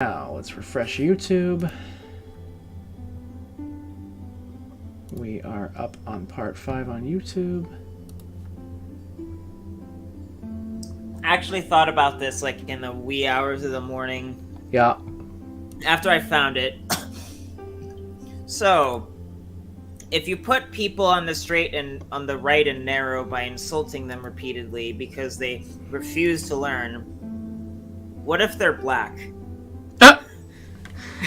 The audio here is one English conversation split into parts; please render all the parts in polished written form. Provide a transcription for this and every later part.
Now, let's refresh YouTube. We are up on part 5 on YouTube. I actually thought about this like in the wee hours of the morning. Yeah. After I found it. So, if you put people on the straight and on the right and narrow by insulting them repeatedly because they refuse to learn, what if they're black?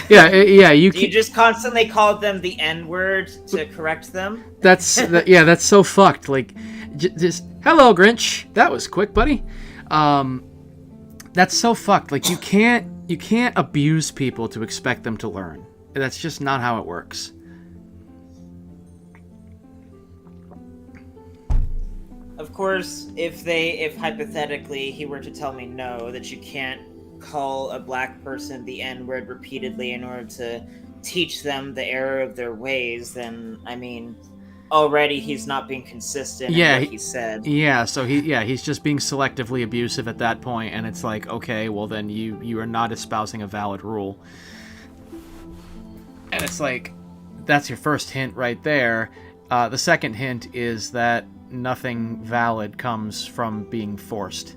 Yeah. Do you just constantly call them the N-word to correct them? That's so fucked. Like, just hello, Grinch. That was quick, buddy. That's so fucked. Like, you can't abuse people to expect them to learn. That's just not how it works. Of course, if hypothetically he were to tell me no, that you can't call a black person the N-word repeatedly in order to teach them the error of their ways, then, I mean, already he's not being consistent in what he said. Yeah, so he's just being selectively abusive at that point, and it's like, okay, well then you are not espousing a valid rule. And it's like, that's your first hint right there. The second hint is that nothing valid comes from being forced.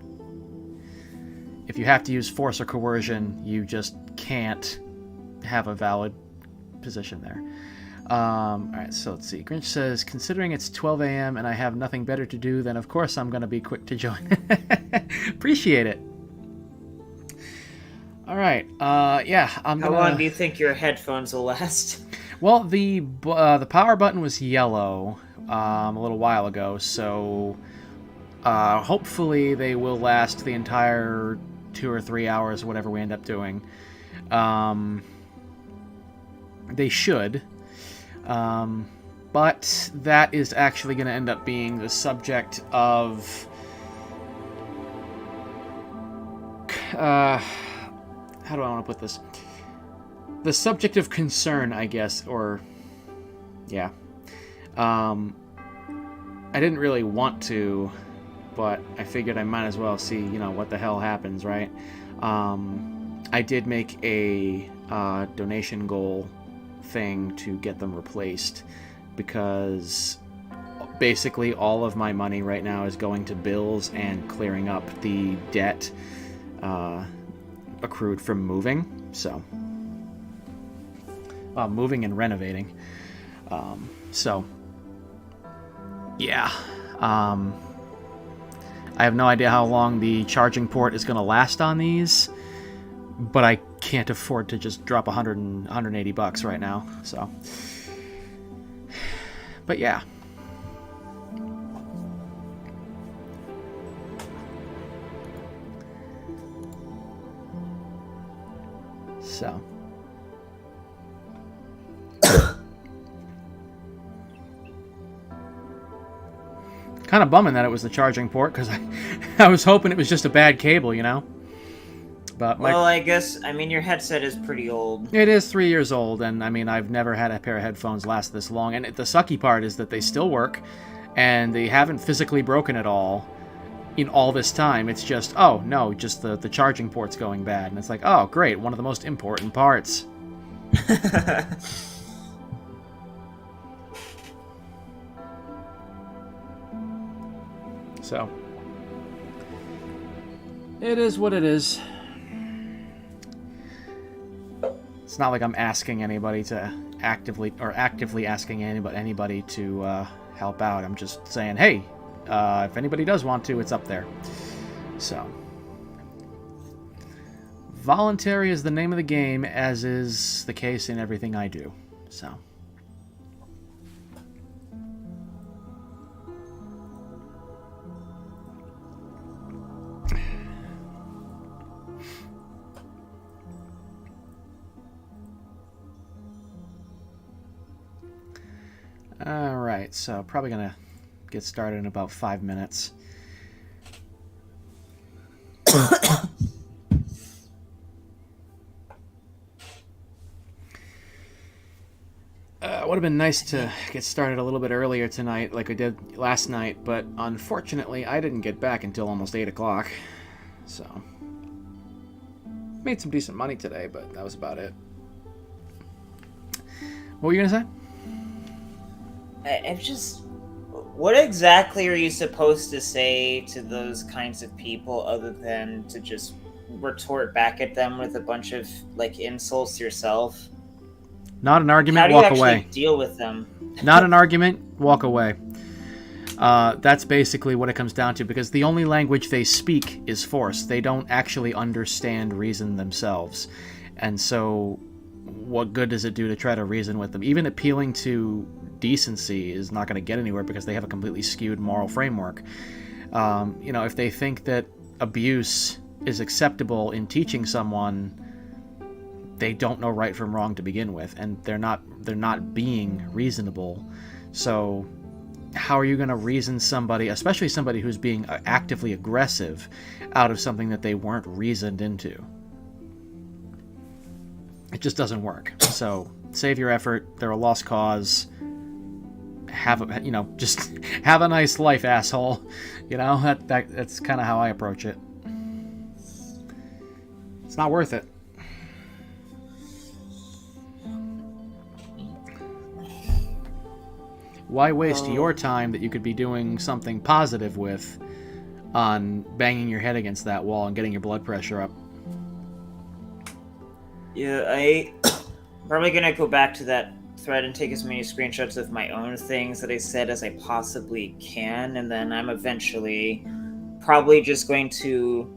If you have to use force or coercion, you just can't have a valid position there. Alright, so let's see. Grinch says, considering it's 12 a.m. and I have nothing better to do, then of course I'm going to be quick to join. Appreciate it. Alright, yeah. How long do you think your headphones will last? Well, the power button was yellow a little while ago, so hopefully they will last the entire 2 or 3 hours, whatever we end up doing. They should. But that is actually going to end up being the subject of... how do I want to put this? The subject of concern, I guess, or... Yeah. I didn't really want to, but I figured I might as well see, what the hell happens, right? I did make a donation goal thing to get them replaced, because basically all of my money right now is going to bills and clearing up the debt accrued from moving. So, moving and renovating. So, yeah. I have no idea how long the charging port is going to last on these, but I can't afford to just drop $180 right now. So, but yeah. So. Kind of bumming that it was the charging port, because I was hoping it was just a bad cable, But well, I guess, your headset is pretty old. It is 3 years old, and I've never had a pair of headphones last this long. And the sucky part is that they still work, and they haven't physically broken at all in all this time. It's just, oh, no, just the charging port's going bad. And it's like, oh, great, one of the most important parts. So, it is what it is. It's not like I'm asking anybody to actively asking anybody to help out. I'm just saying, hey, if anybody does want to, it's up there. So, voluntary is the name of the game, as is the case in everything I do. So. Alright, so probably going to get started in about 5 minutes. It would have been nice to get started a little bit earlier tonight, like I did last night, but unfortunately I didn't get back until almost 8 o'clock. So. made some decent money today, but that was about it. What were you gonna say? I'm just... What exactly are you supposed to say to those kinds of people other than to just retort back at them with a bunch of, like, insults yourself? Not an argument, How do you walk actually away. deal with them? Not an argument, walk away. That's basically what it comes down to, because the only language they speak is force. They don't actually understand reason themselves. And so what good does it do to try to reason with them? Even appealing to decency is not going to get anywhere because they have a completely skewed moral framework. If they think that abuse is acceptable in teaching someone, they don't know right from wrong to begin with, and they're not being reasonable. So how are you going to reason somebody, especially somebody who's being actively aggressive, out of something that they weren't reasoned into? It just doesn't work. So save your effort. They're a lost cause. Just have a nice life, asshole. That's kind of how I approach it. It's not worth it. Why waste your time that you could be doing something positive with on banging your head against that wall and getting your blood pressure up? Yeah, I'm probably gonna go back to that thread and take as many screenshots of my own things that I said as I possibly can, and then I'm eventually probably just going to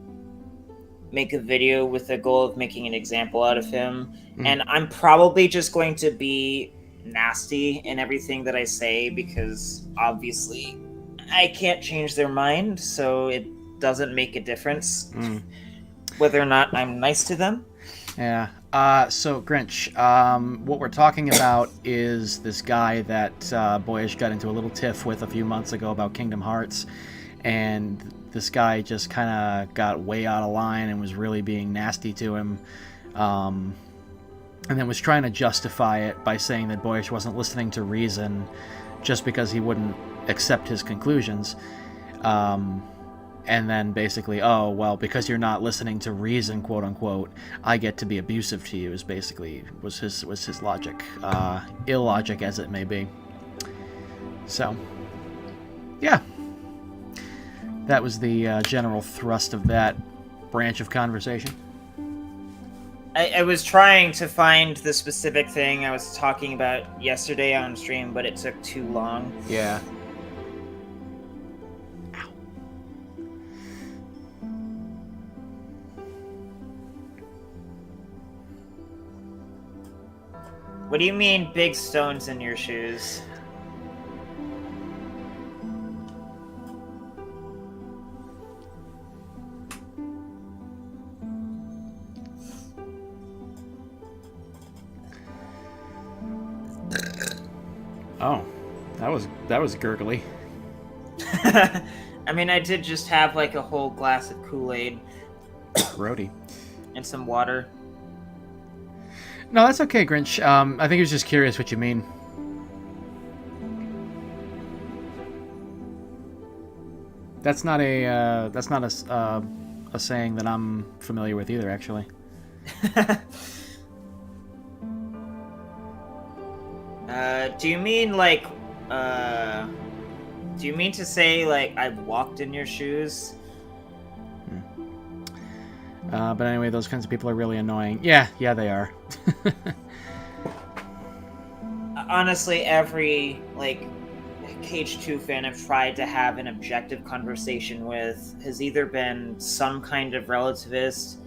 make a video with the goal of making an example out of him, and I'm probably just going to be nasty in everything that I say, because obviously I can't change their mind, so it doesn't make a difference whether or not I'm nice to them. Yeah. So Grinch, what we're talking about is this guy that Boyish got into a little tiff with a few months ago about Kingdom Hearts, and this guy just kind of got way out of line and was really being nasty to him, and then was trying to justify it by saying that Boyish wasn't listening to reason just because he wouldn't accept his conclusions. And then basically, oh, well, because you're not listening to reason, quote unquote, I get to be abusive to you, was his logic. Illogic as it may be. So, yeah. That was the general thrust of that branch of conversation. I was trying to find the specific thing I was talking about yesterday on stream, but it took too long. Yeah. What do you mean, big stones in your shoes? Oh, that was gurgly. I mean, I did just have like a whole glass of Kool-Aid. Grody. And some water. No, that's okay, Grinch. I think he was just curious what you mean. That's not a saying that I'm familiar with either, actually. Do you mean like, do you mean to say like I've walked in your shoes? But anyway, those kinds of people are really annoying. Yeah, they are. Honestly, every like KH2 fan I've tried to have an objective conversation with has either been some kind of relativist,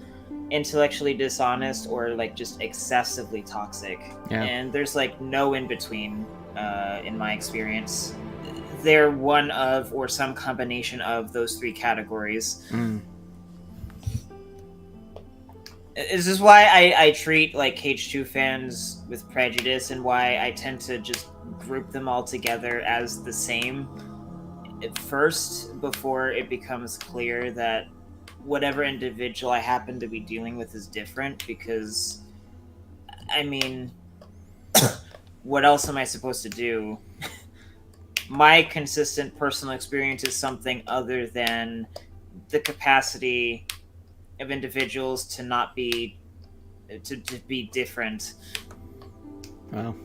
intellectually dishonest, or like just excessively toxic. Yeah. And there's like no in between in my experience. They're one of or some combination of those three categories. This is why I treat like KH2 fans with prejudice, and why I tend to just group them all together as the same at first, before it becomes clear that whatever individual I happen to be dealing with is different. Because, I mean, what else am I supposed to do? My consistent personal experience is something other than the capacity of individuals to not be to be different. Well,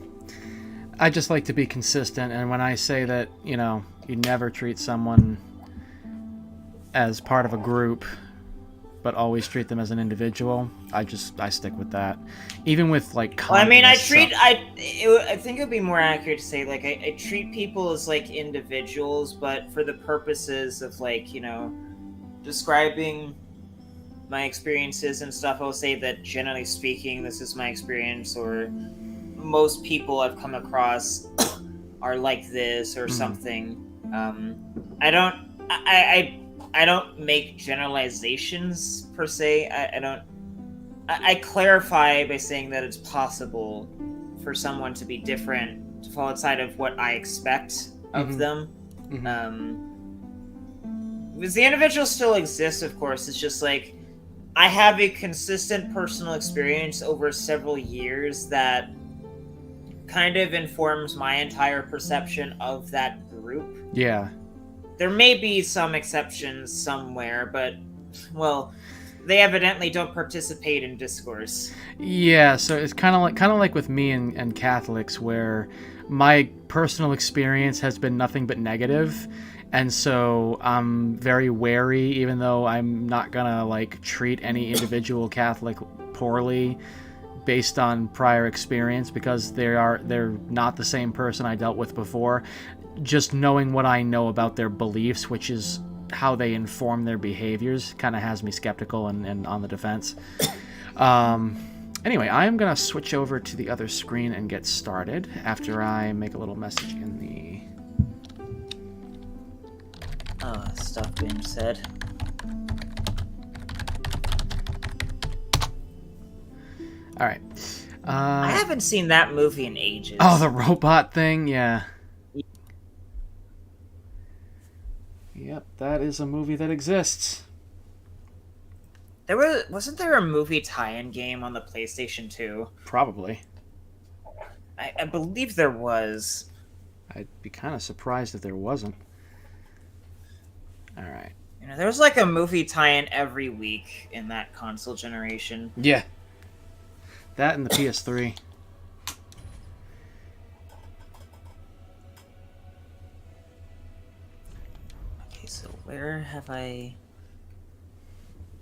I just like to be consistent, and when I say that, you never treat someone as part of a group, but always treat them as an individual, I stick with that. Even with, like, Well, I mean, I communists, think it would be more accurate to say, like, I treat people as, like, individuals, but for the purposes of, like, describing my experiences and stuff, I'll say that generally speaking, this is my experience, or most people I've come across are like this, or something. I don't make generalizations per se. I clarify by saying that it's possible for someone to be different, to fall outside of what I expect of them. Because the individual still exists, of course. It's just like I have a consistent personal experience over several years that kind of informs my entire perception of that group. Yeah. There may be some exceptions somewhere, but, well, they evidently don't participate in discourse. Yeah, so it's kind of like with me and Catholics, where my personal experience has been nothing but negative, and so I'm very wary, even though I'm not gonna, like, treat any individual Catholic poorly based on prior experience, because they're not the same person I dealt with before. Just knowing what I know about their beliefs, which is how they inform their behaviors, kind of has me skeptical and on the defense. Anyway, I am going to switch over to the other screen and get started after I make a little message in the... Stuff being said. Alright. I haven't seen that movie in ages. Oh, the robot thing? Yeah. Yep, that is a movie that exists. Wasn't there a movie tie-in game on the PlayStation 2? Probably. I believe there was. I'd be kind of surprised if there wasn't. Alright. There was like a movie tie-in every week in that console generation. Yeah. That and the PS3. Okay, so where have I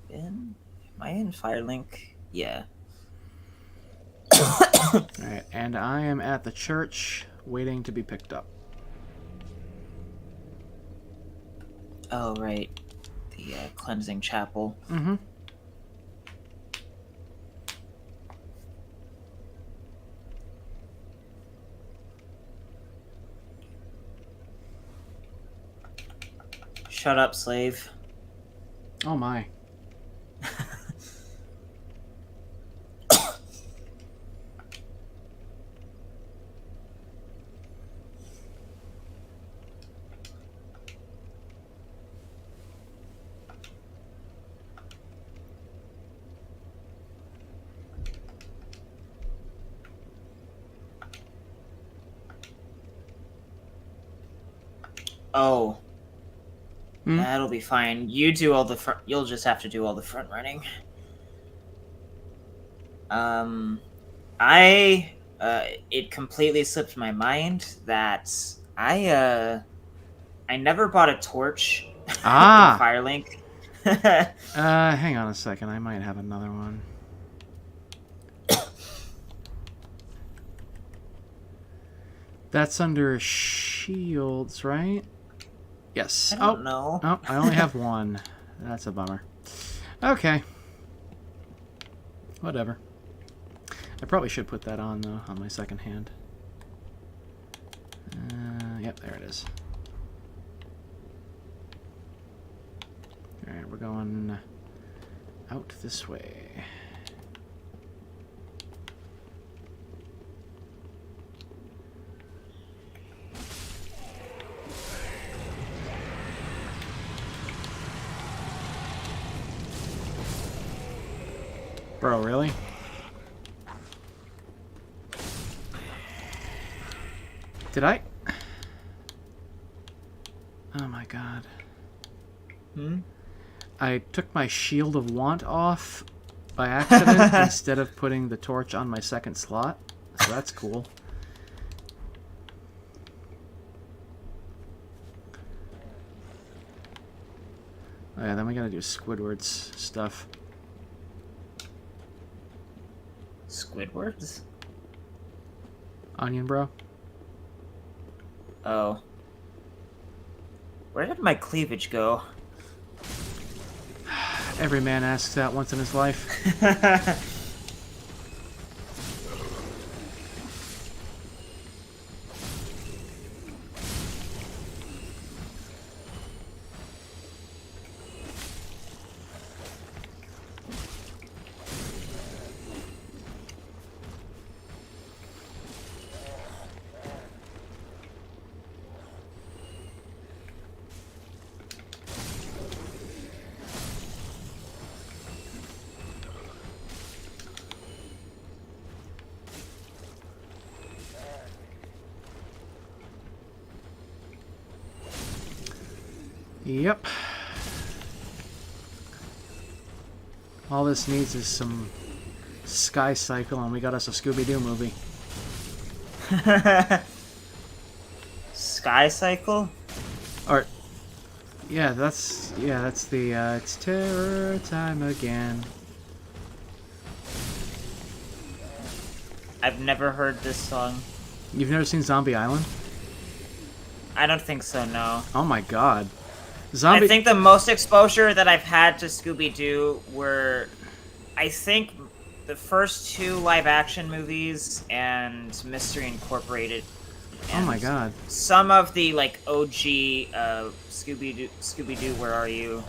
been? Am I in Firelink? Yeah. Alright, and I am at the church waiting to be picked up. Oh, right. The cleansing chapel. Mm-hmm. Shut up, slave. Oh my. Oh. That'll be fine. You do all the front. You'll just have to do all the front running. It completely slipped my mind that I never bought a torch. Ah. Firelink. Hang on a second. I might have another one. That's under shields, right? Yes. I don't know. Oh, I only have one. That's a bummer. Okay. Whatever. I probably should put that on, though, on my second hand. Yep, there it is. Alright, we're going out this way. Bro, really? Did I? Oh my god. I took my Shield of Want off by accident instead of putting the torch on my second slot. So that's cool. Oh yeah, then we gotta do Squidward's stuff. Squidwards? Onion bro? Oh. Where did my cleavage go? Every man asks that once in his life. Yep. All this needs is some Sky Cycle, and we got us a Scooby-Doo movie. Sky Cycle? Or, yeah, that's the, it's terror time again. I've never heard this song. You've never seen Zombie Island? I don't think so, no. Oh my god. I think the most exposure that I've had to Scooby-Doo were, I think, the first 2 live-action movies and Mystery Incorporated. Oh my god. Some of the, like, OG Scooby-Doo, Where Are You?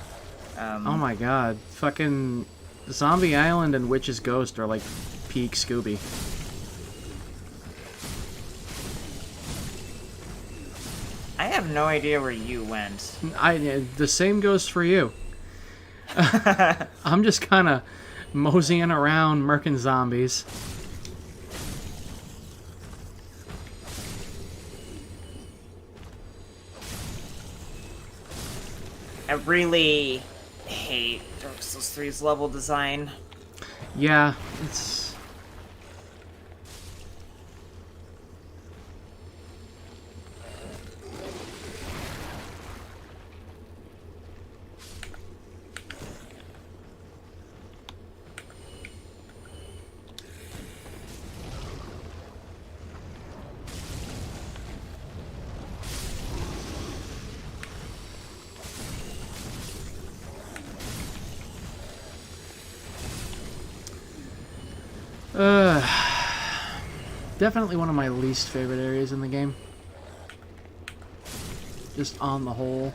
Oh my god. Fucking Zombie Island and Witch's Ghost are like peak Scooby. I have no idea where you went. The same goes for you. I'm just kind of moseying around, murking zombies. I really hate Dark Souls 3's level design. Yeah, it's... Definitely one of my least favorite areas in the game. Just on the whole.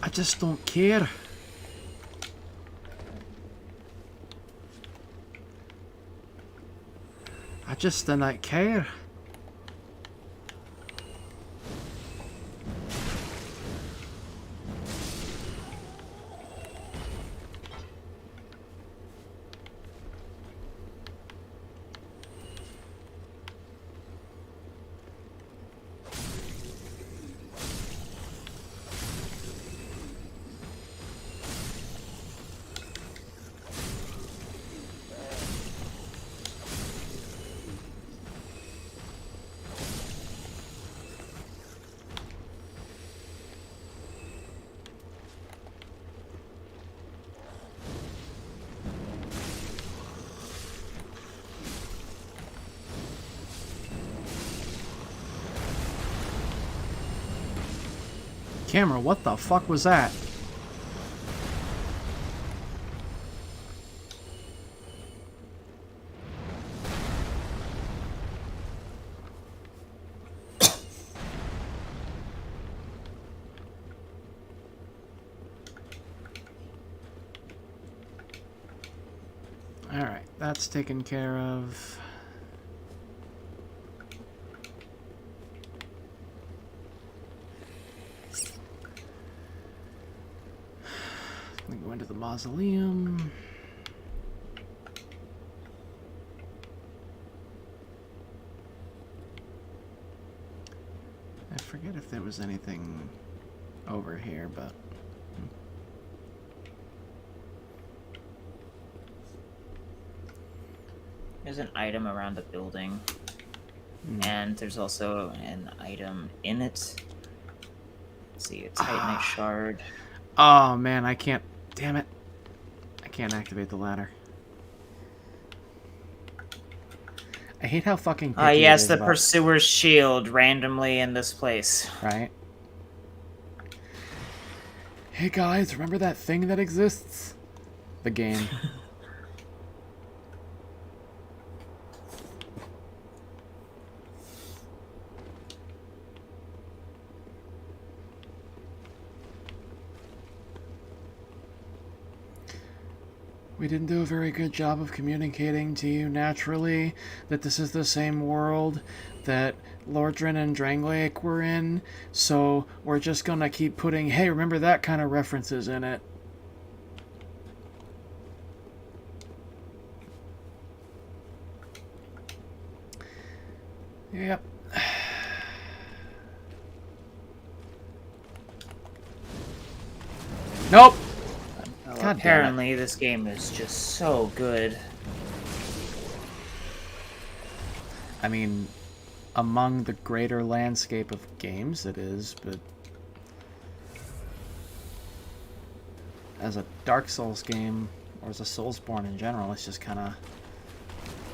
I just don't care. I just do not care. Camera, what the fuck was that? Alright, that's taken care of. Let me go into the mausoleum. I forget if there was anything over here, but... There's an item around the building. And there's also an item in it. Let's see, a Titanite shard. Oh, man, I can't... Damn it. I can't activate the ladder. I hate how fucking picky yes, it is the about... Pursuer's Shield randomly in this place. Right? Hey guys, remember that thing that exists? The game. We didn't do a very good job of communicating to you naturally that this is the same world that Lordran and Dranglake were in, so we're just gonna keep putting, hey, remember that kind of references in it. Yep. Nope! Well, apparently this game is just so good. I mean, among the greater landscape of games it is, but as a Dark Souls game, or as a Soulsborne in general, it's just kind of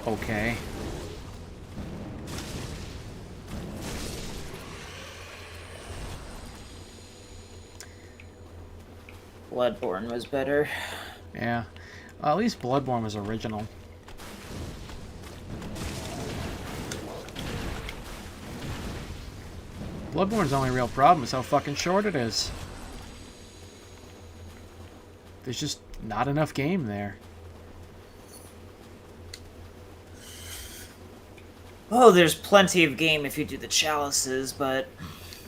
okay. Bloodborne was better. Yeah. Well, at least Bloodborne was original. Bloodborne's only real problem is how fucking short it is. There's just not enough game there. Oh, there's plenty of game if you do the chalices, but...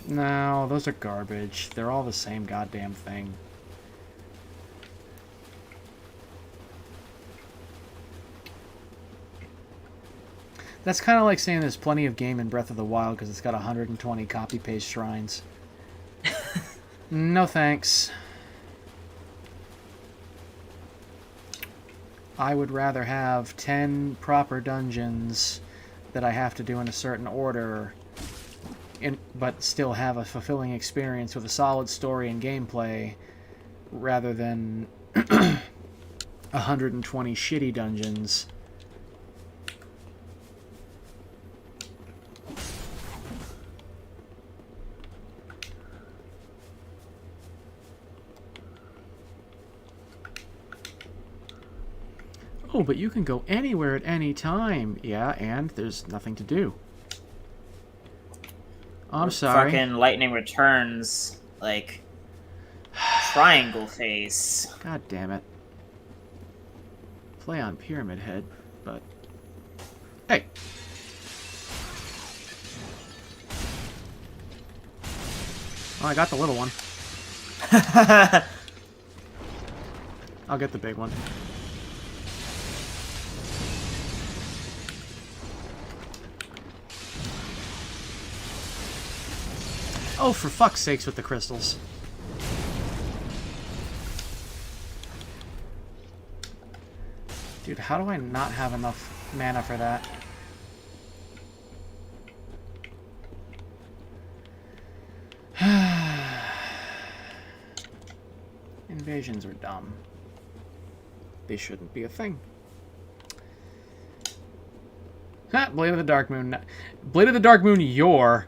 No, those are garbage. They're all the same goddamn thing. That's kind of like saying there's plenty of game in Breath of the Wild because it's got 120 copy-paste shrines. No thanks. I would rather have 10 proper dungeons that I have to do in a certain order, but still have a fulfilling experience with a solid story and gameplay, rather than 120 shitty dungeons. Oh, but you can go anywhere at any time. Yeah, and there's nothing to do. I'm sorry. Fucking Lightning Returns, like, triangle face. God damn it. Play on Pyramid Head, but... Hey! Oh, I got the little one. I'll get the big one. Oh, for fuck's sakes with the crystals. Dude, how do I not have enough mana for that? Invasions are dumb. They shouldn't be a thing. Ha! Blade of the Dark Moon. Blade of the Dark Moon, you're...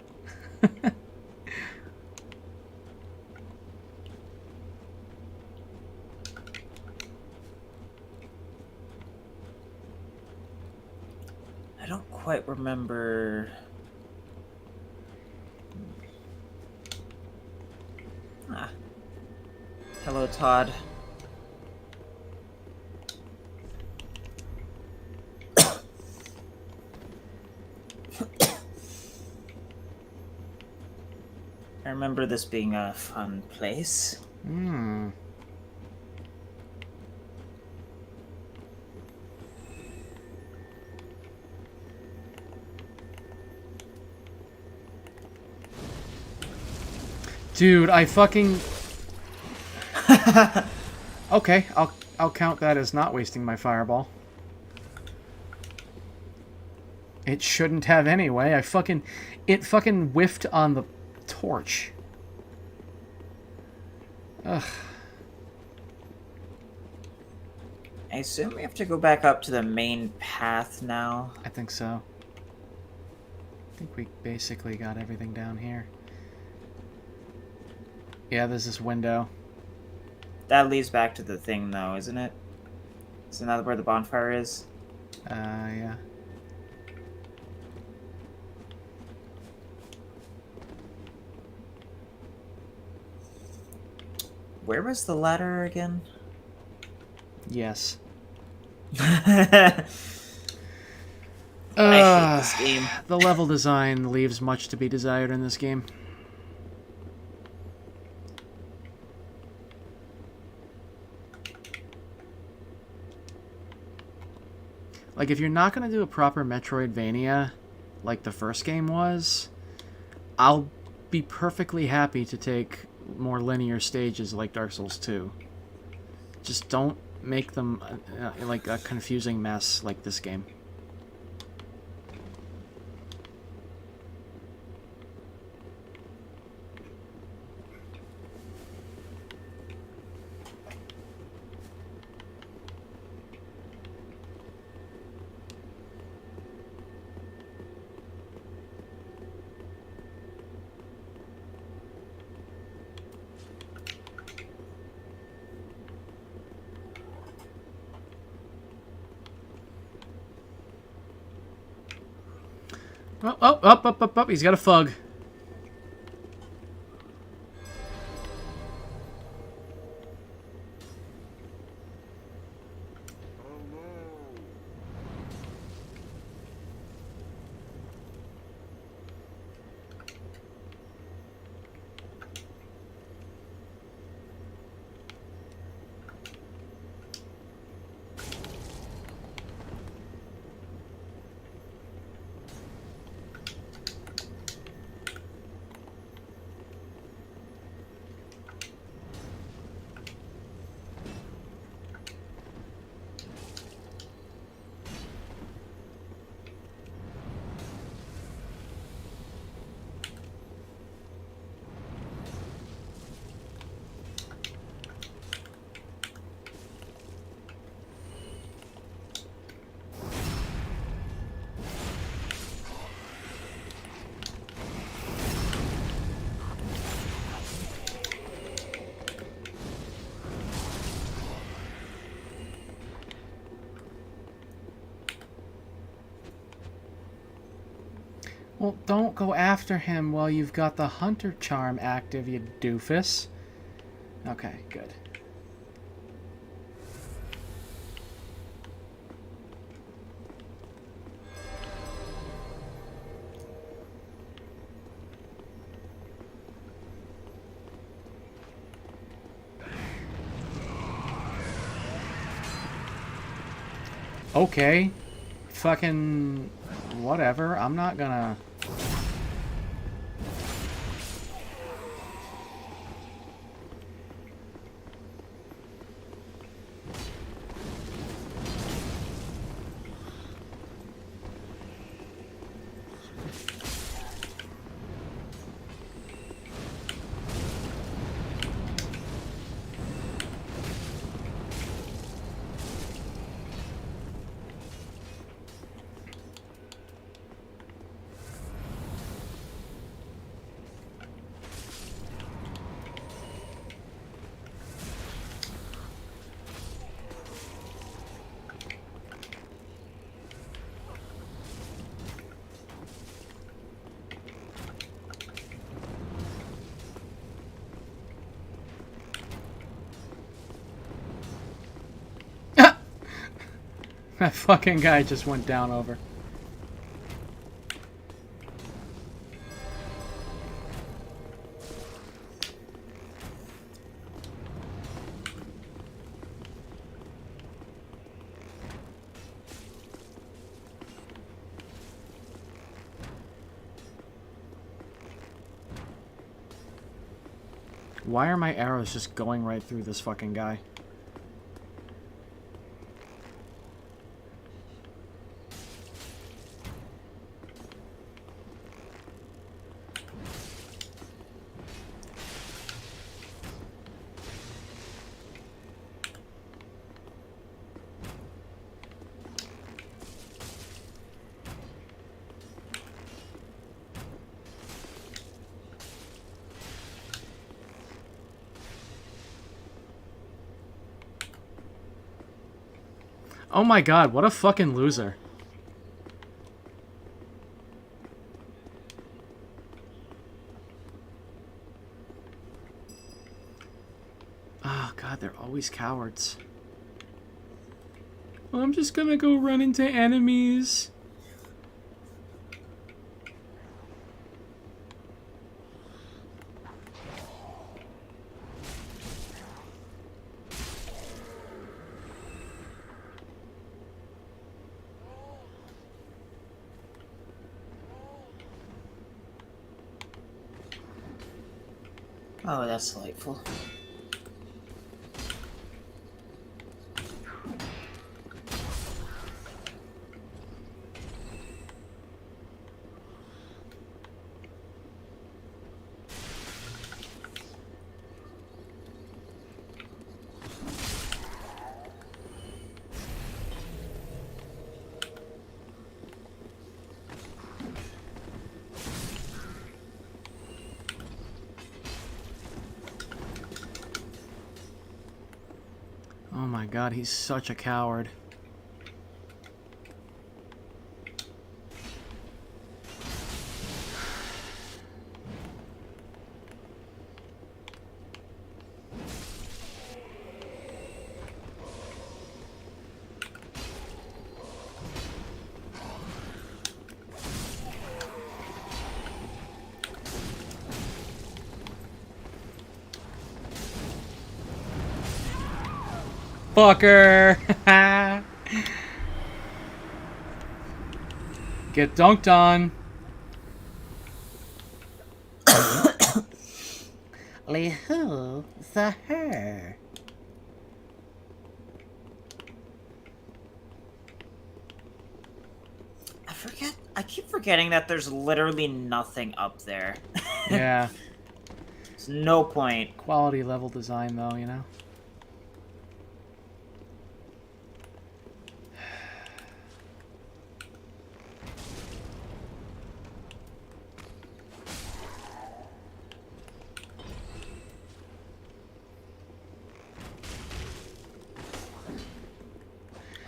I don't quite remember... Ah. Hello, Todd. I remember this being a fun place. Hmm. Dude, I fucking... Okay, I'll count that as not wasting my fireball. It shouldn't have anyway. It fucking whiffed on the torch. Ugh. I assume we have to go back up to the main path now. I think so. I think we basically got everything down here. Yeah, there's this window. That leads back to the thing, though, isn't it? Isn't that where the bonfire is? Yeah. Where was the ladder again? Yes. I hate this game. The level design leaves much to be desired in this game. Like, if you're not going to do a proper Metroidvania, like the first game was, I'll be perfectly happy to take more linear stages like Dark Souls 2. Just don't make them like a confusing mess like this game. Oh, up. He's got a fug. Well, don't go after him while you've got the hunter charm active, you doofus. Okay, good. Okay. Fucking whatever. I'm not gonna... That fucking guy just went down over. Why are my arrows just going right through this fucking guy? Oh my god, what a fucking loser. Oh god, they're always cowards. Well, I'm just gonna go run into enemies. Oh, that's delightful. Oh my god, he's such a coward. Fucker! Get dunked on. Who the her? I keep forgetting that there's literally nothing up there. Yeah. There's no point. Quality level design, though, you know?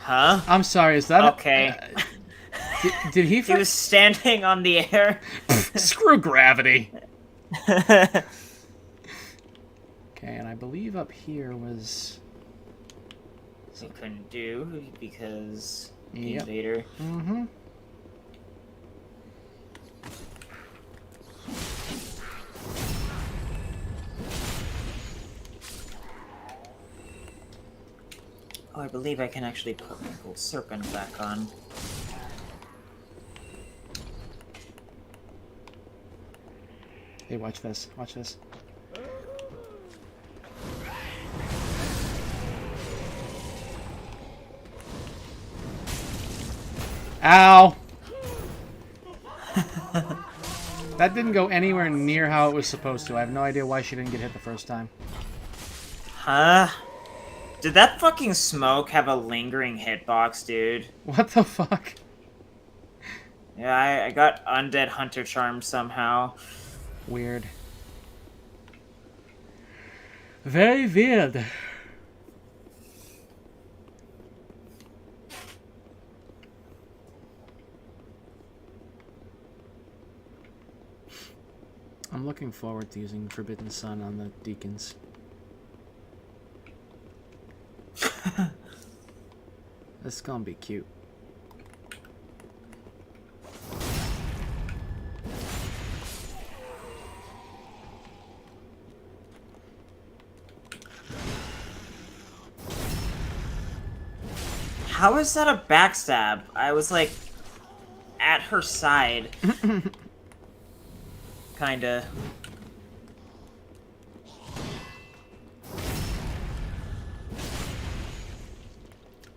Huh? I'm sorry, is that okay? Did he? He was standing on the air. Screw gravity. Okay, and I believe up here was. He couldn't do because Yep. Invader. Mm-hmm. Oh, I believe I can actually put my gold serpent back on. Hey, watch this. Watch this. Ow! That didn't go anywhere near how it was supposed to. I have no idea why she didn't get hit the first time. Huh? Did that fucking smoke have a lingering hitbox, dude? What the fuck? Yeah, I got Undead Hunter Charm somehow. Weird. Very weird. I'm looking forward to using Forbidden Sun on the Deacons. This is gonna be cute. How is that a backstab? I was like at her side. Kinda.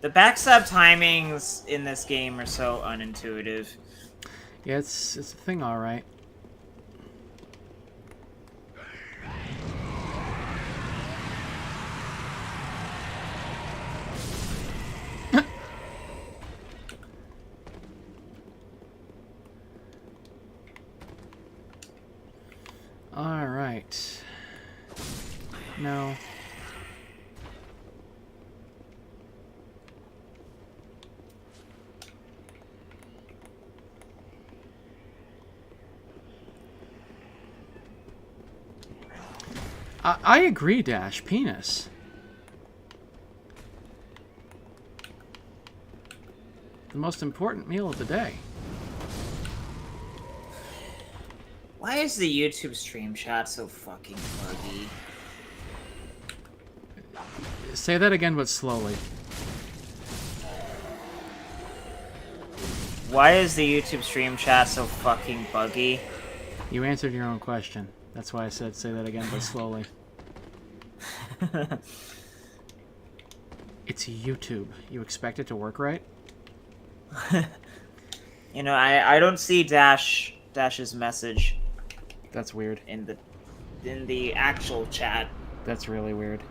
The backstab timings in this game are so unintuitive. Yeah, it's a thing, all right. All right. No. I agree, Dash. Penis. The most important meal of the day. Why is the YouTube stream chat so fucking buggy? Say that again, but slowly. Why is the YouTube stream chat so fucking buggy? You answered your own question. That's why I said say that again, but slowly. It's YouTube. You expect it to work right? You know, I don't see Dash's message That's weird. in the actual chat. That's really weird.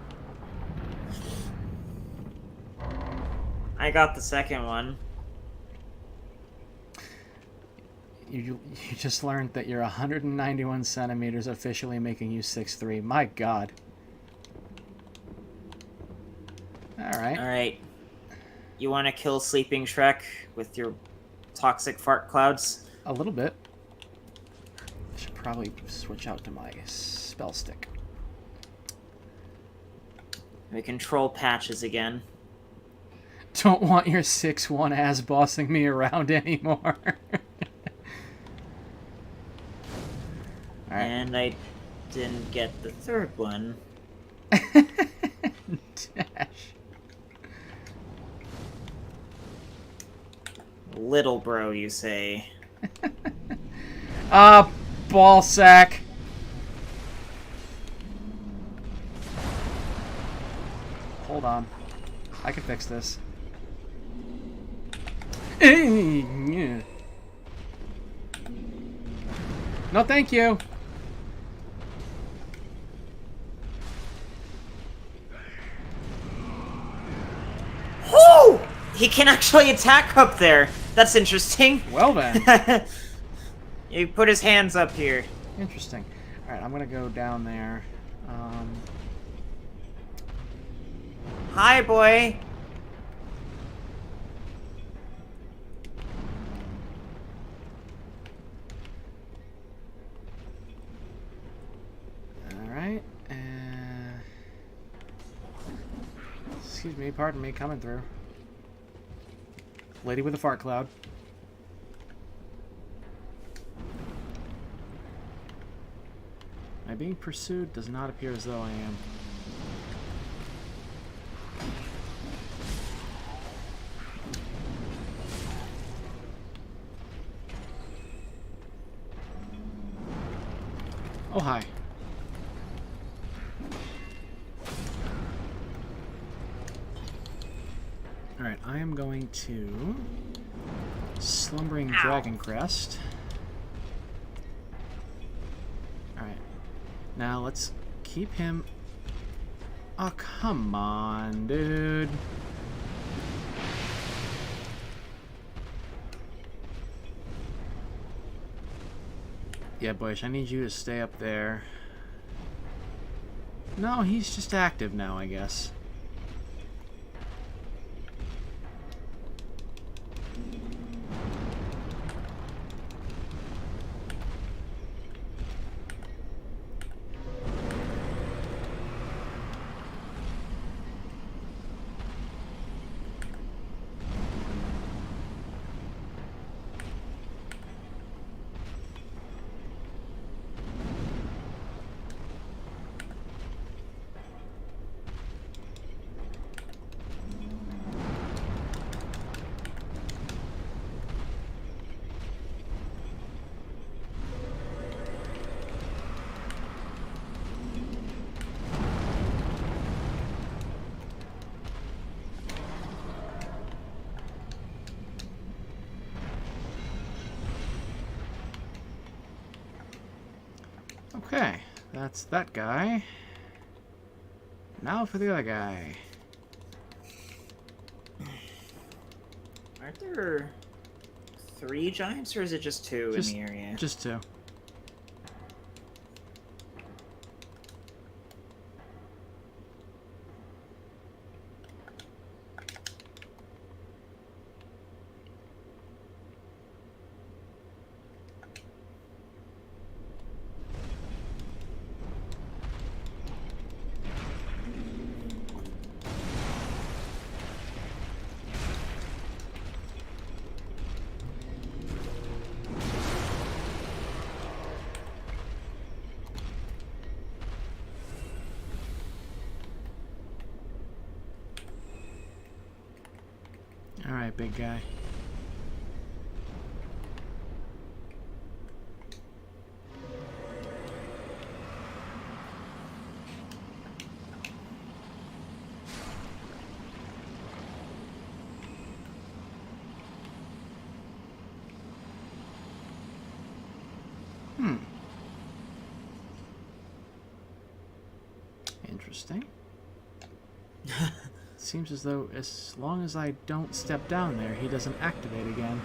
I got the second one. You just learned that you're 191 centimeters, officially making you 6'3". My God. Alright. Alright. You want to kill Sleeping Shrek with your toxic fart clouds? A little bit. I should probably switch out to my spell stick. We control patches again. Don't want your 6'1" ass bossing me around anymore. Alright. And I didn't get the third one. Dash. Little bro, you say. Ball sack. Hold on. I can fix this. No, thank you. Whoo! He can actually attack up there. That's interesting. Well then. He put his hands up here. Interesting. Alright, I'm gonna go down there. Hi, boy. Alright. Excuse me, pardon me, coming through. Lady with a fart cloud. Am I being pursued? Does not appear as though I am. Oh, hi. Alright, I am going to Slumbering Dragon Crest. Alright. Now let's keep him... Oh, come on, dude. Yeah, Boyish, I need you to stay up there. No, he's just active now, I guess. Okay, that's that guy. Now for the other guy. Aren't there 3 giants, or is it just 2 in the area? Just 2. Alright, big guy. Interesting. Seems as though as long as I don't step down there, he doesn't activate again.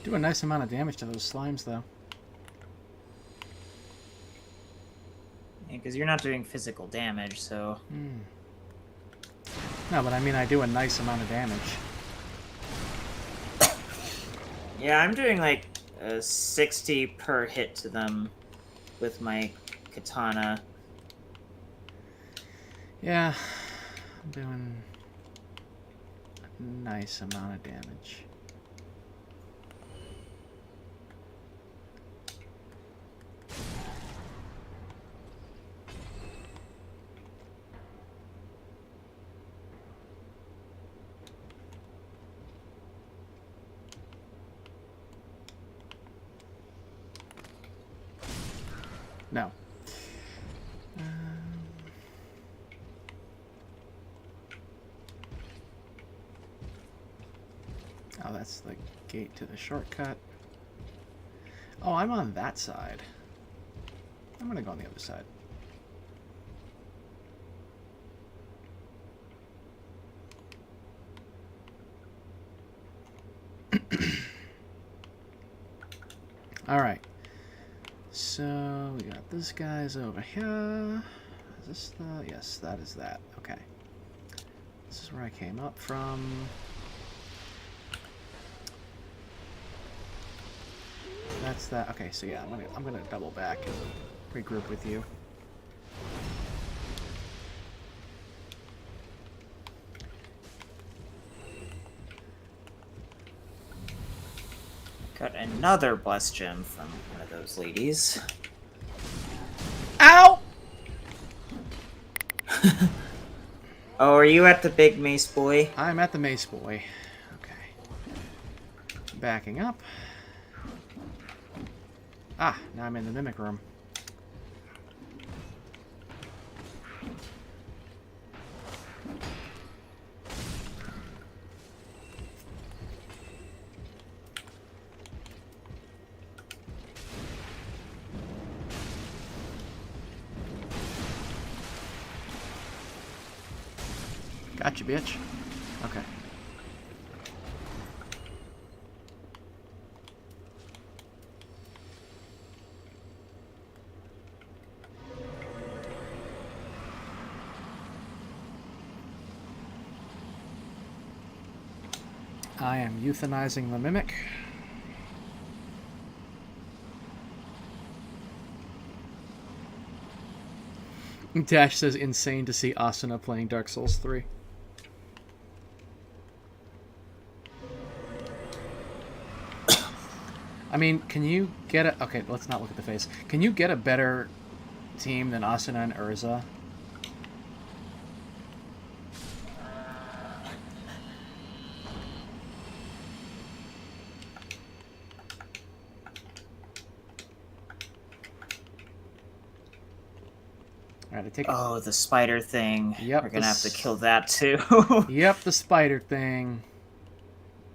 Do a nice amount of damage to those slimes, though. Yeah, because you're not doing physical damage, so... No, but I mean I do a nice amount of damage. Yeah, I'm doing like 60 per hit to them with my katana. Yeah, I'm doing a nice amount of damage. No. Oh, that's the gate to the shortcut. Oh, I'm on that side. I'm gonna go on the other side. Alright. So, we got this guy's over here. Is this the... Yes, that is that. Okay. This is where I came up from. That's that. Okay, so yeah, I'm gonna double back and regroup with you. Got another blessed gem from one of those ladies. Ow! Oh, are you at the big mace boy? I'm at the mace boy. Okay. Backing up. Ah, now I'm in the mimic room. Gotcha, bitch. Okay. I am euthanizing the mimic. Dash says insane to see Asuna playing Dark Souls 3. I mean, can you get a... Okay, let's not look at the face. Can you get a better team than Asuna and Urza? Alright, I take it. Oh, the spider thing. Yep, We're gonna have to kill that too. Yep, the spider thing.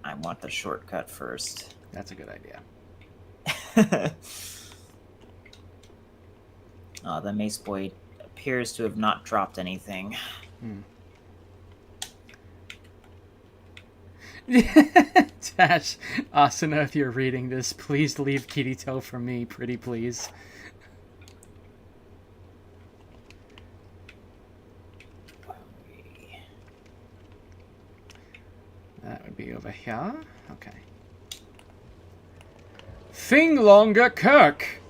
I want the shortcut first. That's a good idea. Oh, the mace boy appears to have not dropped anything. Dash, Asuna, if you're reading this, please leave Kirito for me, pretty please. That would be over here. Okay. Thing longer Kirk!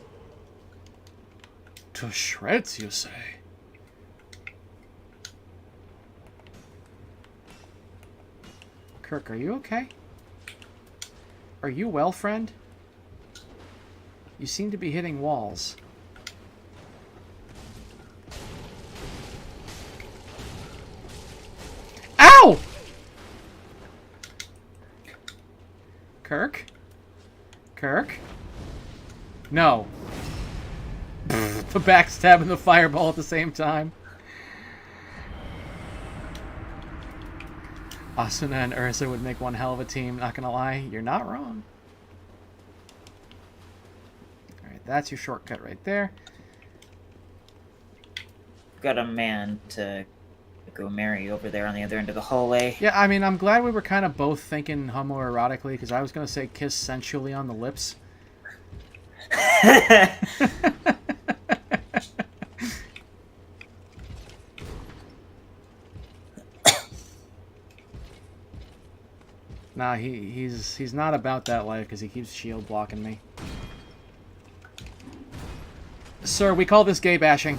To shreds, you say? Kirk, are you okay? Are you well, friend? You seem to be hitting walls. Ow! Kirk? Kirk? No. The backstab and the fireball at the same time. Asuna and Ursa would make one hell of a team, not gonna lie. You're not wrong. Alright, that's your shortcut right there. Got a man to go marry over there on the other end of the hallway. Yeah, I mean, I'm glad we were kind of both thinking homoerotically, because I was gonna say kiss sensually on the lips. Nah, he's not about that life because he keeps shield blocking me. Sir, we call this gay bashing.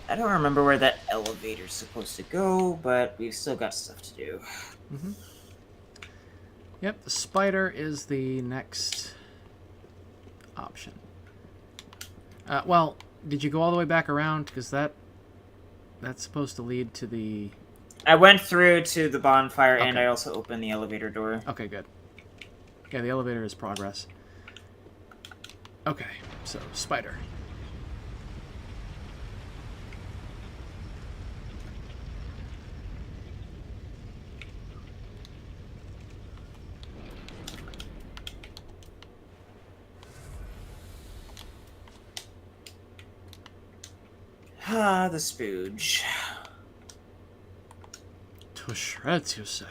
I don't remember where that elevator's supposed to go, but we've still got stuff to do. Mm-hmm. Yep, the spider is the next option. Well, did you go all the way back around? Because that's supposed to lead to the... I went through to the bonfire, Okay. and I also opened the elevator door. Okay, good. Yeah, the elevator is progress. Okay, so, spider. Ah, the spooge. To shreds, you say?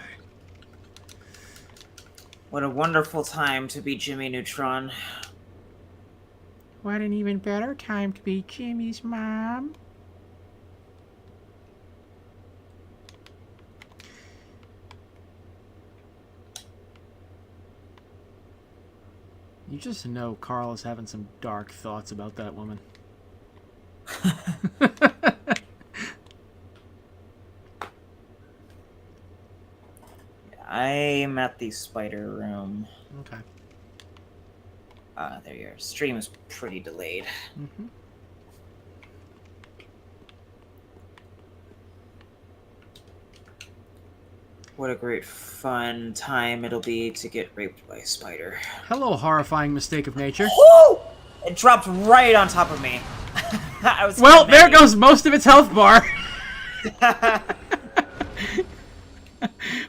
What a wonderful time to be Jimmy Neutron. What an even better time to be Jimmy's mom. You just know Carl is having some dark thoughts about that woman. I'm at the spider room. Okay. There your stream is pretty delayed. Mm-hmm. What a great fun time it'll be to get raped by a spider. Hello, horrifying mistake of nature. Woo! It dropped right on top of me. I was Well, there goes most of its health bar.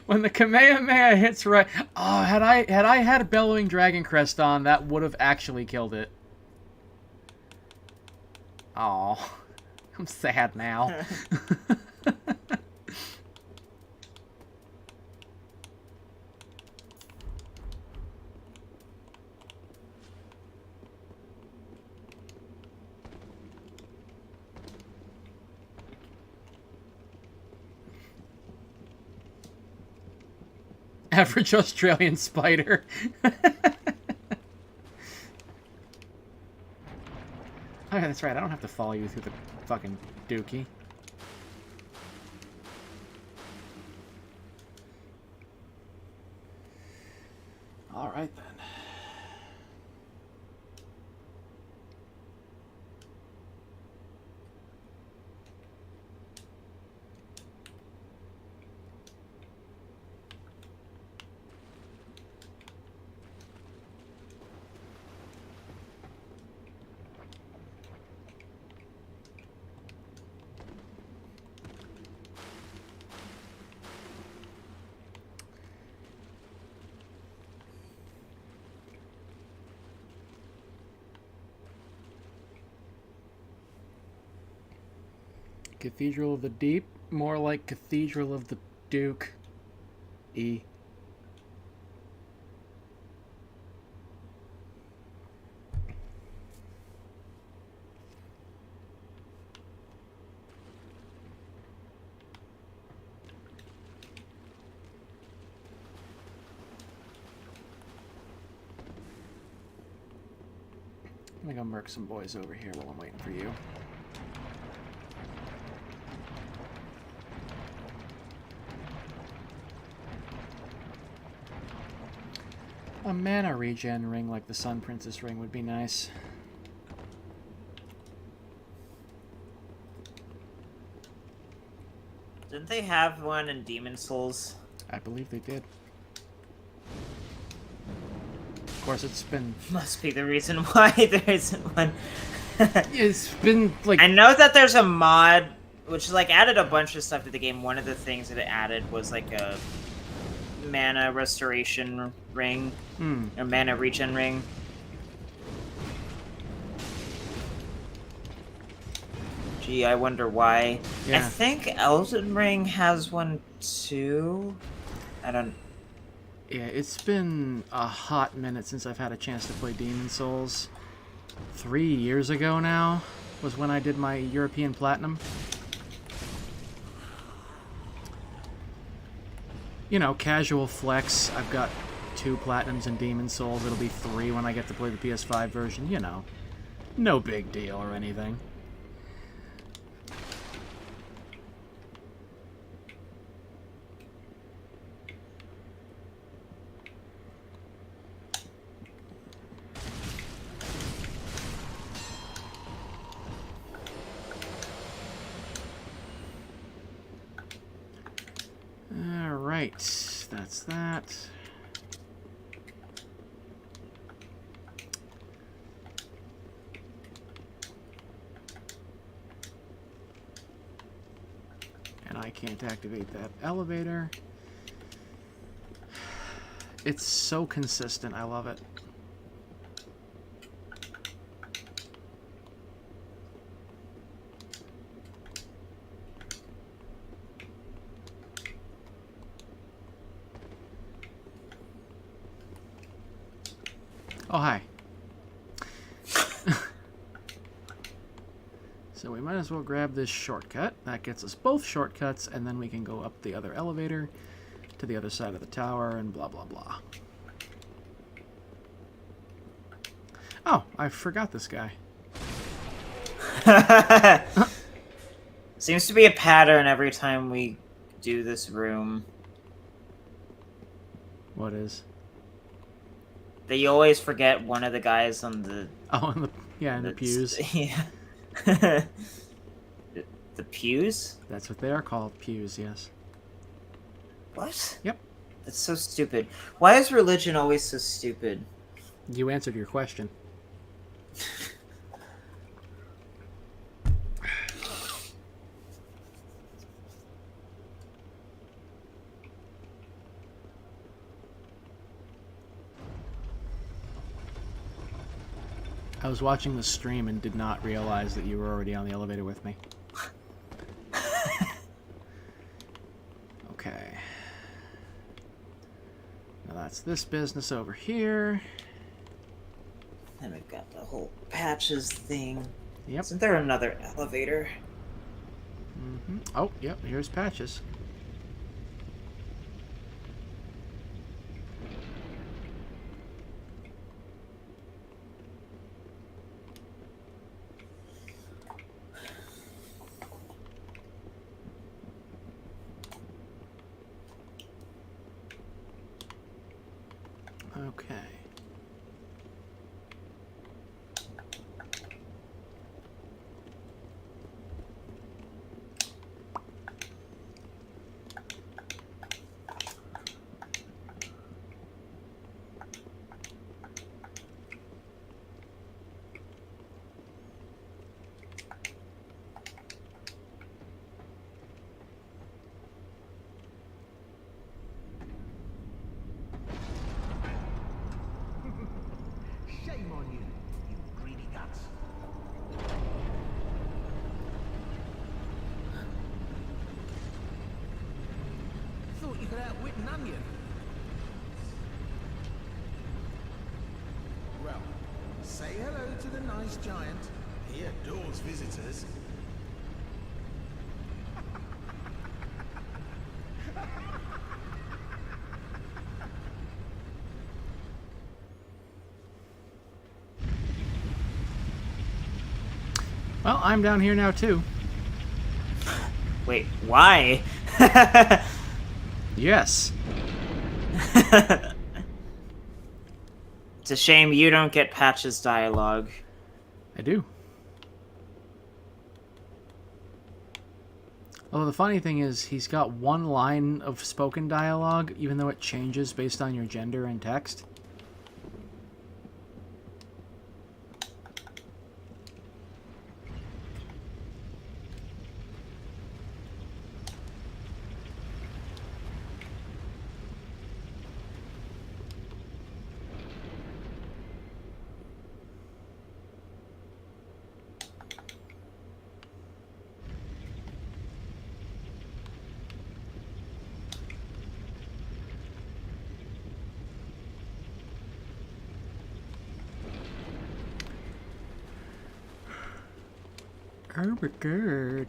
When the Kamehameha hits right... Oh, had I had a Bellowing Dragon Crest on, that would have actually killed it. Oh. I'm sad now. Average Australian spider. Okay, that's right. I don't have to follow you through the fucking dookie. All right, then. Cathedral of the Deep, more like Cathedral of the Duke. E. I'm gonna go murk some boys over here while I'm waiting for you. A mana regen ring like the Sun Princess ring would be nice. Didn't they have one in Demon Souls? I believe they did. Of course, it's been... Must be the reason why there isn't one. It's been, like... I know that there's a mod, which, like, added a bunch of stuff to the game. One of the things that it added was, like, a mana restoration ring. A mana regen ring. Gee, I wonder why. Yeah. I think Elden Ring has one too. I don't... Yeah, it's been a hot minute since I've had a chance to play Demon Souls. 3 years ago now was when I did my European Platinum. You know, casual flex. I've got 2 Platinums in Demon Souls. It'll be 3 when I get to play the PS5 version. You know, no big deal or anything. Alright, that's that. And I can't activate that elevator. It's so consistent, I love it. Oh, hi. So we might as well grab this shortcut. That gets us both shortcuts, and then we can go up the other elevator to the other side of the tower and blah, blah, blah. Oh, I forgot this guy. Seems to be a pattern every time we do this room. What is? That you always forget one of the guys on the... Oh, in the, yeah, in the pews. Yeah. The pews? That's what they are called, pews, yes. What? Yep. That's so stupid. Why is religion always so stupid? You answered your question. I was watching the stream and did not realize that you were already on the elevator with me. that's this business over here. And we've got the whole patches thing. Yep. Isn't there another elevator? Mm-hmm. Oh, yep, here's patches. Okay. Shame on you, you greedy guts. Thought you could outwit an onion. Well, say hello to the nice giant. He adores visitors. Well, I'm down here now too. Wait, why? Yes. It's a shame you don't get Patch's dialogue. I do. Although the funny thing is, he's got one line of spoken dialogue, even though it changes based on your gender and text. Oh my god.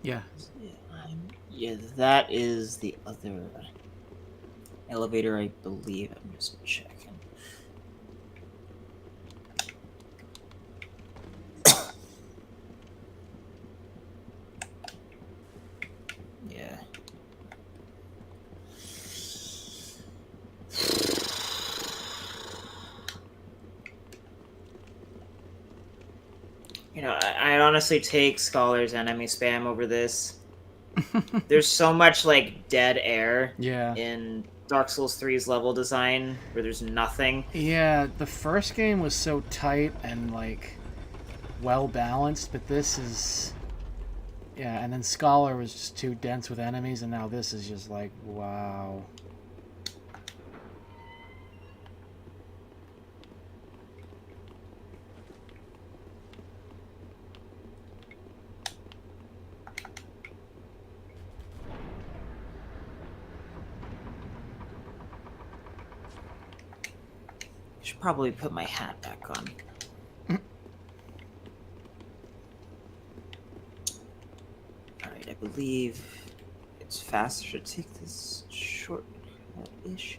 Yeah. Yeah, that is the other elevator, I believe. I'm just checking. Yeah. You know, I honestly take Scholar's enemy spam over this. There's so much, like, dead air Yeah. in Dark Souls 3's level design where there's nothing. Yeah, the first game was so tight and, like, well balanced, but this is... Yeah, and then Scholar was just too dense with enemies, and now this is just like, wow. Should probably put my hat back on. Alright, I believe it's faster to take this shortcut-ish.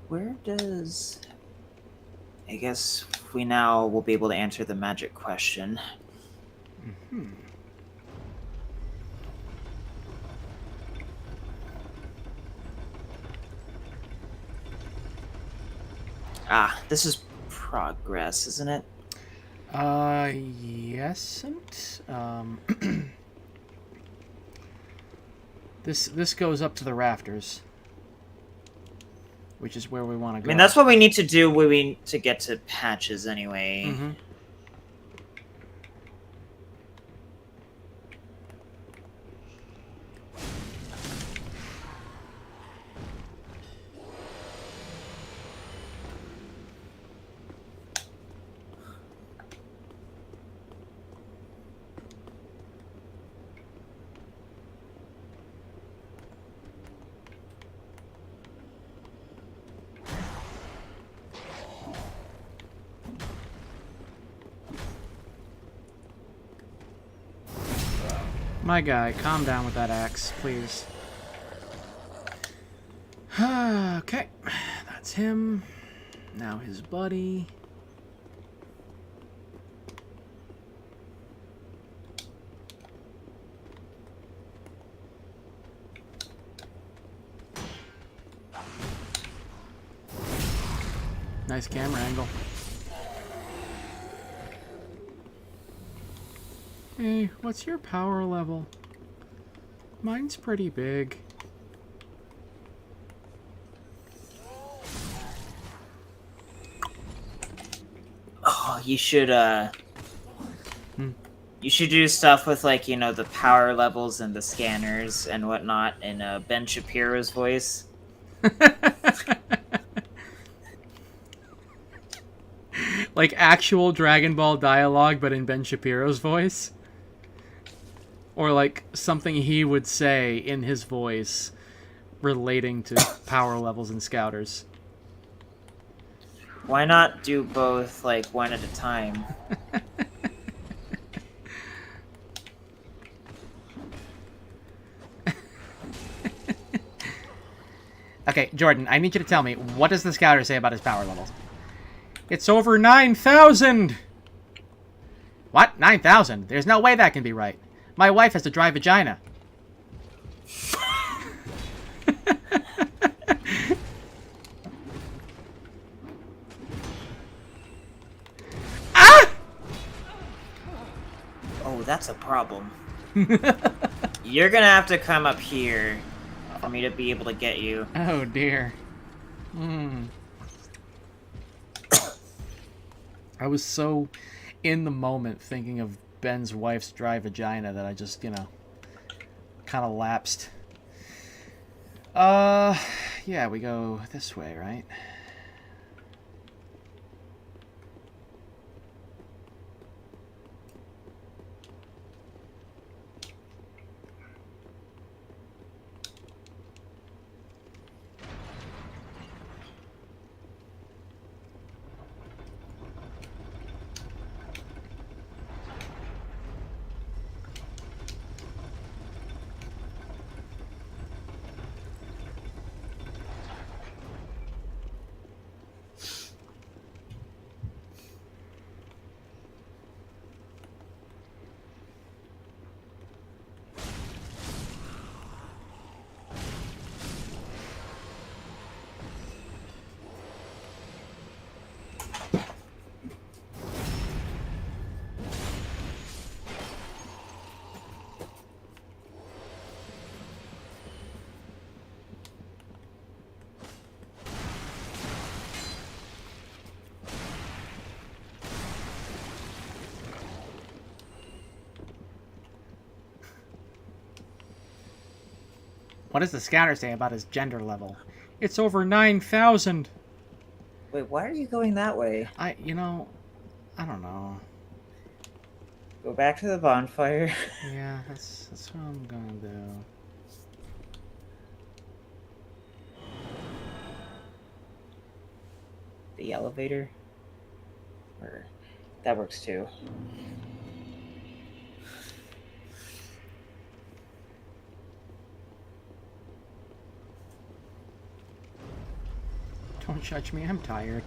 Where does... I guess we now will be able to answer the magic question. Ah, this is progress, isn't it? Yes. This goes up to the rafters, which is where we want to go. I mean, that's what we need to do to get to patches anyway. Mm-hmm. My guy, calm down with that axe, please. Okay, that's him. Now his buddy. Nice camera angle. Hey, what's your power level? Mine's pretty big. Oh, you should you should do stuff with, like, you know, the power levels and the scanners and whatnot in Ben Shapiro's voice. Like actual Dragon Ball dialogue, but in Ben Shapiro's voice? Or like something he would say in his voice relating to power levels and scouters. Why not do both, like, one at a time? Okay, Jordan, I need you to tell me, what does the scouter say about his power levels? It's over 9,000! What? 9,000? There's no way that can be right. My wife has a dry vagina. Ah! Oh, that's a problem. You're gonna have to come up here for me to be able to get you. Oh, dear. I was so in the moment thinking of Ben's wife's dry vagina that I just, you know, kind of lapsed. Yeah, we go this way, right? What does the scouter say about his gender level? It's over 9,000. Wait, why are you going that way? I don't know. Go back to the bonfire. Yeah, that's what I'm gonna do. The elevator? Or that works too. Don't judge me, I'm tired.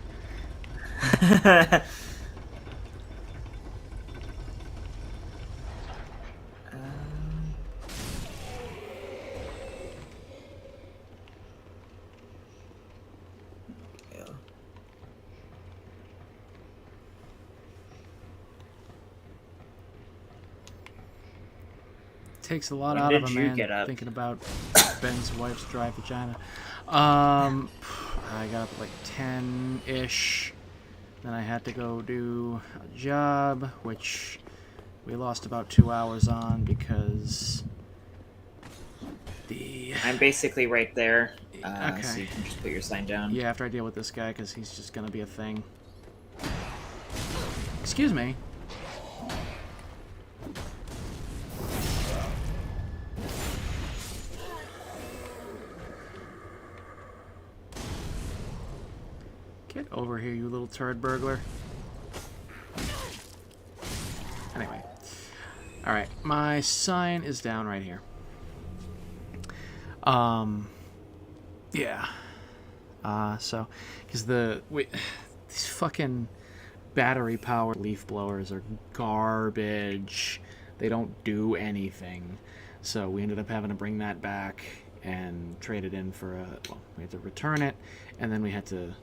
takes a lot When out of a did you man get up? thinking about Ben's wife's dry vagina. I got up at like 10-ish. Then I had to go do a job, which we lost about 2 hours on because the... I'm basically right there. Okay. So you can just put your sign down. Yeah, after I deal with this guy, because he's just going to be a thing. Excuse me. Get over here, you little turd burglar. Anyway. Alright, my sign is down right here. Yeah. So, because these fucking battery-powered leaf blowers are garbage. They don't do anything. So we ended up having to bring that back and trade it in for we had to return it, and then we had to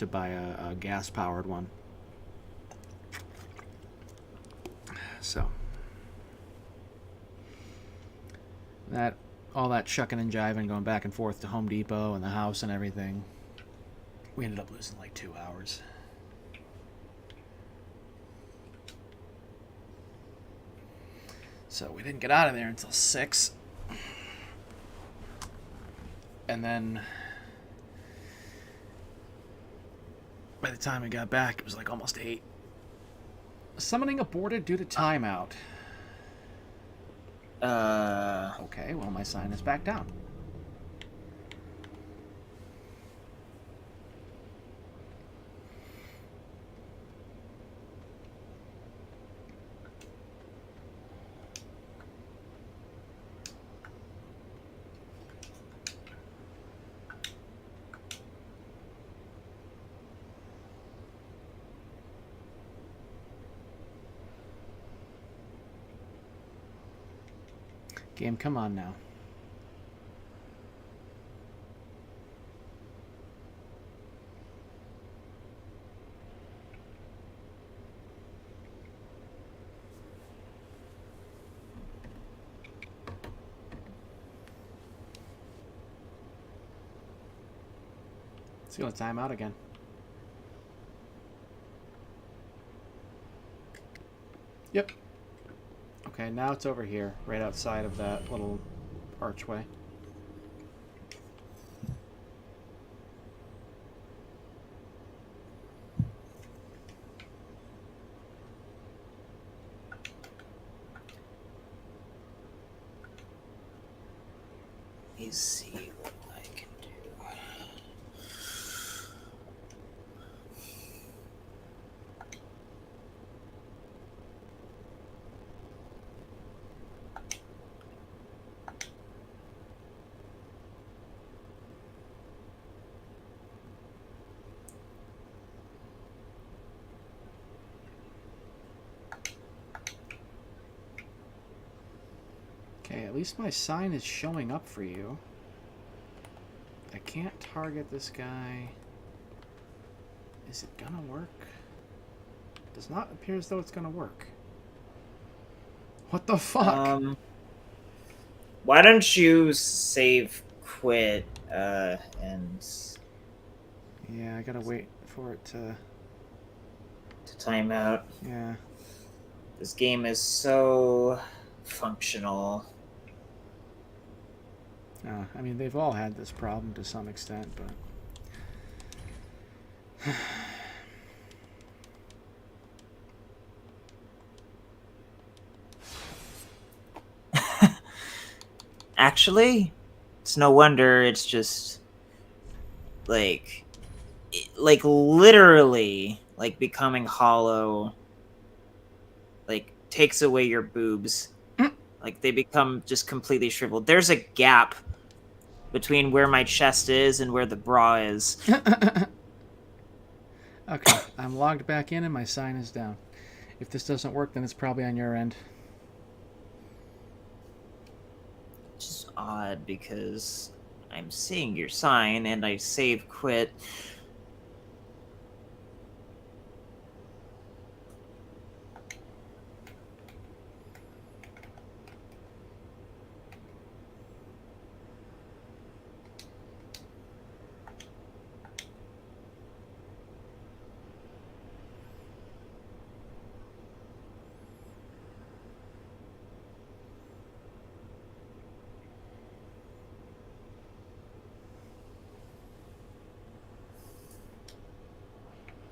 buy a gas-powered one. So all that shucking and jiving, going back and forth to Home Depot and the house and everything, we ended up losing like 2 hours. So we didn't get out of there until 6. And then by the time we got back, it was like almost 8. Summoning aborted due to timeout. Okay, well, my sign is back down. Game, come on now. It's gonna time out again. Yep. Okay, now it's over here, right outside of that little archway. Let me see what I can do. Okay, at least my sign is showing up for you. I can't target this guy. Is it gonna work? Does not appear as though it's gonna work. What the fuck? Why don't you save quit and Yeah, I gotta wait for it to... time out? Yeah. This game is so functional. I mean, they've all had this problem to some extent, but... Actually, it's no wonder. It's just like literally like becoming hollow. Like takes away your boobs. Like they become just completely shriveled. There's a gap between where my chest is and where the bra is. Okay, I'm logged back in and my sign is down. If this doesn't work, then it's probably on your end. Which is odd because I'm seeing your sign and I save quit.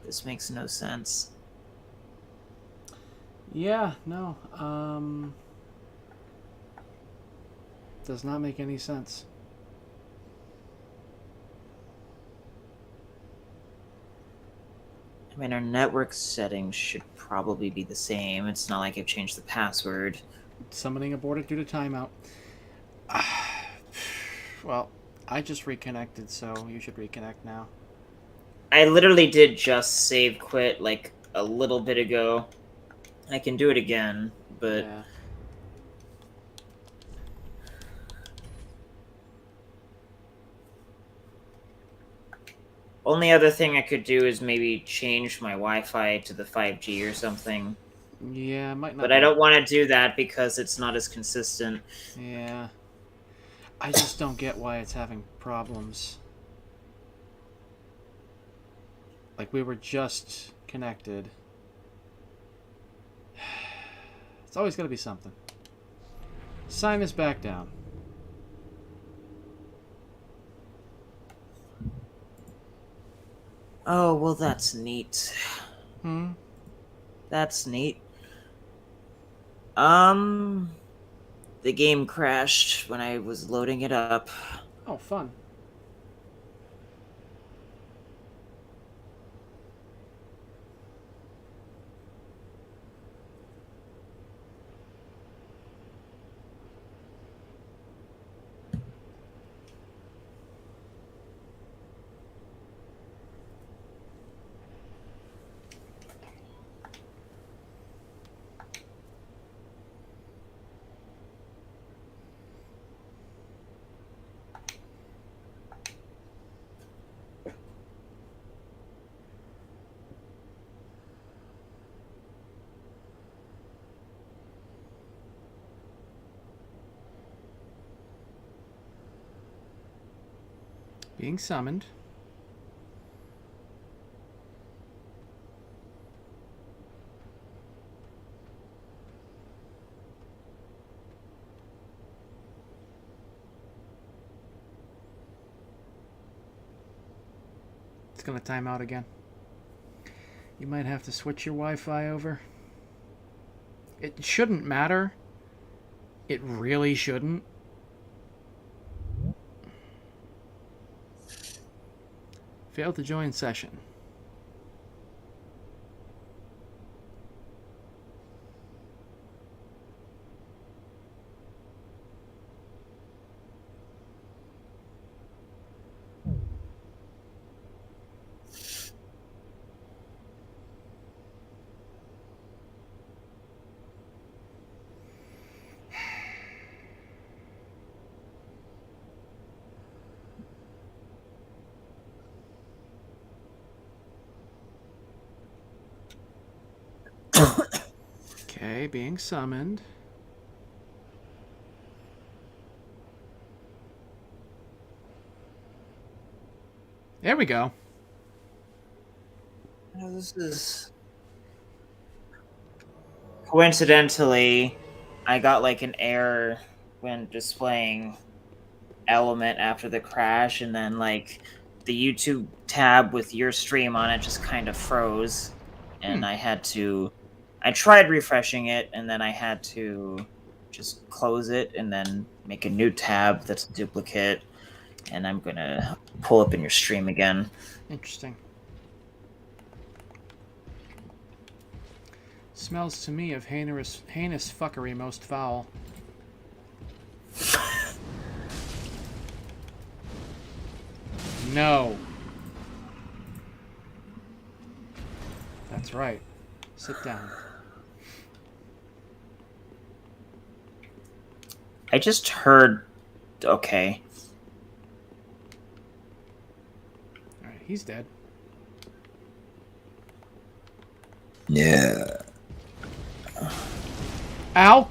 This makes no sense. Yeah, no. Does not make any sense. I mean, our network settings should probably be the same. It's not like I've changed the password. Summoning aborted due to timeout. Well, I just reconnected, so you should reconnect now. I literally did just save quit like a little bit ago. I can do it again, but Yeah. only other thing I could do is maybe change my Wi-Fi to the 5G or something. Yeah, it might not But be. I don't want to do that because it's not as consistent. Yeah. I just don't get why it's having problems. Like, we were just connected. It's always got to be something. Sign this back down. Oh, well, that's neat. Hmm? That's neat. The game crashed when I was loading it up. Oh, fun. Being summoned. It's going to time out again. You might have to switch your Wi-Fi over. It shouldn't matter. It really shouldn't. Failed to join session. Okay, being summoned. There we go. Oh, this is... Coincidentally, I got like an error when displaying Element after the crash, and then like the YouTube tab with your stream on it just kind of froze, and I tried refreshing it, and then I had to just close it and then make a new tab that's a duplicate, and I'm gonna pull up in your stream again. Interesting. Smells to me of heinous fuckery most foul. No. That's right. Sit down. I just heard... Okay. Alright, he's dead. Yeah. Ow!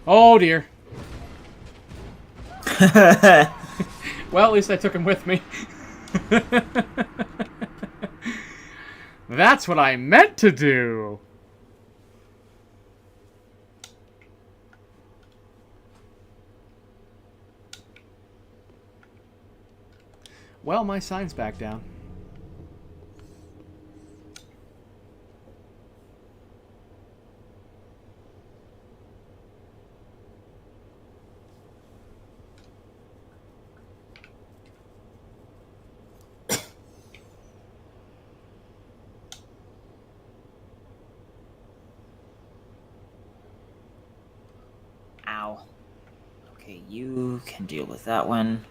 Oh dear. Well, at least I took him with me. That's what I meant to do. Well, my sign's back down. Okay, you can deal with that one.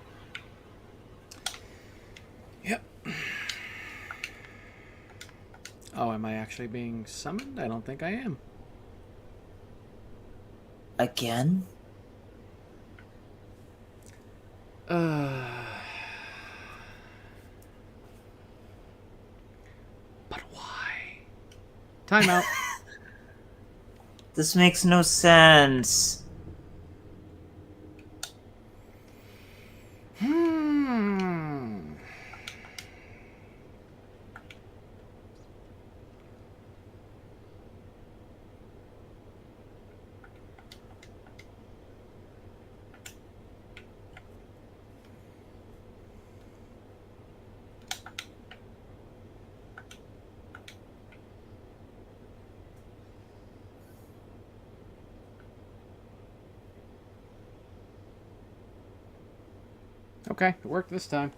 Yep. Oh, am I actually being summoned? I don't think I am. Again? But why? Time out. This makes no sense. Hmm. Okay, it worked this time.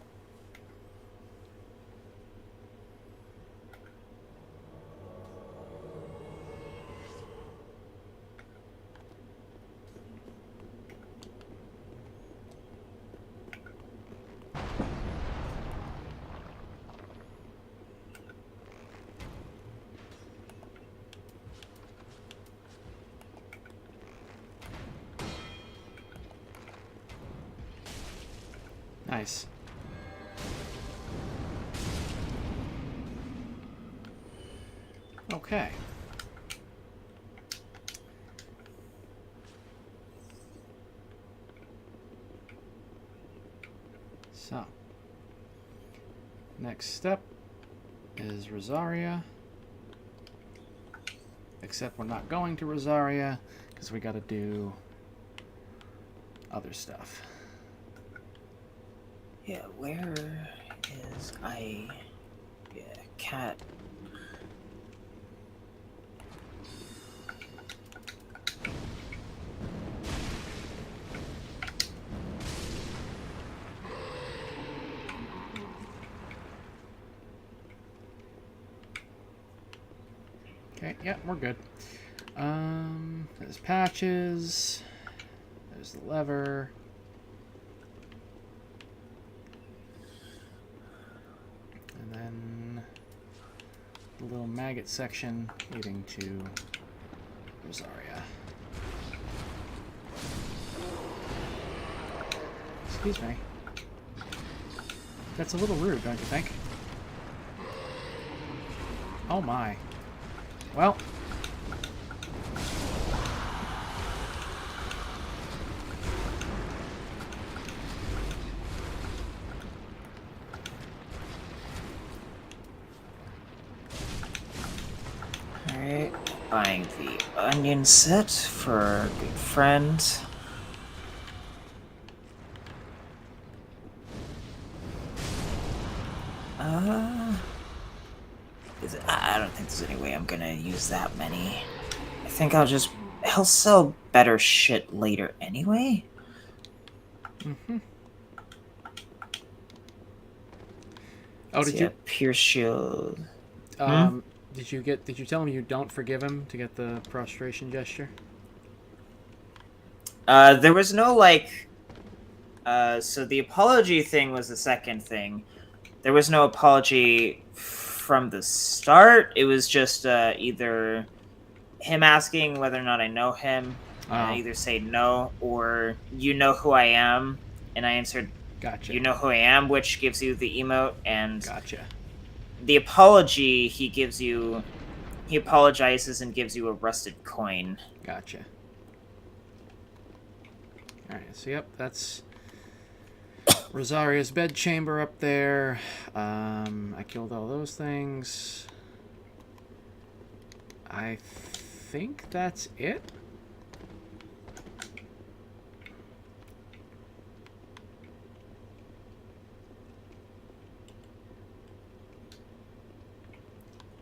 Nice. Okay. So, next step is Rosaria. Except we're not going to Rosaria because we got to do other stuff. Yeah, where is Yeah, cat. Okay, yeah, we're good. There's patches. There's the lever. And then the little maggot section leading to Rosaria. Excuse me. That's a little rude, don't you think? Oh my. Well. Alright, buying the onion set for a good friend. I don't think there's any way I'm gonna use that many. I think I'll sell better shit later anyway. Mm-hmm. Oh, So did yeah, you? Pierce Shield. Did you tell him you don't forgive him to get the prostration gesture? There was no so the apology thing was the second thing. There was no apology from the start. It was just either him asking whether or not I know him, and I Oh, either say no or you know who I am, and I answered gotcha. you know who I am, which gives you the emote, and Gotcha. the apology he apologizes and gives you a rusted coin. Gotcha. Alright, so yep, that's Rosaria's bedchamber up there. I killed all those things. I think that's it.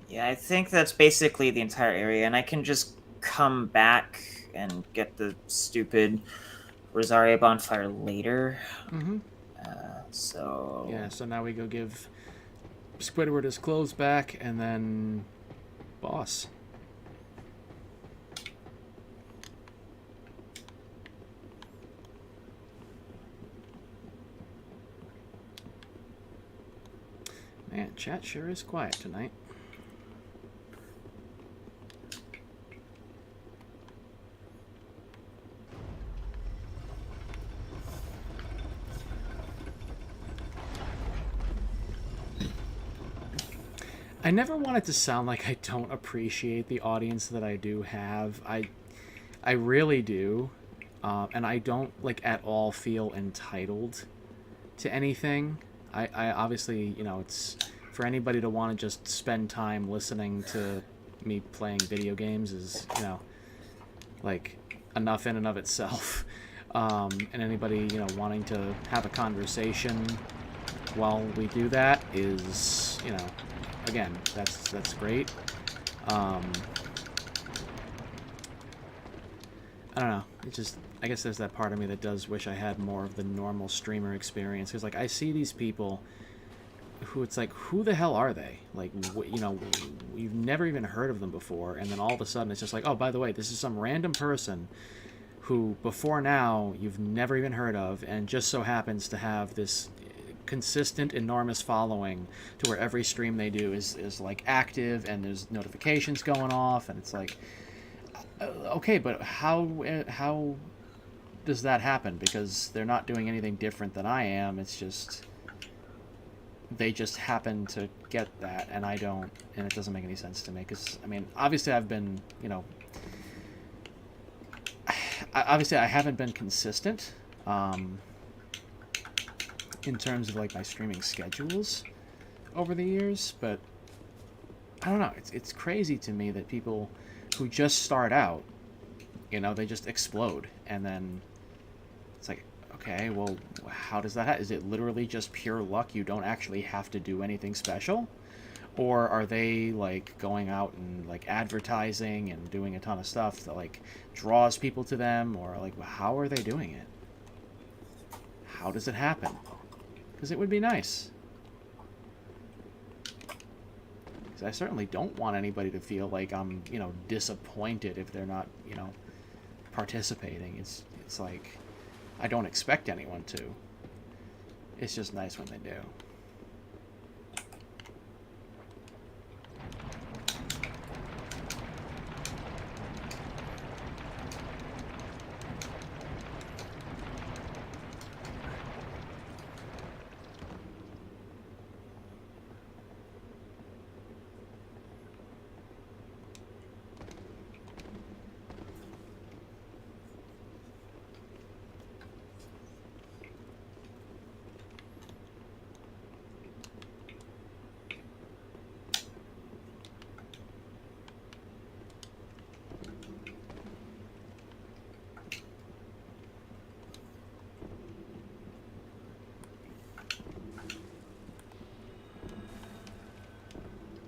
Yeah, I think that's basically the entire area, and I can just come back and get the stupid Rosaria bonfire later. Mm-hmm. So Yeah, so now we go give Squidward his clothes back, and then boss. Man, chat sure is quiet tonight. I never want it to sound like I don't appreciate the audience that I do have. I really do. And I don't, like, at all feel entitled to anything. I obviously, you know, it's for anybody to want to just spend time listening to me playing video games is, you know, like, enough in and of itself. And anybody, you know, wanting to have a conversation while we do that is, you know, again, that's great. I don't know. It just, I guess there's that part of me that does wish I had more of the normal streamer experience. Because, like, I see these people who it's like, who the hell are they? Like, you know, you've never even heard of them before. And then all of a sudden it's just like, oh, by the way, this is some random person who before now you've never even heard of and just so happens to have this consistent, enormous following to where every stream they do is like active and there's notifications going off. And it's like, okay, but how does that happen? Because they're not doing anything different than I am. It's just they just happen to get that, and I don't, and it doesn't make any sense to me. Because I mean, obviously, I've been, you know, obviously I haven't been consistent in terms of like my streaming schedules over the years, but I don't know. It's crazy to me that people who just start out, you know, they just explode, and then it's like, okay, well, how does that happen? Is it literally just pure luck? You don't actually have to do anything special? Or are they, like, going out and, like, advertising and doing a ton of stuff that, like, draws people to them? Or, like, how are they doing it? How does it happen? Because it would be nice. Because I certainly don't want anybody to feel like I'm, you know, disappointed if they're not, you know, participating. It's like, I don't expect anyone to. It's just nice when they do.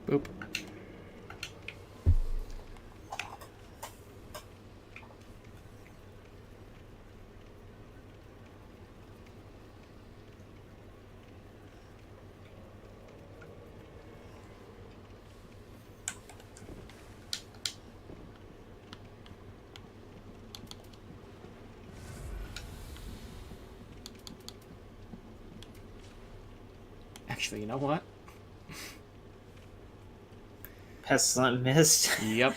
Boop. Actually, you know what? Pestilent Mist. Yep.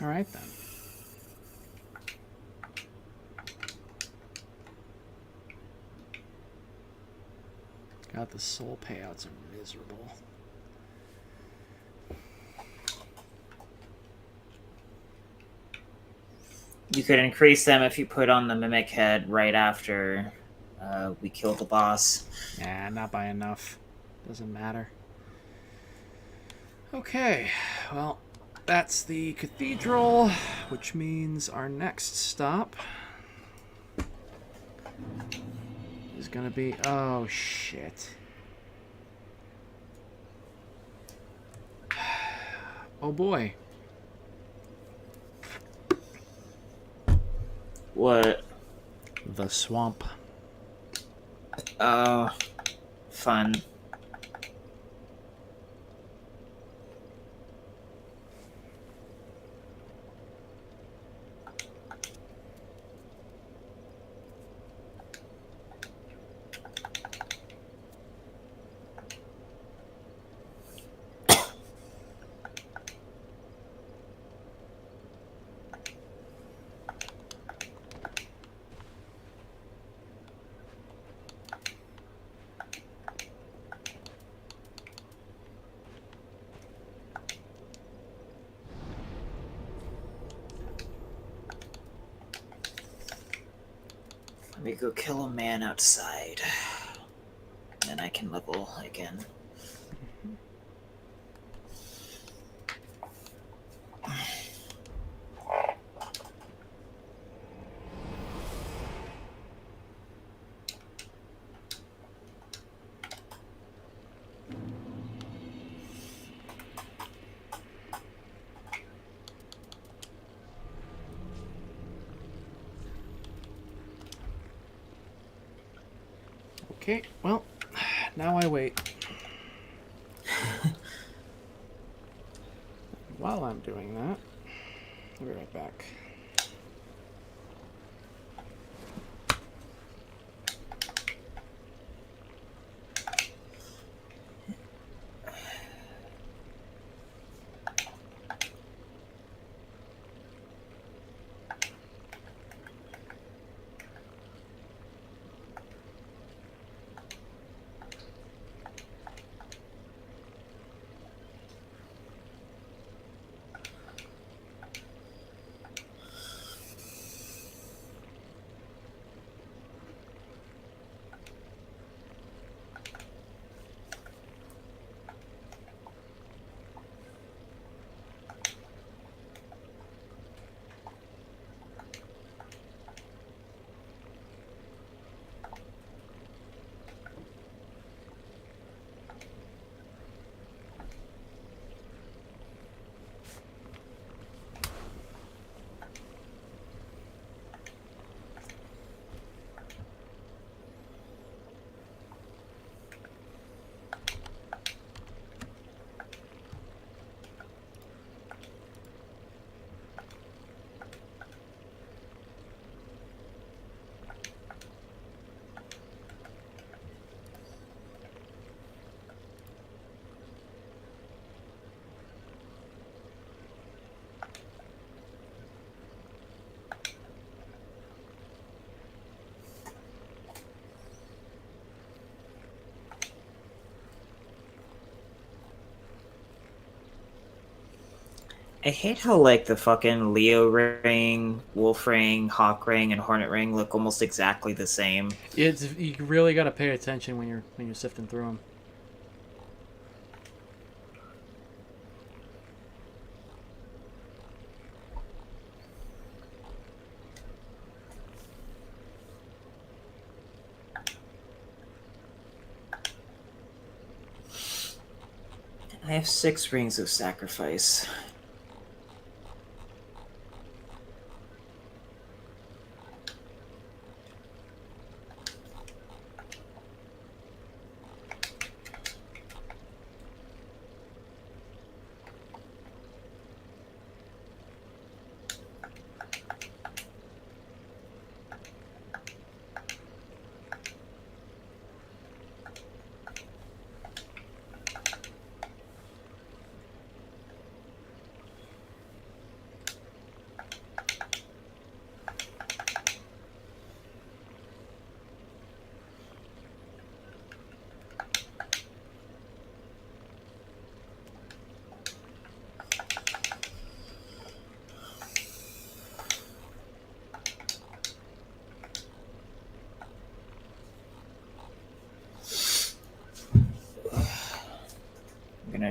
All right then. God, the soul payouts are miserable. You could increase them if you put on the mimic head right after we kill the boss. Nah, not by enough. Doesn't matter. Okay, well, that's the cathedral, which means our next stop is gonna be... Oh, shit. Oh, boy. What? The swamp. Oh, fun. Let me go kill a man outside. Then I can level again. Okay, well, now I wait. While I'm doing that, I'll be right back. I hate how like the fucking Leo ring, Wolf ring, Hawk ring, and Hornet ring look almost exactly the same. It's you really got to pay attention when you're sifting through them. I have 6 rings of sacrifice.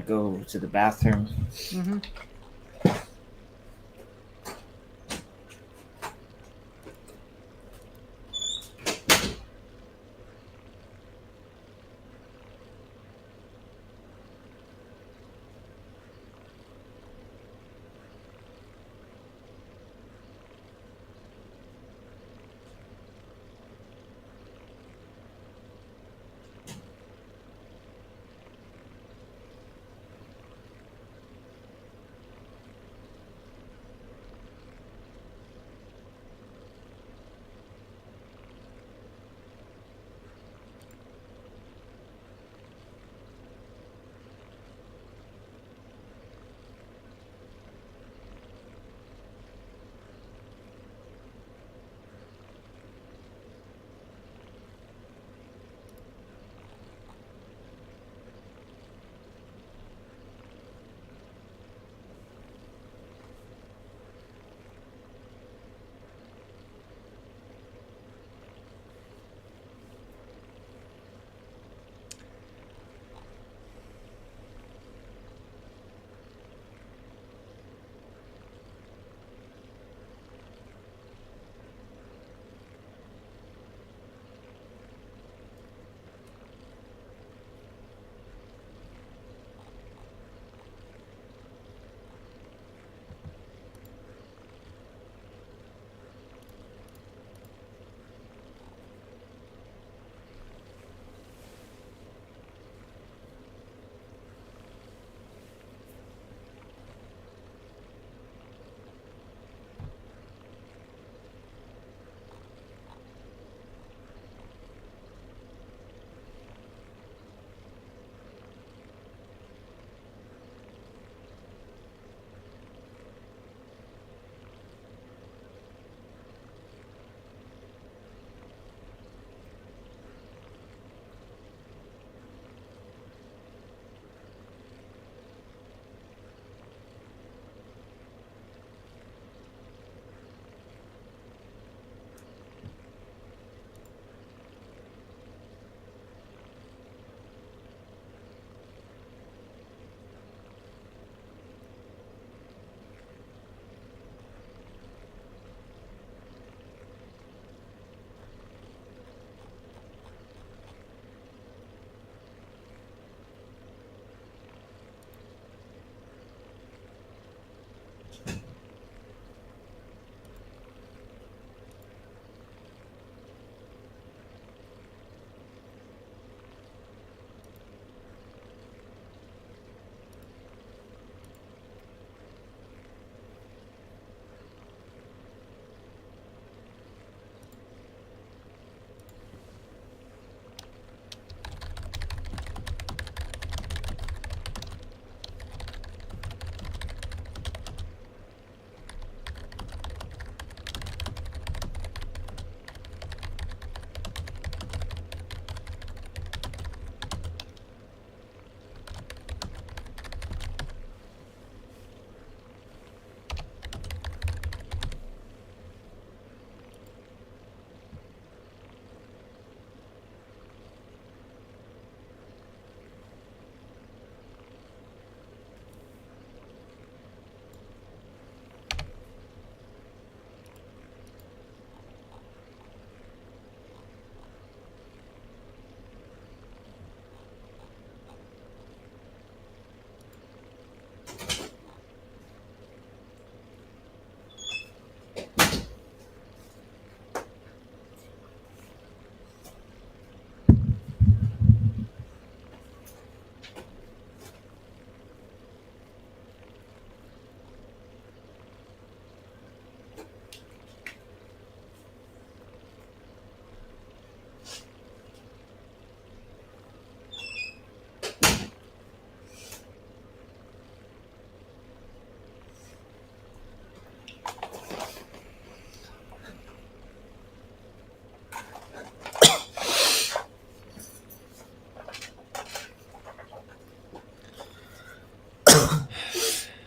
go to the bathroom. Mm-hmm.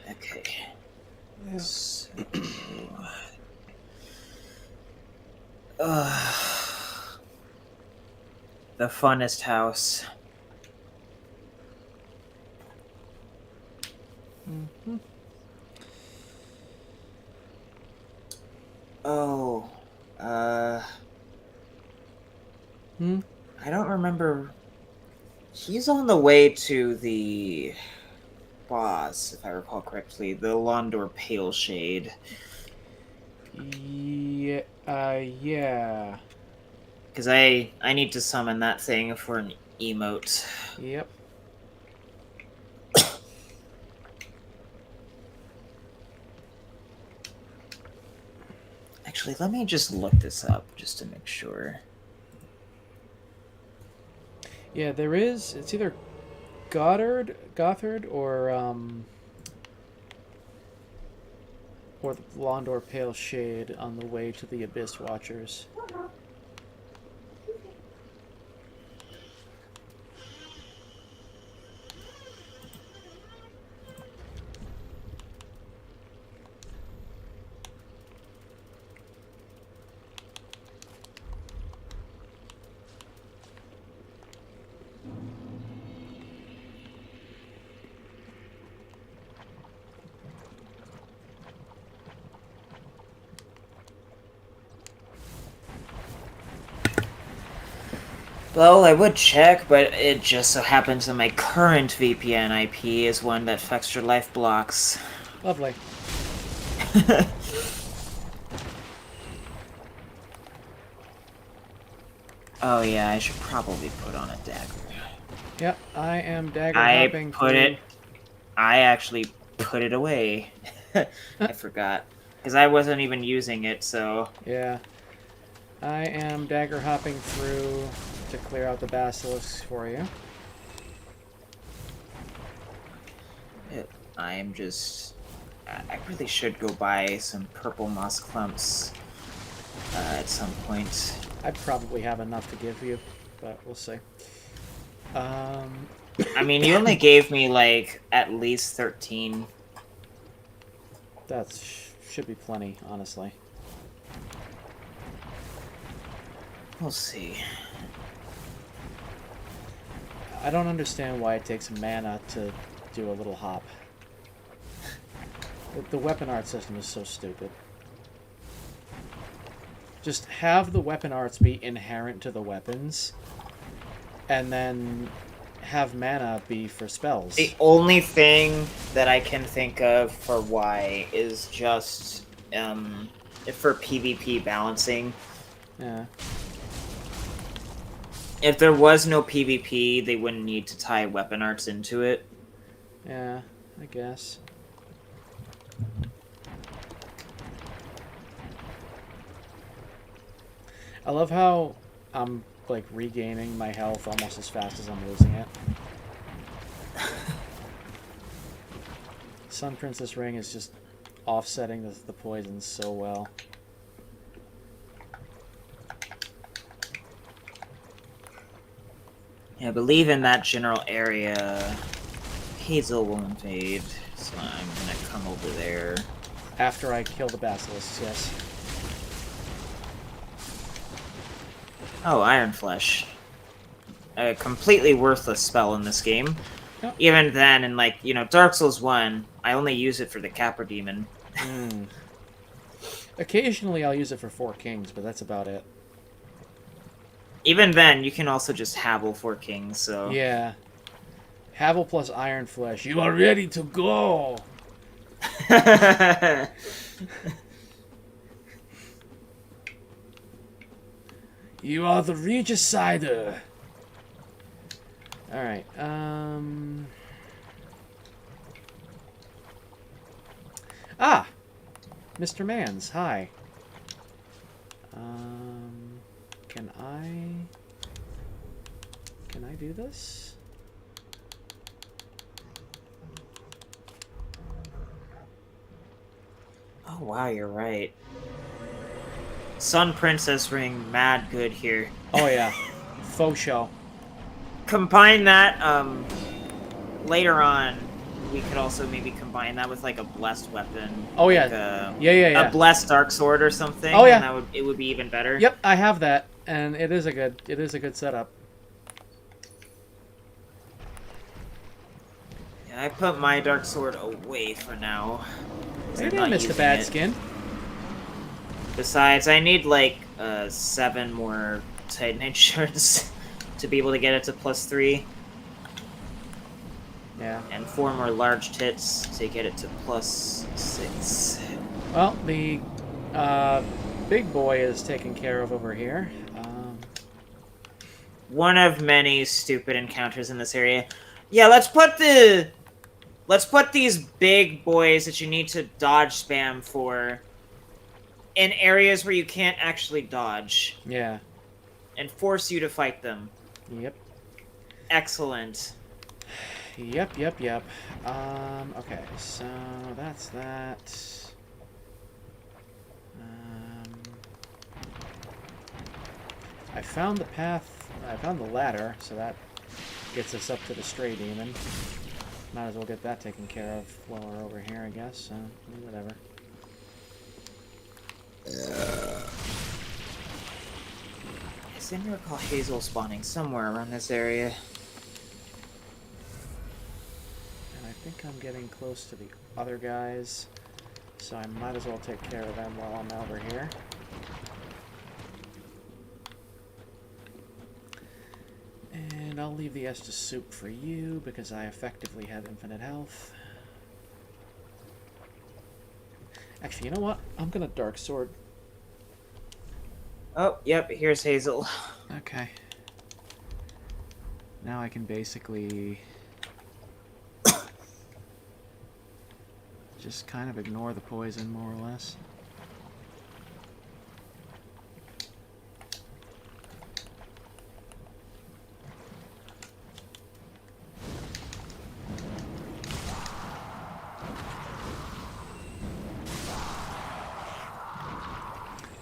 Okay. So, the funnest house. Mm-hmm. Oh, Hmm? I don't remember. He's on the way to the boss, if I recall correctly, the Londor Pale Shade. Yeah. Yeah. Because I need to summon that thing for an emote. Yep. Actually, let me just look this up just to make sure. Yeah, there is. It's either Gothard, or the Londor Pale Shade on the way to the Abyss Watchers. Well, I would check, but it just so happens that my current VPN IP is one that affects your life blocks. Lovely. Oh yeah, I should probably put on a dagger. Yep, I am dagger hopping through. I actually put it away. I forgot. Because I wasn't even using it, so... Yeah. I am dagger hopping through to clear out the basilisks for you. I am just... I really should go buy some purple moss clumps at some point. I probably have enough to give you, but we'll see. I mean, you only gave me, like, at least 13. That should be plenty, honestly. We'll see. I don't understand why it takes mana to do a little hop. The weapon art system is so stupid. Just have the weapon arts be inherent to the weapons, and then have mana be for spells. The only thing that I can think of for why is just for PvP balancing. Yeah. If there was no PvP, they wouldn't need to tie weapon arts into it. Yeah, I guess. I love how I'm, like, regaining my health almost as fast as I'm losing it. Sun Princess Ring is just offsetting the poison so well. Yeah, I believe in that general area, Hazel will invade, so I'm gonna come over there. After I kill the basilisks, yes. Oh, Iron Flesh. A completely worthless spell in this game. Yep. Even then, in, like, you know, Dark Souls 1, I only use it for the Capra Demon. Occasionally I'll use it for 4 Kings, but that's about it. Even then, you can also just Havel 4 Kings, so... Yeah. Havel plus Iron Flesh. You are ready to go! You are the Regicider! Alright, Ah! Mr. Mans, hi. Can I do this? Oh, wow, you're right. Sun Princess Ring, mad good here. Oh yeah, faux show. Combine that, later on, we could also maybe combine that with, like, a blessed weapon. Oh yeah, like yeah. A blessed dark sword or something. Oh yeah, and it would be even better. Yep, I have that, and it is a good setup. I put my dark sword away for now. 'Cause I'm Maybe I not missed a using bad it. skin. Besides, I need like 7 more Titanite shards to be able to get it to +3, Yeah. and 4 more large tits to get it to +6. Well, the big boy is taken care of over here. One of many stupid encounters in this area. Yeah, let's put these big boys that you need to dodge spam for in areas where you can't actually dodge Yeah. and force you to fight them. Yep. Excellent. Yep. Okay, so that's that. I found the path, I found the ladder, so that gets us up to the stray demon. Might as well get that taken care of while we're over here, I guess, so whatever. I seem to recall Hazel spawning somewhere around this area. And I think I'm getting close to the other guys, so I might as well take care of them while I'm over here. And I'll leave the Estus soup for you, because I effectively have infinite health. Actually, you know what? I'm gonna Dark Sword. Oh, yep, here's Hazel. Okay. Now I can basically just kind of ignore the poison, more or less.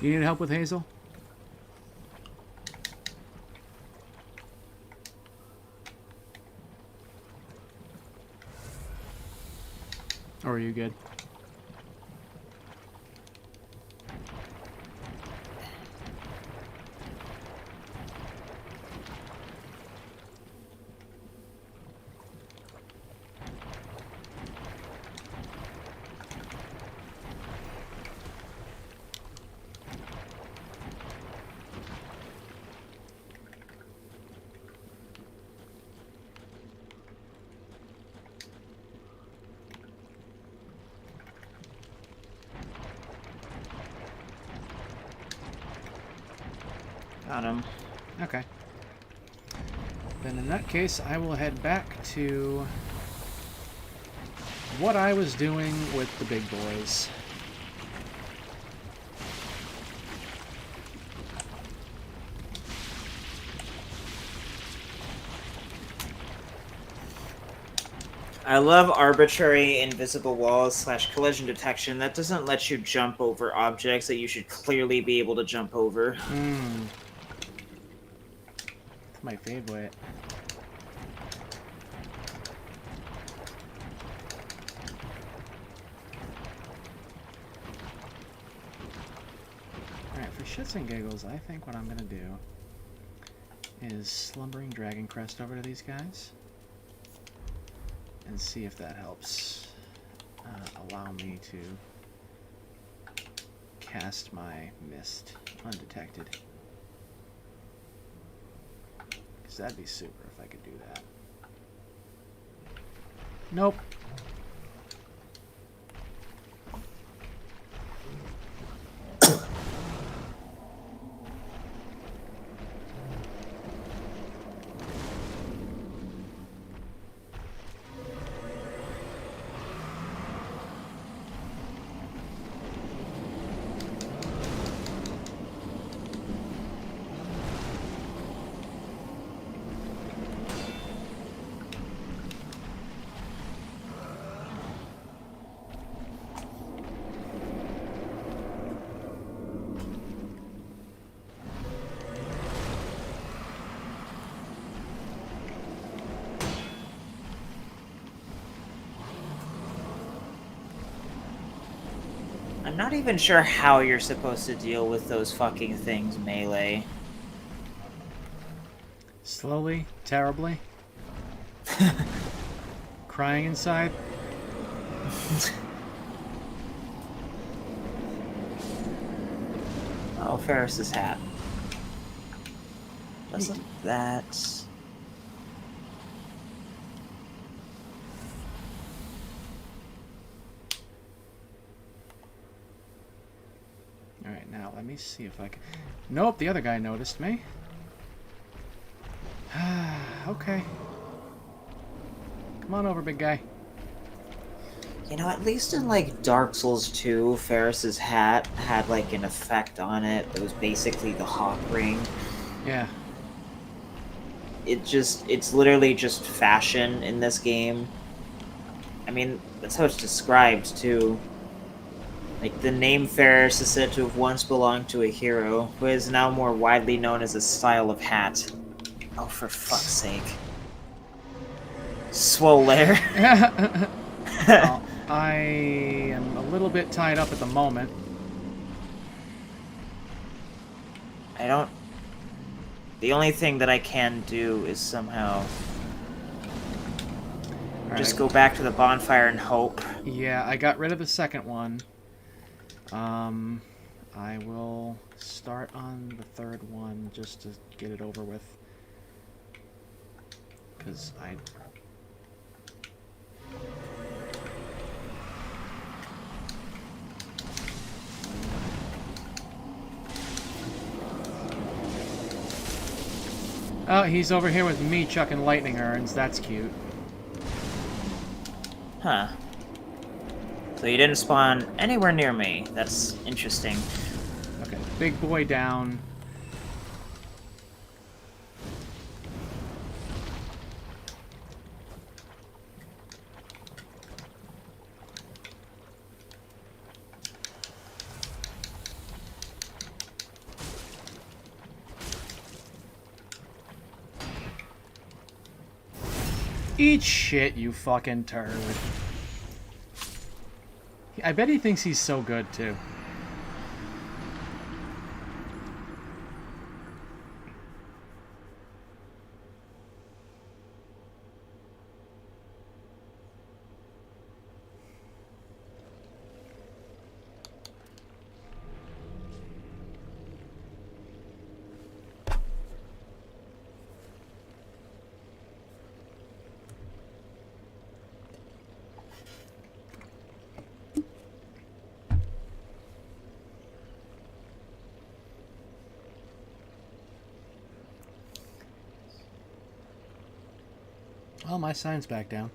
You need help with Hazel? Or are you good? Got him. Okay. Then in that case, I will head back to what I was doing with the big boys. I love arbitrary invisible walls / collision detection that doesn't let you jump over objects that you should clearly be able to jump over. That's my favorite. Alright, for shits and giggles, I think what I'm gonna do is Slumbering Dragon Crest over to these guys and see if that helps allow me to cast my mist undetected. Because that'd be super if I could do that. Nope. I'm not even sure how you're supposed to deal with those fucking things melee. Slowly, terribly. crying inside. Oh, Ferris's hat. Doesn't that... Alright, now let me see if I can... Nope, the other guy noticed me. Okay. Come on over, big guy. You know, at least in, like, Dark Souls 2, Ferris's hat had, like, an effect on it that was basically the hawk ring. Yeah. It's literally just fashion in this game. I mean, that's how it's described, too. Like, the name Ferris is said to have once belonged to a hero, who is now more widely known as a style of hat. Oh, for fuck's sake. Swole there. Well, I am a little bit tied up at the moment. I don't... The only thing that I can do is somehow... All just right. go back to the bonfire and hope. Yeah, I got rid of the second one. I will start on the third one just to get it over with. Because I... Oh, he's over here with me chucking lightning urns. That's cute. Huh. So you didn't spawn anywhere near me. That's interesting. Okay, big boy down. Eat shit, you fucking turd. I bet he thinks he's so good, too. Well, my sign's back down.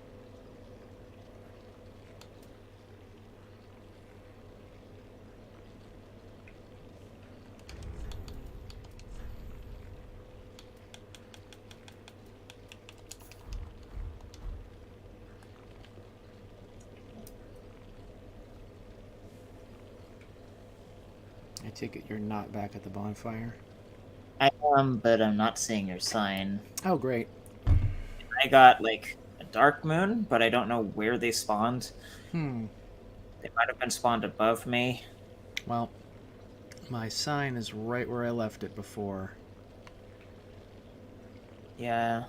I take it you're not back at the bonfire? I am, but I'm not seeing your sign. Oh, great. I got, like, a dark moon, but I don't know where they spawned. Hmm. They might have been spawned above me. Well, my sign is right where I left it before. Yeah.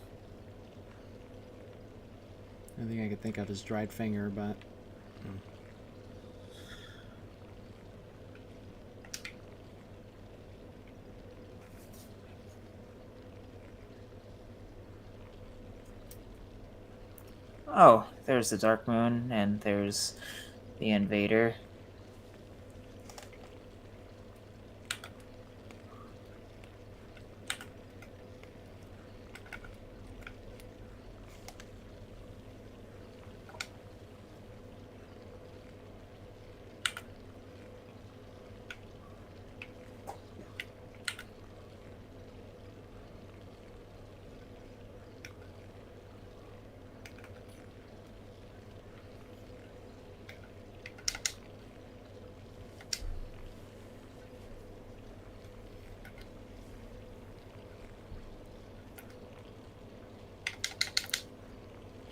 The only thing I could think of is dried finger, but... Oh, there's the dark moon, and there's the invader.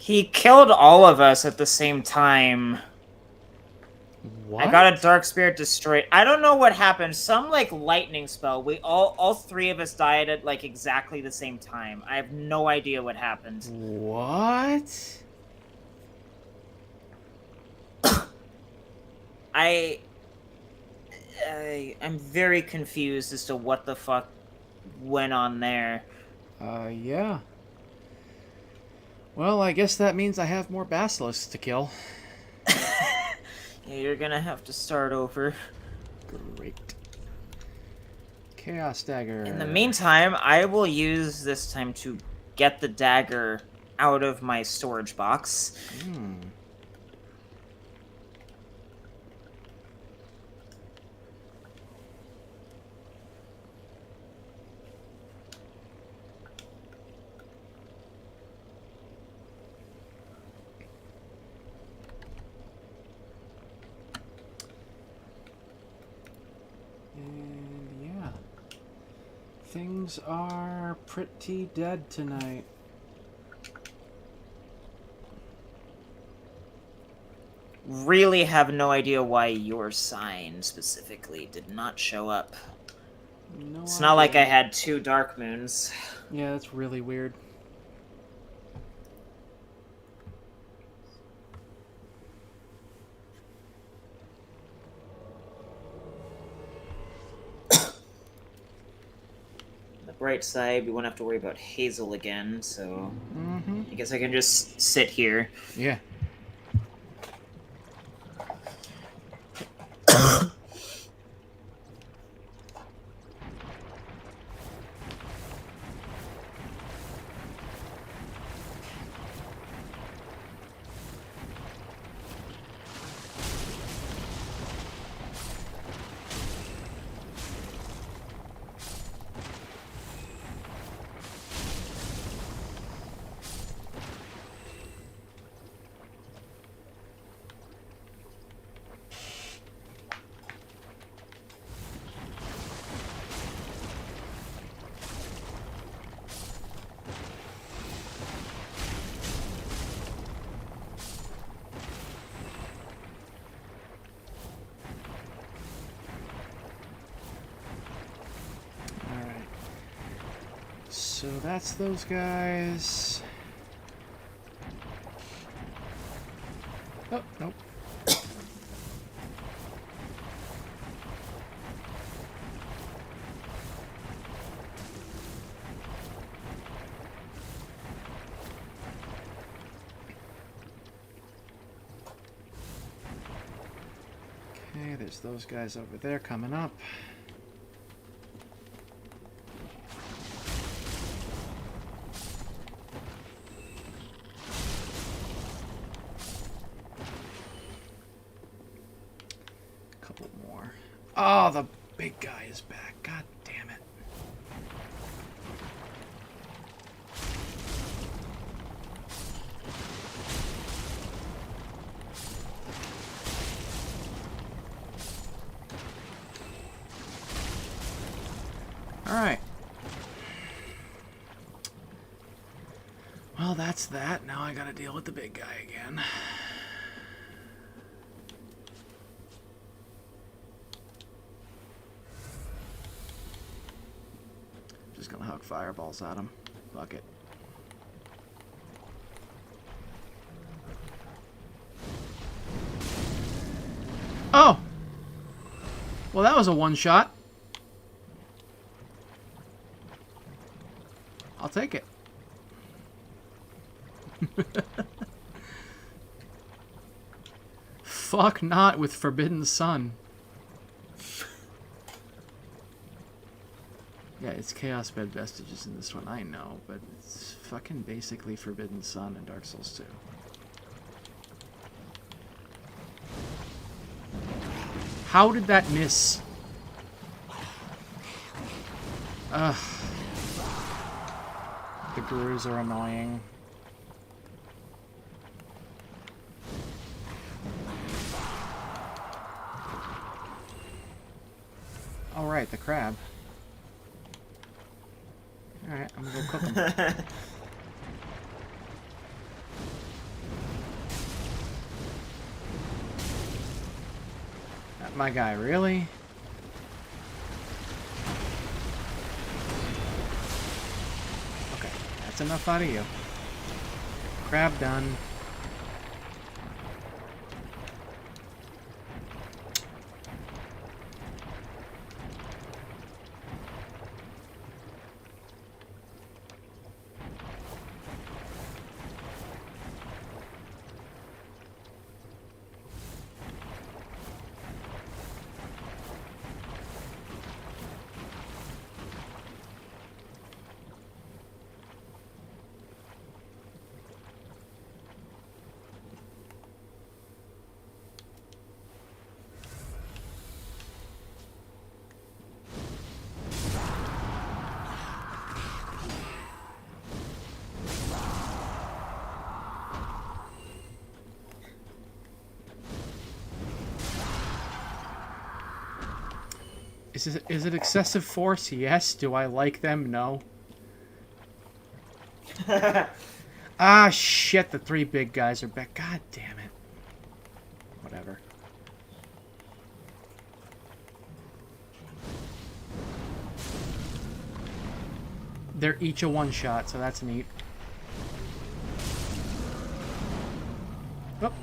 He killed all of us at the same time. What? I got a dark spirit destroyed. I don't know what happened. Some like lightning spell. We all three of us died at like exactly the same time. I have no idea what happened. What? I'm very confused as to what the fuck went on there. Yeah. Well, I guess that means I have more basilisks to kill. Yeah, you're gonna have to start over. Great. Chaos dagger. In the meantime, I will use this time to get the dagger out of my storage box. And yeah. Things are pretty dead tonight. Really have no idea why your sign specifically did not show up. No It's idea. not like I had 2 dark moons. Yeah, that's really weird. On the bright side, we won't have to worry about Hazel again, so Mm-hmm. I guess I can just sit here. Yeah. Alright. So that's those guys. Oh, nope. Okay, there's those guys over there coming up. Couple more. Oh, the big guy is back. God damn it. Alright. Well, that's that. Now I gotta deal with the big guy again. Just gonna hug fireballs at him. Fuck it. Oh! Well, that was a one-shot. I'll take it. Fuck not with Forbidden Sun. Yeah, it's Chaos Bed Vestiges in this one, I know, but it's fucking basically Forbidden Sun in Dark Souls 2. How did that miss? Ugh. The gurus are annoying. Alright, the crab. Alright, I'm gonna go cook him. Not my guy, really? Okay, that's enough out of you. Crab done. Is it excessive force? Yes. Do I like them? No. Ah, shit. The 3 big guys are back. God damn it. Whatever. They're each a one-shot, so that's neat. Oh.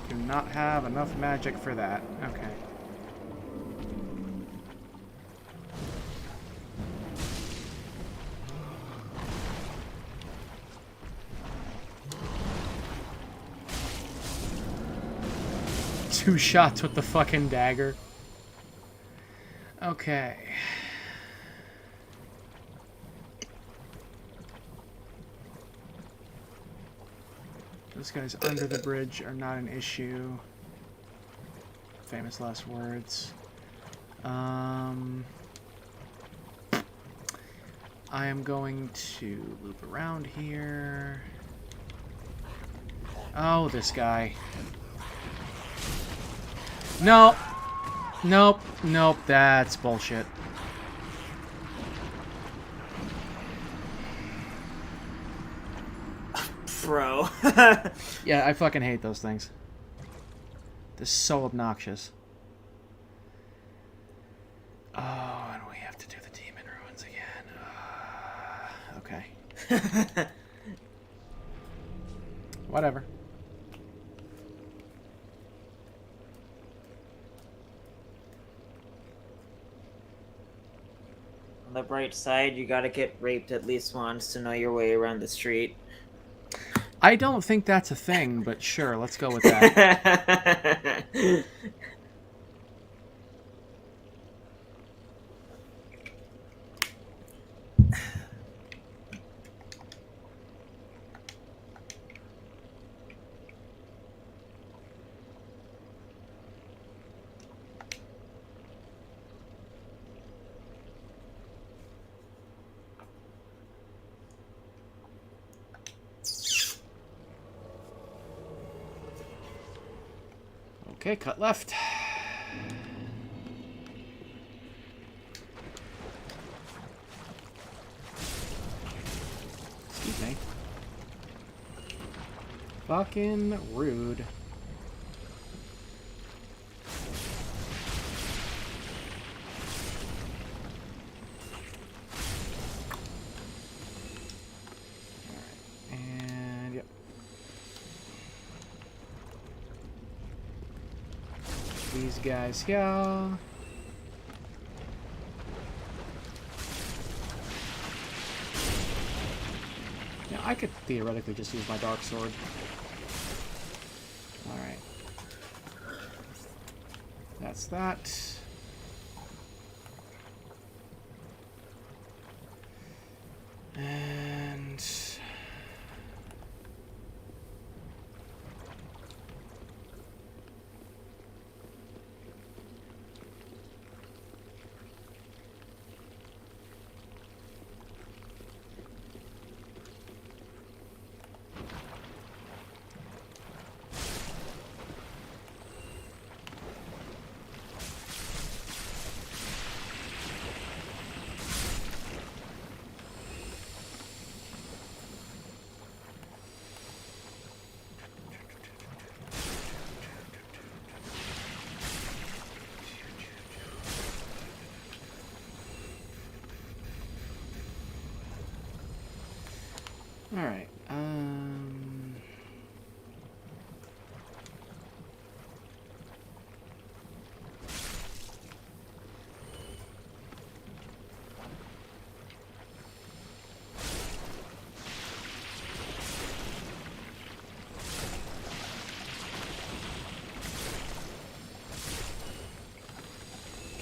Do not have enough magic for that. Okay. Two shots with the fucking dagger. Okay. Those guys under the bridge are not an issue. Famous last words. I am going to loop around here. Oh, this guy. No. Nope. Nope. That's bullshit. Bro. Yeah, I fucking hate those things. They're so obnoxious. Oh, and we have to do the demon ruins again. Okay. Whatever. On the bright side, you gotta get raped at least once to know your way around the street. I don't think that's a thing, but sure, let's go with that. Okay, cut left. Excuse me. Fucking rude. These guys here. Now I could theoretically just use my dark sword. Alright. That's that. And all right.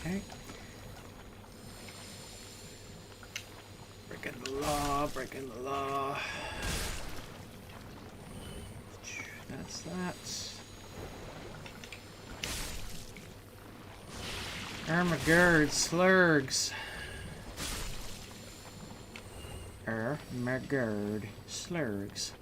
Okay. Breaking the law, breaking the law. That's that. Ermagerd slurgs. Ermagerd slurgs.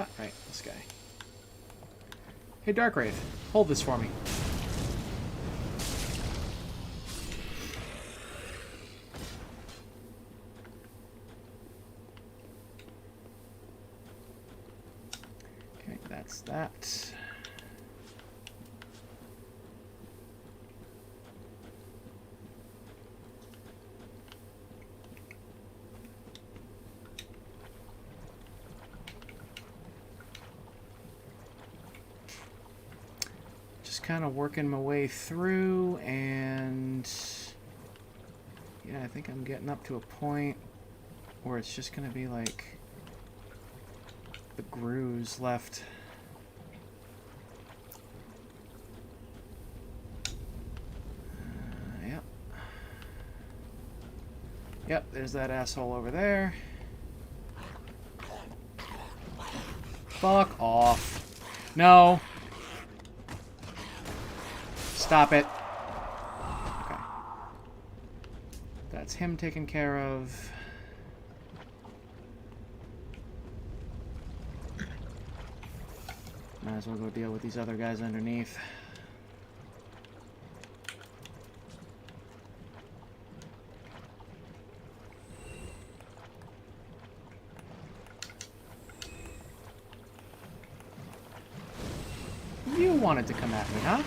Ah, right, this guy. Hey, Darkwraith, hold this for me. Okay, that's that. Kind of working my way through, and yeah, I think I'm getting up to a point where it's just gonna be like the grooves left. Yep. Yep, there's that asshole over there. Fuck off. No. Stop it. Okay. That's him taken care of. Might as well go deal with these other guys underneath. You wanted to come at me, huh?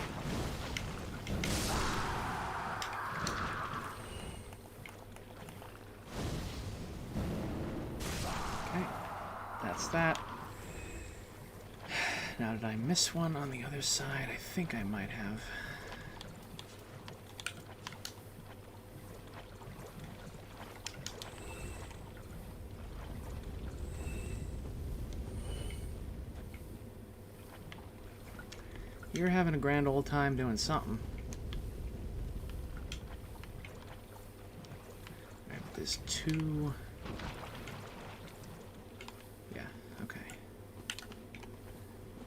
That. Now, did I miss one on the other side? I think I might have. You're having a grand old time doing something. All right, there's two.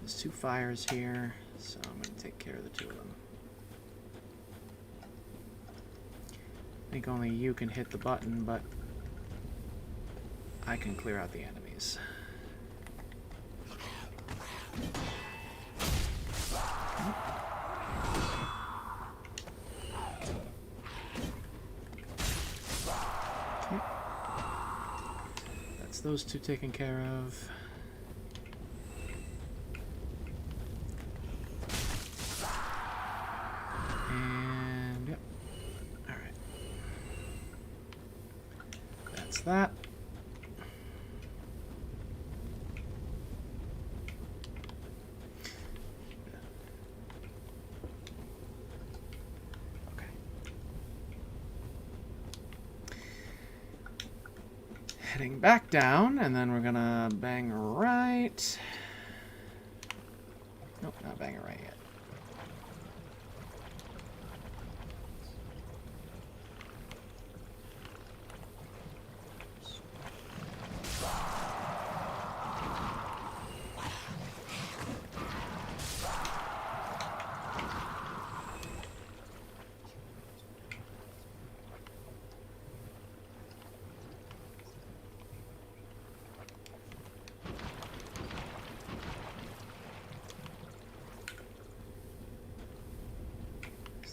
There's two fires here, so I'm going to take care of the two of them. I think only you can hit the button, but I can clear out the enemies. Okay. That's those two taken care of. That. Okay. Heading back down, and then we're gonna bang right. Nope, not bang it right yet.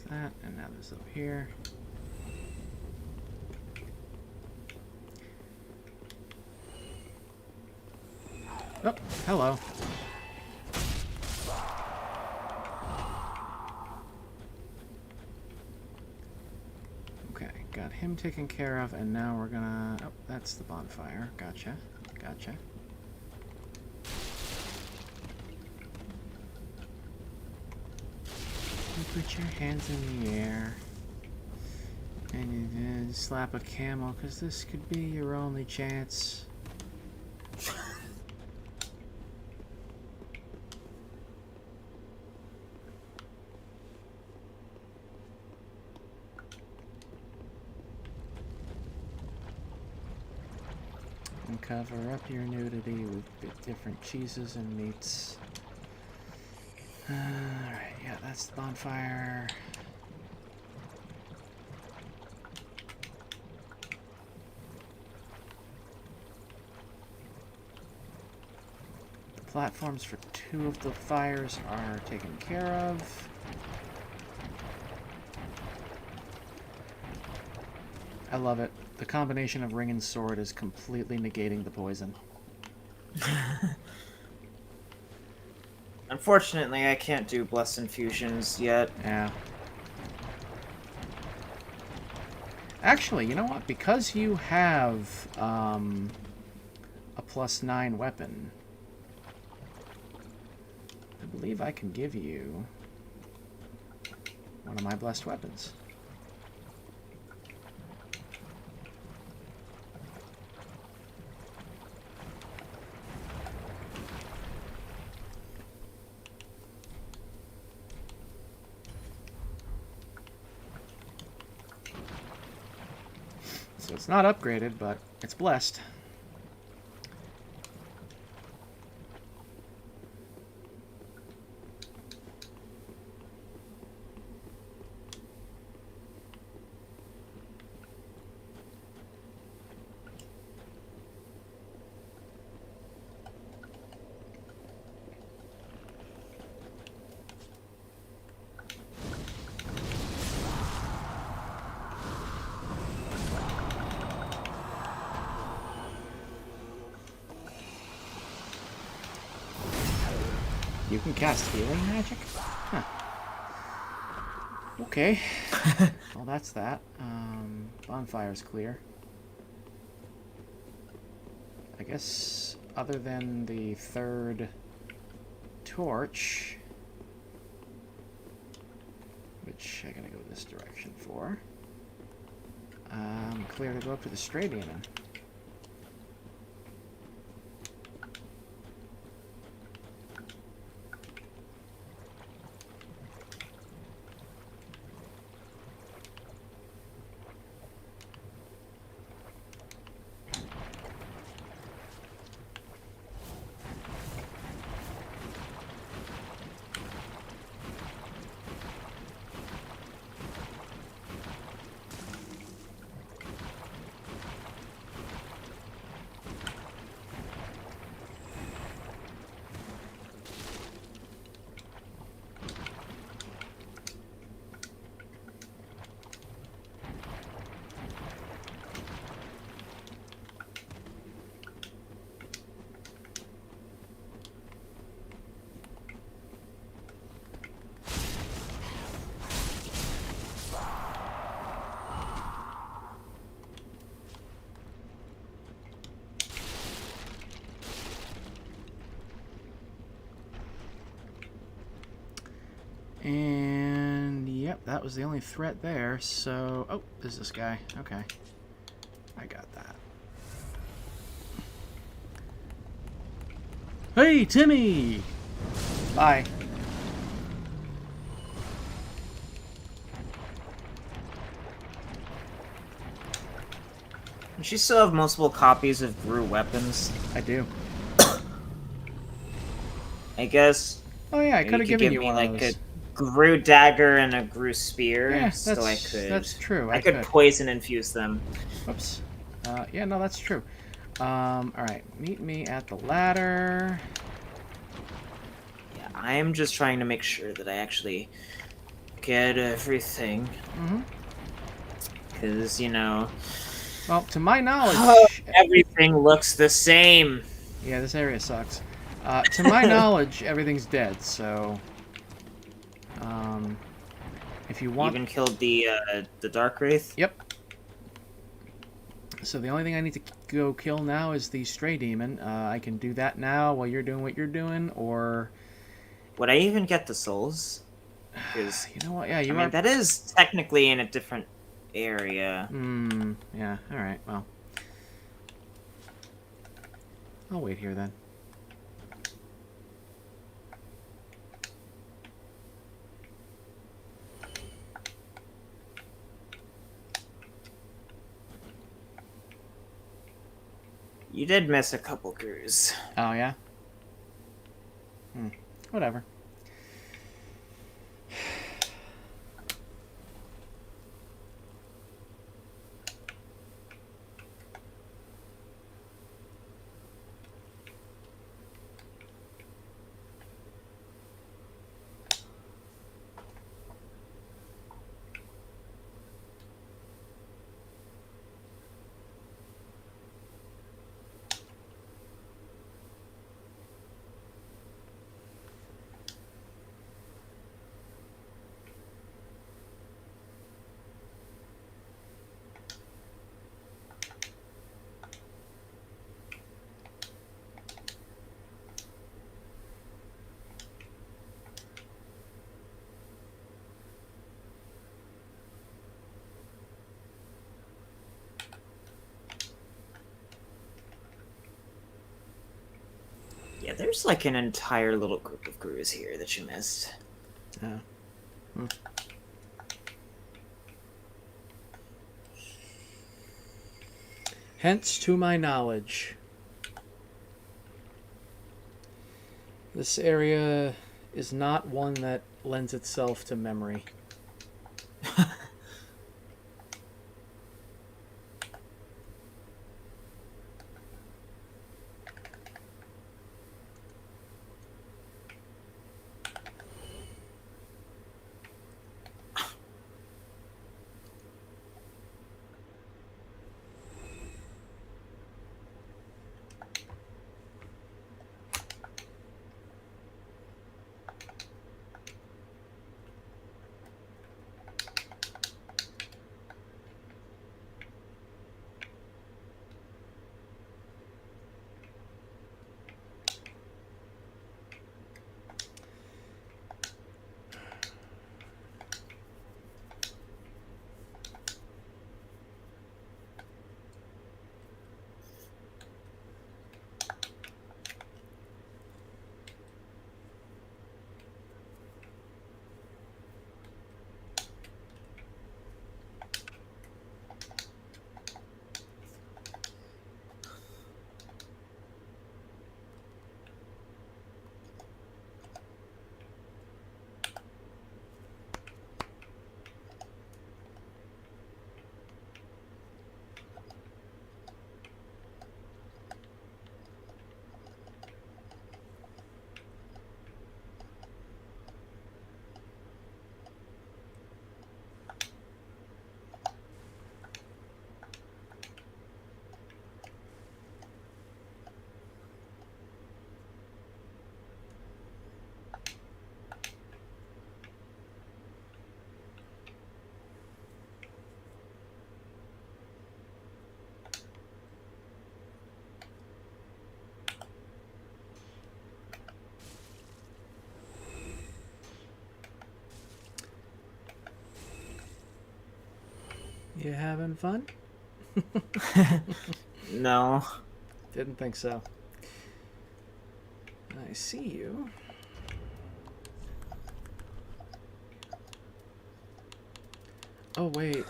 That, and now this over here. Oh, hello. Okay, got him taken care of, and now we're gonna... Oh, that's the bonfire. Gotcha. Gotcha. You put your hands in the air. And you then slap a camel, because this could be your only chance. And cover up your nudity with different cheeses and meats. Alright, yeah, that's the bonfire. Platforms for 2 of the fires are taken care of. I love it. The combination of ring and sword is completely negating the poison. Unfortunately, I can't do blessed infusions yet. Yeah. Actually, you know what? Because you have a +9 weapon, I believe I can give you one of my blessed weapons. So it's not upgraded, but it's blessed. You can cast healing magic? Huh. Okay. Well, that's that. Bonfire's clear. I guess other than the 3rd torch, which I gotta go this direction for, I'm clear to go up to the Stray Demon. And yep, that was the only threat there. So, oh, there's this guy. Okay, I got that. Hey, Timmy! Bye. Does she still have multiple copies of Gru weapons? I do. I guess. Oh yeah, I could have given give you me one like of those. a Gru dagger and a Gru spear, Yeah, so I could. that's true. I could poison infuse them. Oops. Yeah, no, that's true. All right, meet me at the ladder. Yeah, I am just trying to make sure that I actually get everything. Mm-hmm. Because, you know... Well, to my knowledge... everything looks the same! Yeah, this area sucks. To my knowledge, everything's dead, so... if you want... You even killed the Dark Wraith? Yep. So the only thing I need to go kill now is the Stray Demon. I can do that now while you're doing what you're doing, or... Would I even get the souls? Because... You know what? Yeah, you I mean, that is technically in a different area. Yeah, alright, well. I'll wait here then. You did miss a couple Grus. Oh, yeah? Whatever. there's like an entire little group of grooves here that you missed. Yeah. Hence, to my knowledge, this area is not one that lends itself to memory. You having fun? No. Didn't think so. I see you. Oh, wait.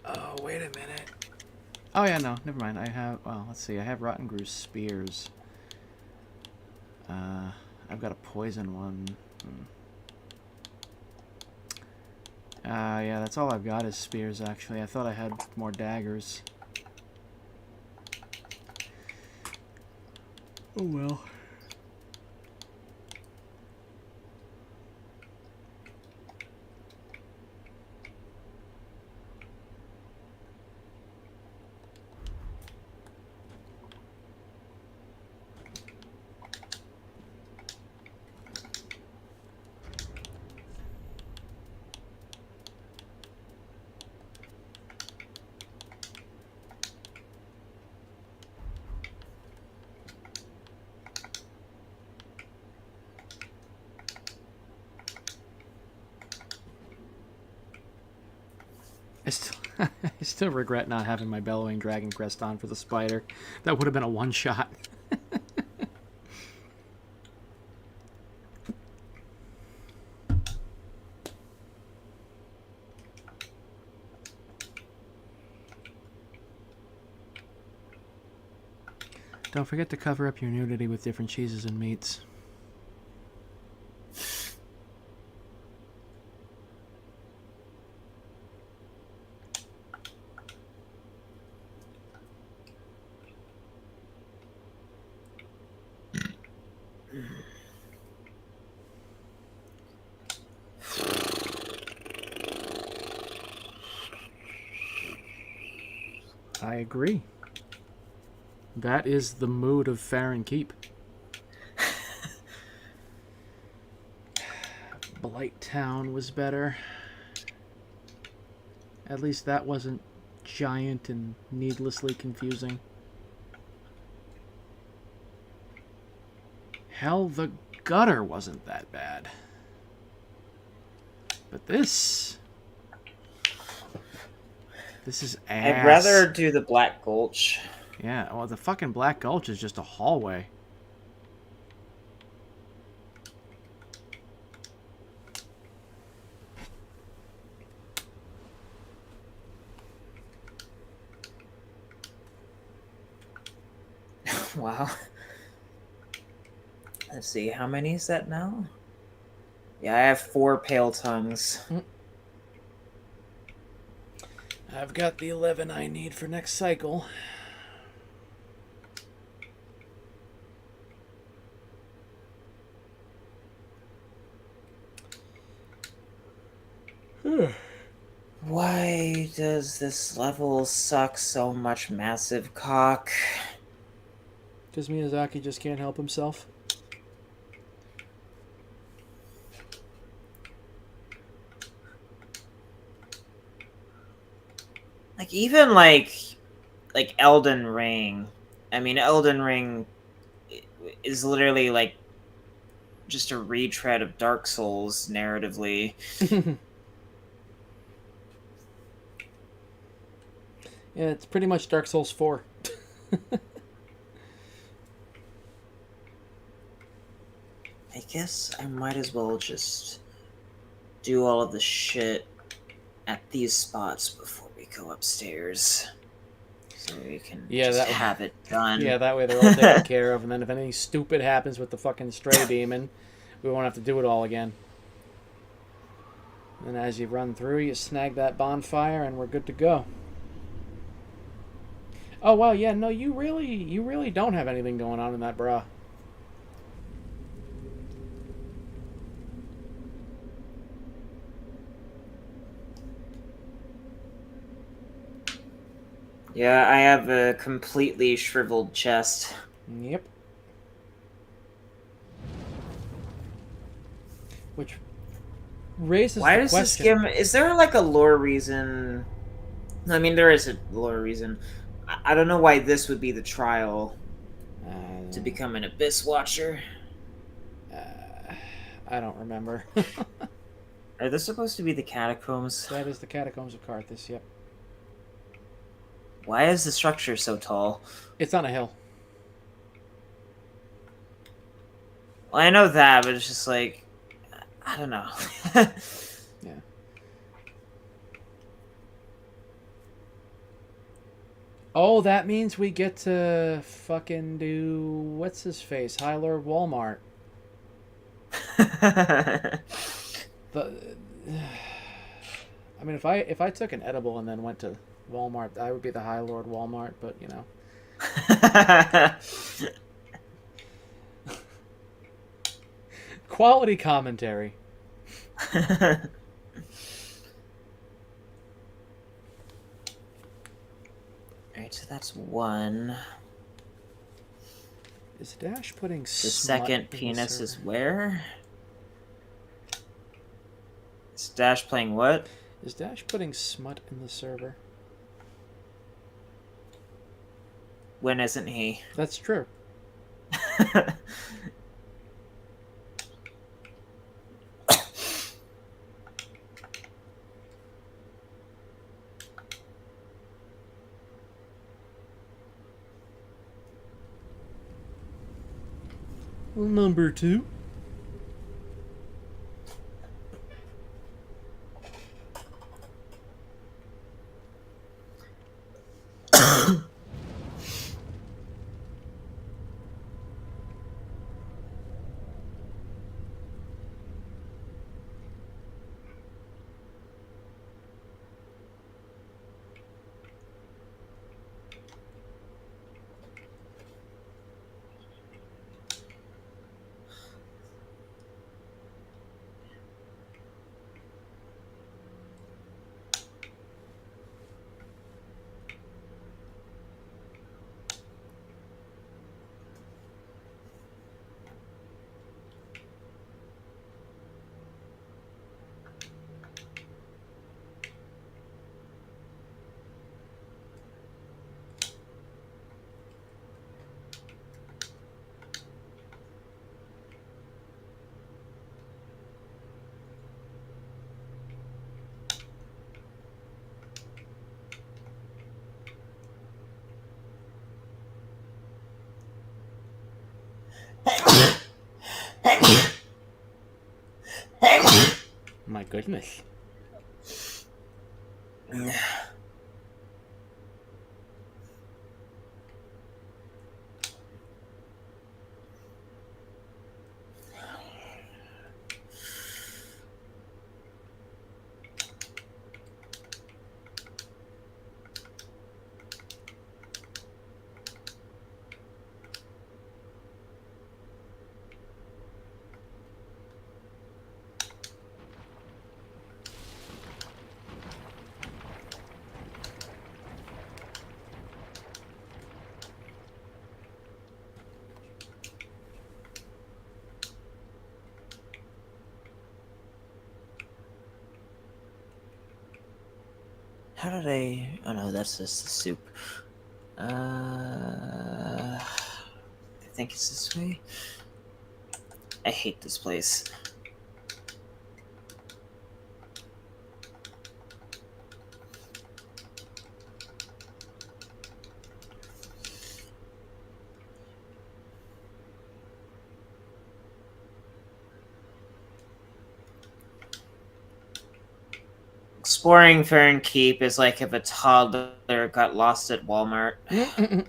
Oh, wait a minute. Oh, yeah, no, never mind. I have, well, let's see. I have Rotten Grew's spears. I've got a poison one. Yeah, that's all I've got is spears, actually. I thought I had more daggers. Oh, well. I still regret not having my bellowing dragon crest on for the spider. That would have been a one-shot. Don't forget to cover up your nudity with different cheeses and meats. I agree. That is the mood of Farron Keep. Blight Town was better. At least that wasn't giant and needlessly confusing. Hell, the gutter wasn't that bad. But this is ass. I'd rather do the Black Gulch. Yeah, well, the fucking Black Gulch is just a hallway. Wow. Let's see, how many is that now? Yeah, I have 4 pale tongues. I've got the 11 I need for next cycle. Why does this level suck so much, massive cock? Because Miyazaki just can't help himself. Like, even like Elden Ring. I mean, Elden Ring is literally like just a retread of Dark Souls narratively. Yeah, it's pretty much Dark Souls 4. I guess I might as well just do all of the shit at these spots before we go upstairs. So we can just have it done. Yeah, that way they're all taken care of, and then if anything stupid happens with the fucking stray demon, we won't have to do it all again. And as you run through, you snag that bonfire, and we're good to go. Oh wow, yeah, no, you really don't have anything going on in that bra. Yeah, I have a completely shriveled chest. Yep. Which raises Why the does question. this game... Is there like a lore reason? I mean, there is a lore reason. I don't know why this would be the trial to become an Abyss Watcher. I don't remember. Are this supposed to be the catacombs? That is the catacombs of Carthus, yep. Why is the structure so tall? It's on a hill. Well, I know that, but it's just like... I don't know. Yeah. Oh, that means we get to fucking do... What's his face? High Lord Walmart. I mean, if I took an edible and then went to Walmart, I would be the High Lord Walmart, but, you know. Quality commentary. Alright, so that's 1. Is Dash putting The smut second in the penis is server? where? Is Dash playing what? Is Dash putting smut in the server? When isn't he? That's true. Number 2. My goodness. How did I... Oh no, that's just the soup. I think it's this way. I hate this place. Exploring Fern Keep is like if a toddler got lost at Walmart. You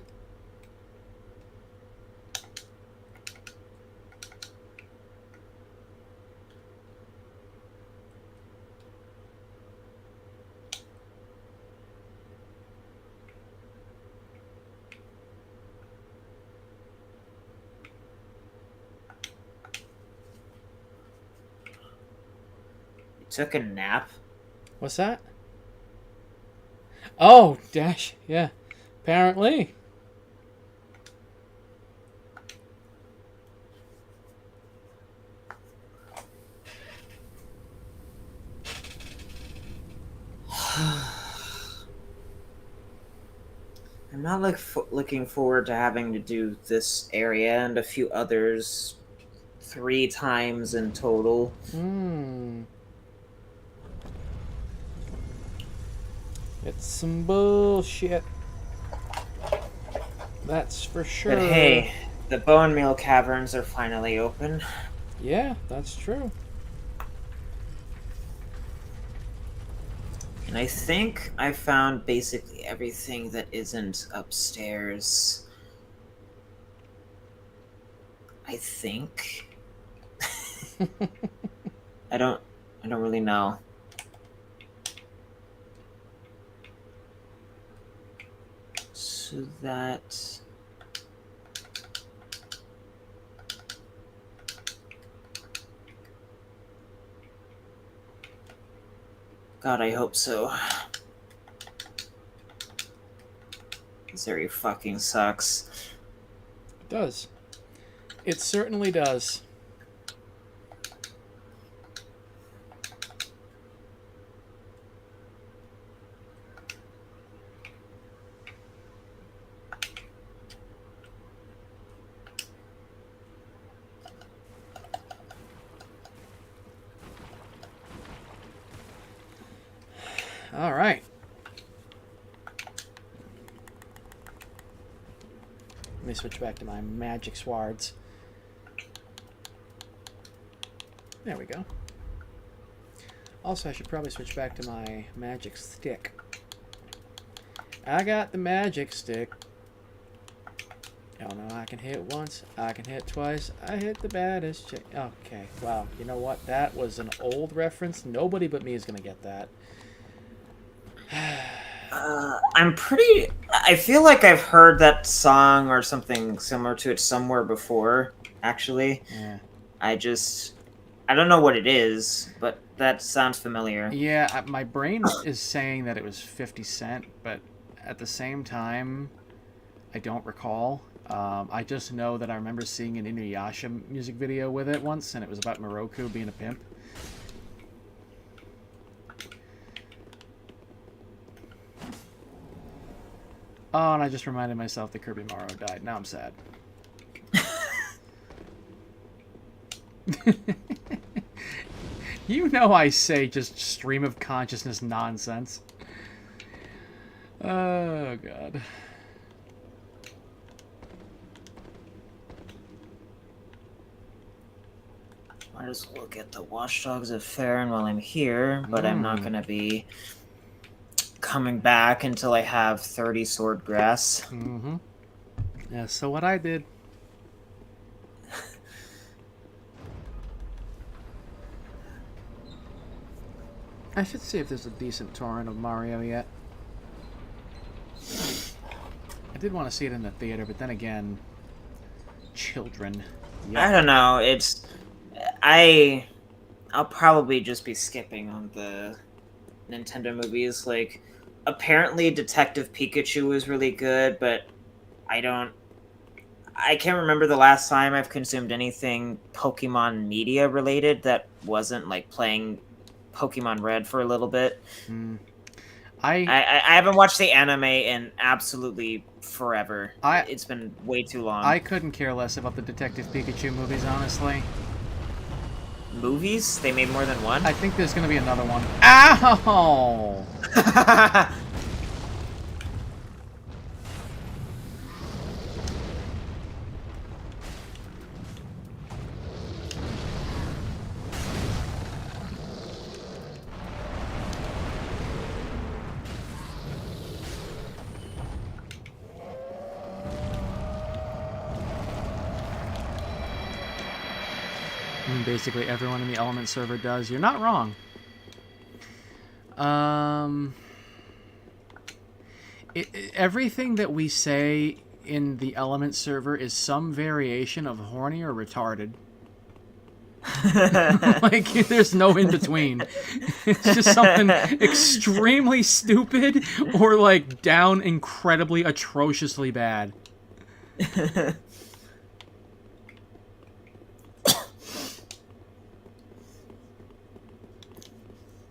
took a nap? What's that? Oh, dash. Yeah. Apparently. I'm not looking forward to having to do this area and a few others 3 times in total. It's some bullshit. That's for sure. But hey, the bone meal caverns are finally open. Yeah, that's true. And I think I found basically everything that isn't upstairs. I think. I don't really know. So that... God, I hope so. This area fucking sucks. It does. It certainly does. All right. Let me switch back to my magic swords. There we go. Also, I should probably switch back to my magic stick. I got the magic stick. Oh no, I can hit once, I can hit twice, I hit the baddest chick. Okay, wow, you know what? That was an old reference. Nobody but me is going to get that. I feel like I've heard that song or something similar to it somewhere before, actually. Yeah. I don't know what it is, but that sounds familiar. Yeah, my brain is saying that it was 50 Cent, but at the same time, I don't recall. I just know that I remember seeing an Inuyasha music video with it once, and it was about Moroku being a pimp. Oh, and I just reminded myself that Kirby Morrow died. Now I'm sad. You know I say just stream of consciousness nonsense. Oh, God. Might as well get the Watchdogs of Farron while I'm here, but I'm not going to be coming back until I have 30 swordgrass. Mm-hmm. Yeah, so what I did... I should see if there's a decent torrent of Mario yet. I did want to see it in the theater, but then again... Children. Yep. I don't know, I'll probably just be skipping on the Nintendo movies. Like, apparently Detective Pikachu was really good, but I can't remember the last time I've consumed anything Pokemon media related that wasn't like playing Pokemon Red for a little bit. I haven't watched the anime in absolutely forever. I- It's been way too long. I couldn't care less about the Detective Pikachu movies, honestly. Movies? They made more than one? I think there's gonna be another one. Ow! Basically everyone in the Element server does. You're not wrong. Everything that we say in the Element server is some variation of horny or retarded. Like, there's no in between. It's just something extremely stupid or, like, down incredibly atrociously bad.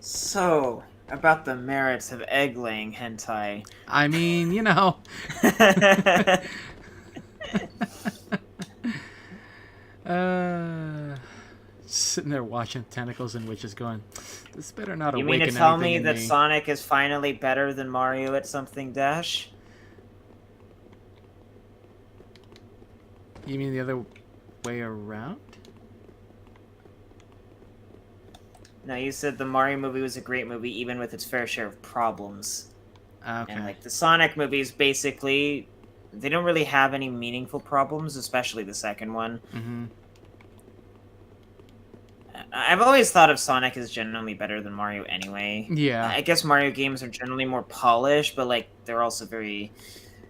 So, about the merits of egg-laying hentai. I mean, you know. Sitting there watching tentacles and witches going, this better not You awaken mean to tell anything me in that me. Sonic is finally better than Mario at something, Dash? You mean the other way around? No, you said the Mario movie was a great movie, even with its fair share of problems. Okay. And, like, the Sonic movies, basically, they don't really have any meaningful problems, especially the second one. Mm-hmm. I've always thought of Sonic as generally better than Mario anyway. Yeah. I guess Mario games are generally more polished, but, like, they're also very...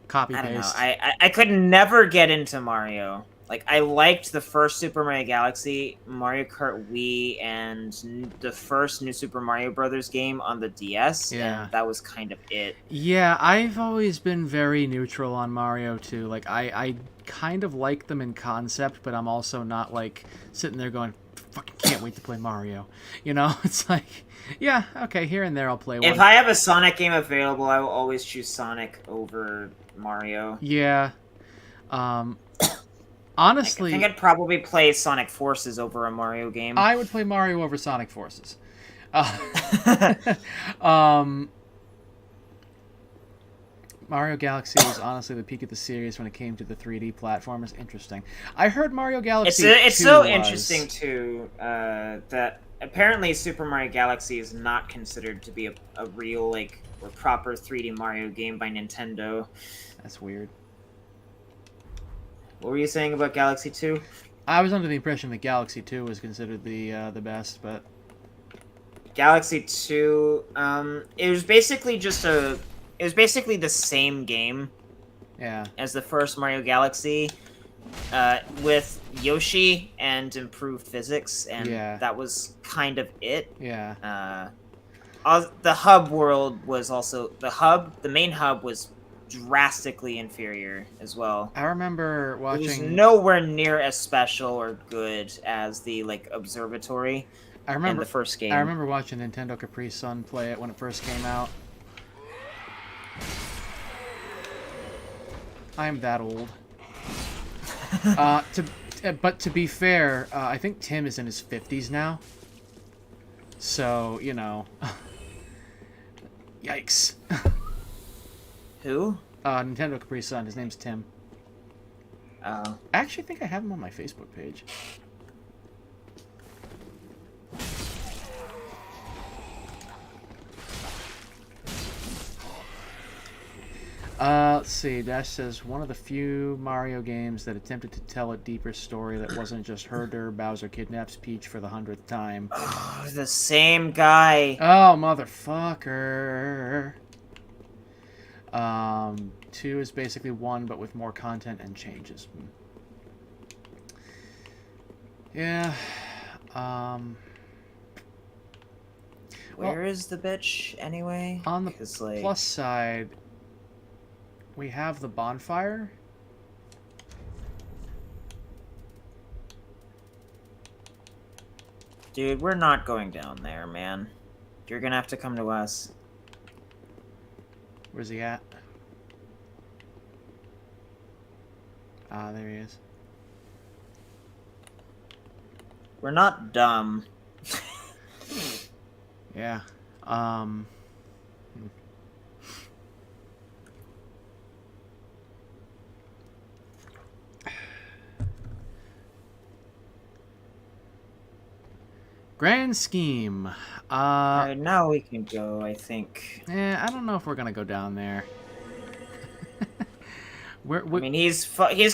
Copy I don't know. paste. I could never get into Mario. Like, I liked the first Super Mario Galaxy, Mario Kart Wii, and the first New Super Mario Brothers game on the DS, Yeah. and that was kind of it. Yeah, I've always been very neutral on Mario too. Like, I kind of like them in concept, but I'm also not, like, sitting there going, fucking can't wait to play Mario. You know, it's like, yeah, okay, here and there I'll play one. If I have a Sonic game available, I will always choose Sonic over Mario. Yeah. Honestly, I think I'd probably play Sonic Forces over a Mario game. I would play Mario over Sonic Forces. Mario Galaxy was honestly the peak of the series when it came to the 3D platformers. Interesting. I heard Mario Galaxy. It's 2 so was... interesting too that apparently Super Mario Galaxy is not considered to be a real like or proper 3D Mario game by Nintendo. That's weird. What were you saying about Galaxy 2? I was under the impression that Galaxy 2 was considered the best, but Galaxy 2, it was basically the same game yeah, as the first Mario Galaxy, with Yoshi and improved physics, and Yeah. that was kind of it. yeah. The hub world was also the main hub was drastically inferior as well. I remember It was watching. nowhere near as special or good as the like observatory I in remember the first game. I remember watching Nintendo Capri Sun play it when it first came out. I'm that old. But to be fair, I think Tim is in his 50s now. So, you know. Yikes. Who? Nintendo Capri Sun. His name's Tim. Oh. I actually think I have him on my Facebook page. Let's see. Dash says, one of the few Mario games that attempted to tell a deeper story that wasn't just herder Bowser kidnaps Peach for the 100th time. Oh, the same guy. Oh, motherfucker. 2 is basically 1, but with more content and changes. Yeah. Where is the bitch anyway? On the 'Cause, like, plus side, we have the bonfire. dude, we're not going down there, man. You're gonna have to come to us. Where's he at? Ah, there he is. We're not dumb. Yeah. Grand scheme. Alright, now we can go, I think. I don't know if we're gonna go down there. I mean, he's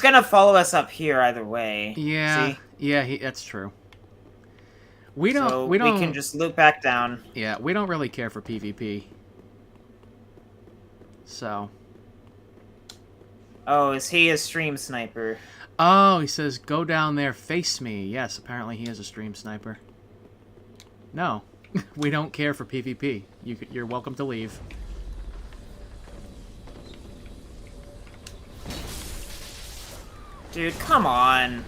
gonna follow us up here either way. Yeah, See? yeah, that's true. We So we don't. we can just loop back down. Yeah, we don't really care for PvP. So. Oh, is he a stream sniper? Oh, he says, go down there, face me. Yes, apparently he is a stream sniper. No, we don't care for PvP. You're welcome to leave. Dude, come on.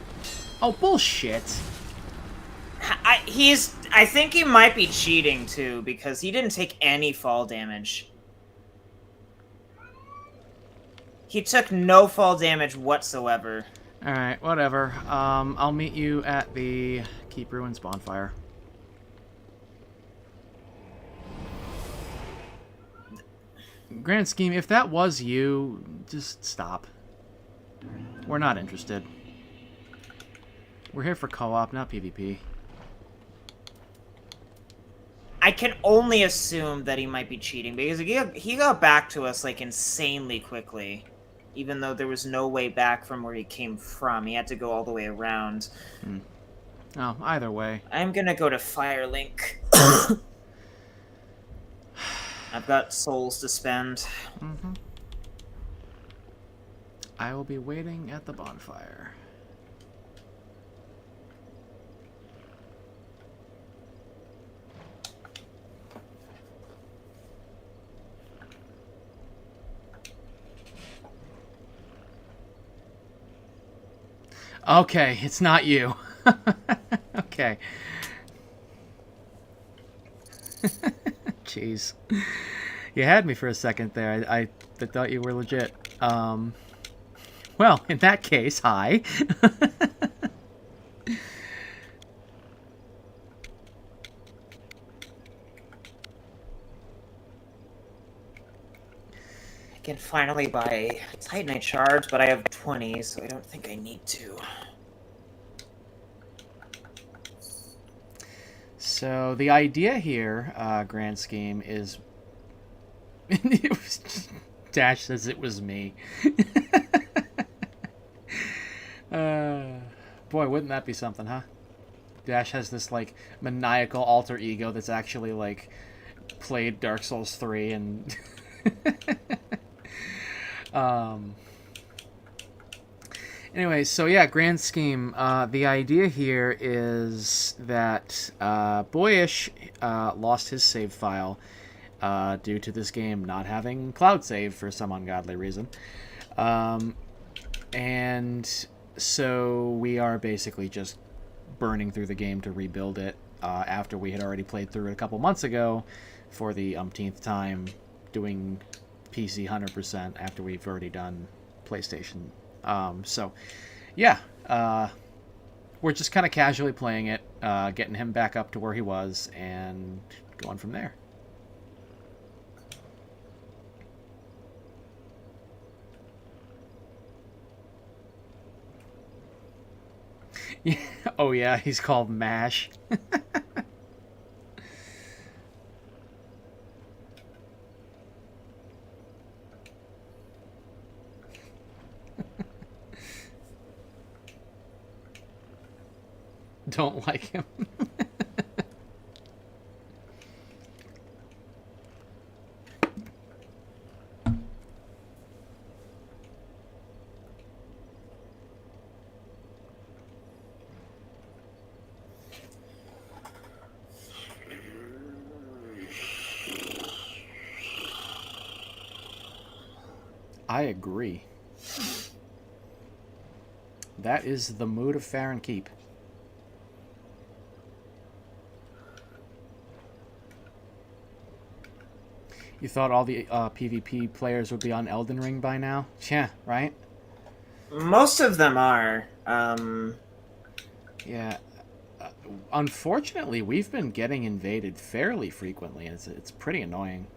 Oh, bullshit. I think he might be cheating too, because he didn't take any fall damage. He took no fall damage whatsoever. Alright, whatever. I'll meet you at the Keep Ruins bonfire. Grand scheme, if that was you, just stop. We're not interested. We're here for co-op, not PvP. I can only assume that he might be cheating, because he got back to us, like, insanely quickly. Even though there was no way back from where he came from. He had to go all the way around. Oh, either way. I'm gonna go to Firelink. I've got souls to spend. I will be waiting at the bonfire. Okay, it's not you. Okay. Jeez. You had me for a second there. I thought you were legit. Well, in that case, hi. I can finally buy Titanite shards, but I have 20, so I don't think I need to. So the idea here, grand scheme, is Dash says it was me. Boy, wouldn't that be something, huh? Dash has this like maniacal alter ego that's actually like played Dark Souls 3 and anyway, so yeah, grand scheme. The idea here is that Boyish lost his save file due to this game not having cloud save for some ungodly reason. And so we are basically just burning through the game to rebuild it after we had already played through it a couple months ago for the umpteenth time, doing PC 100% after we've already done PlayStation. So, yeah, we're just kind of casually playing it, getting him back up to where he was, and going from there. Yeah. Oh yeah, he's called MASH. Don't like him. I agree. That is the mood of Farron Keep. You thought all the PvP players would be on Elden Ring by now? Yeah, right? Most of them are. Yeah. Unfortunately, we've been getting invaded fairly frequently. It's pretty annoying.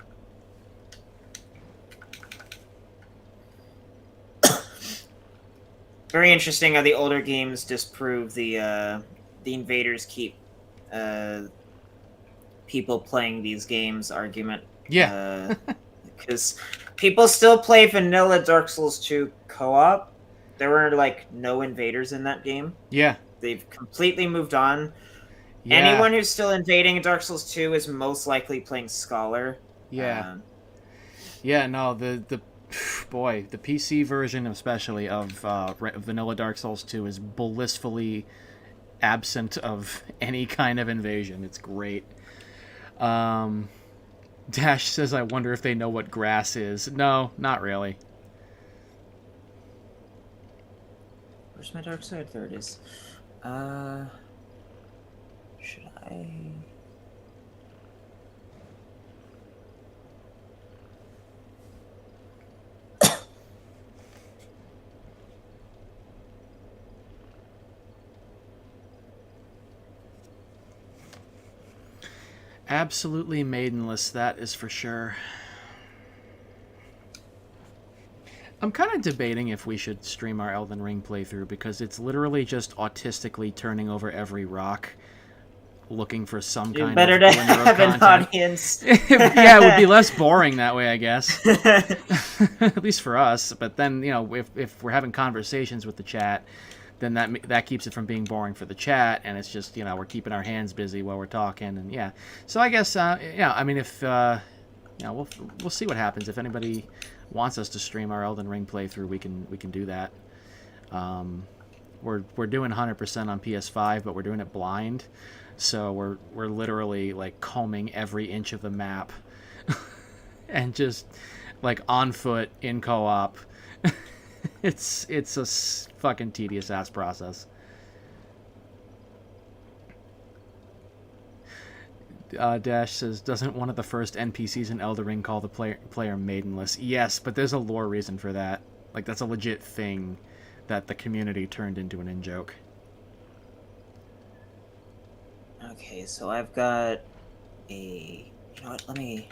Very interesting how the older games disprove the invaders keep people playing these games argument. Yeah. Because people still play vanilla Dark Souls 2 co-op. There were like no invaders in that game. Yeah. They've completely moved on. Yeah. Anyone who's still invading Dark Souls 2 is most likely playing Scholar. Yeah. Yeah, no, the boy, the PC version especially of vanilla Dark Souls 2 is blissfully absent of any kind of invasion. It's great. Dash says, I wonder if they know what grass is. No, not really. Where's my dark side? There it is. Should I... Absolutely maidenless, that is for sure. I'm kind of debating if we should stream our Elden Ring playthrough, because it's literally just autistically turning over every rock, looking for some kind of better to glimmer of have an content. audience. Yeah, it would be less boring that way, I guess. At least for us. But then, you know, if we're having conversations with the chat, then that keeps it from being boring for the chat, and it's just, you know, we're keeping our hands busy while we're talking, and yeah. So I guess, yeah, I mean, if, you know, we'll see what happens. If anybody wants us to stream our Elden Ring playthrough, we can do that. We're doing 100% on PS5, but we're doing it blind, so we're literally like combing every inch of the map, and just like on foot in co-op. It's a fucking tedious ass process. Dash says, doesn't one of the first NPCs in Elden Ring call the player maidenless? Yes, but there's a lore reason for that. Like, that's a legit thing that the community turned into an in-joke. Okay, so I've got a... You know what, let me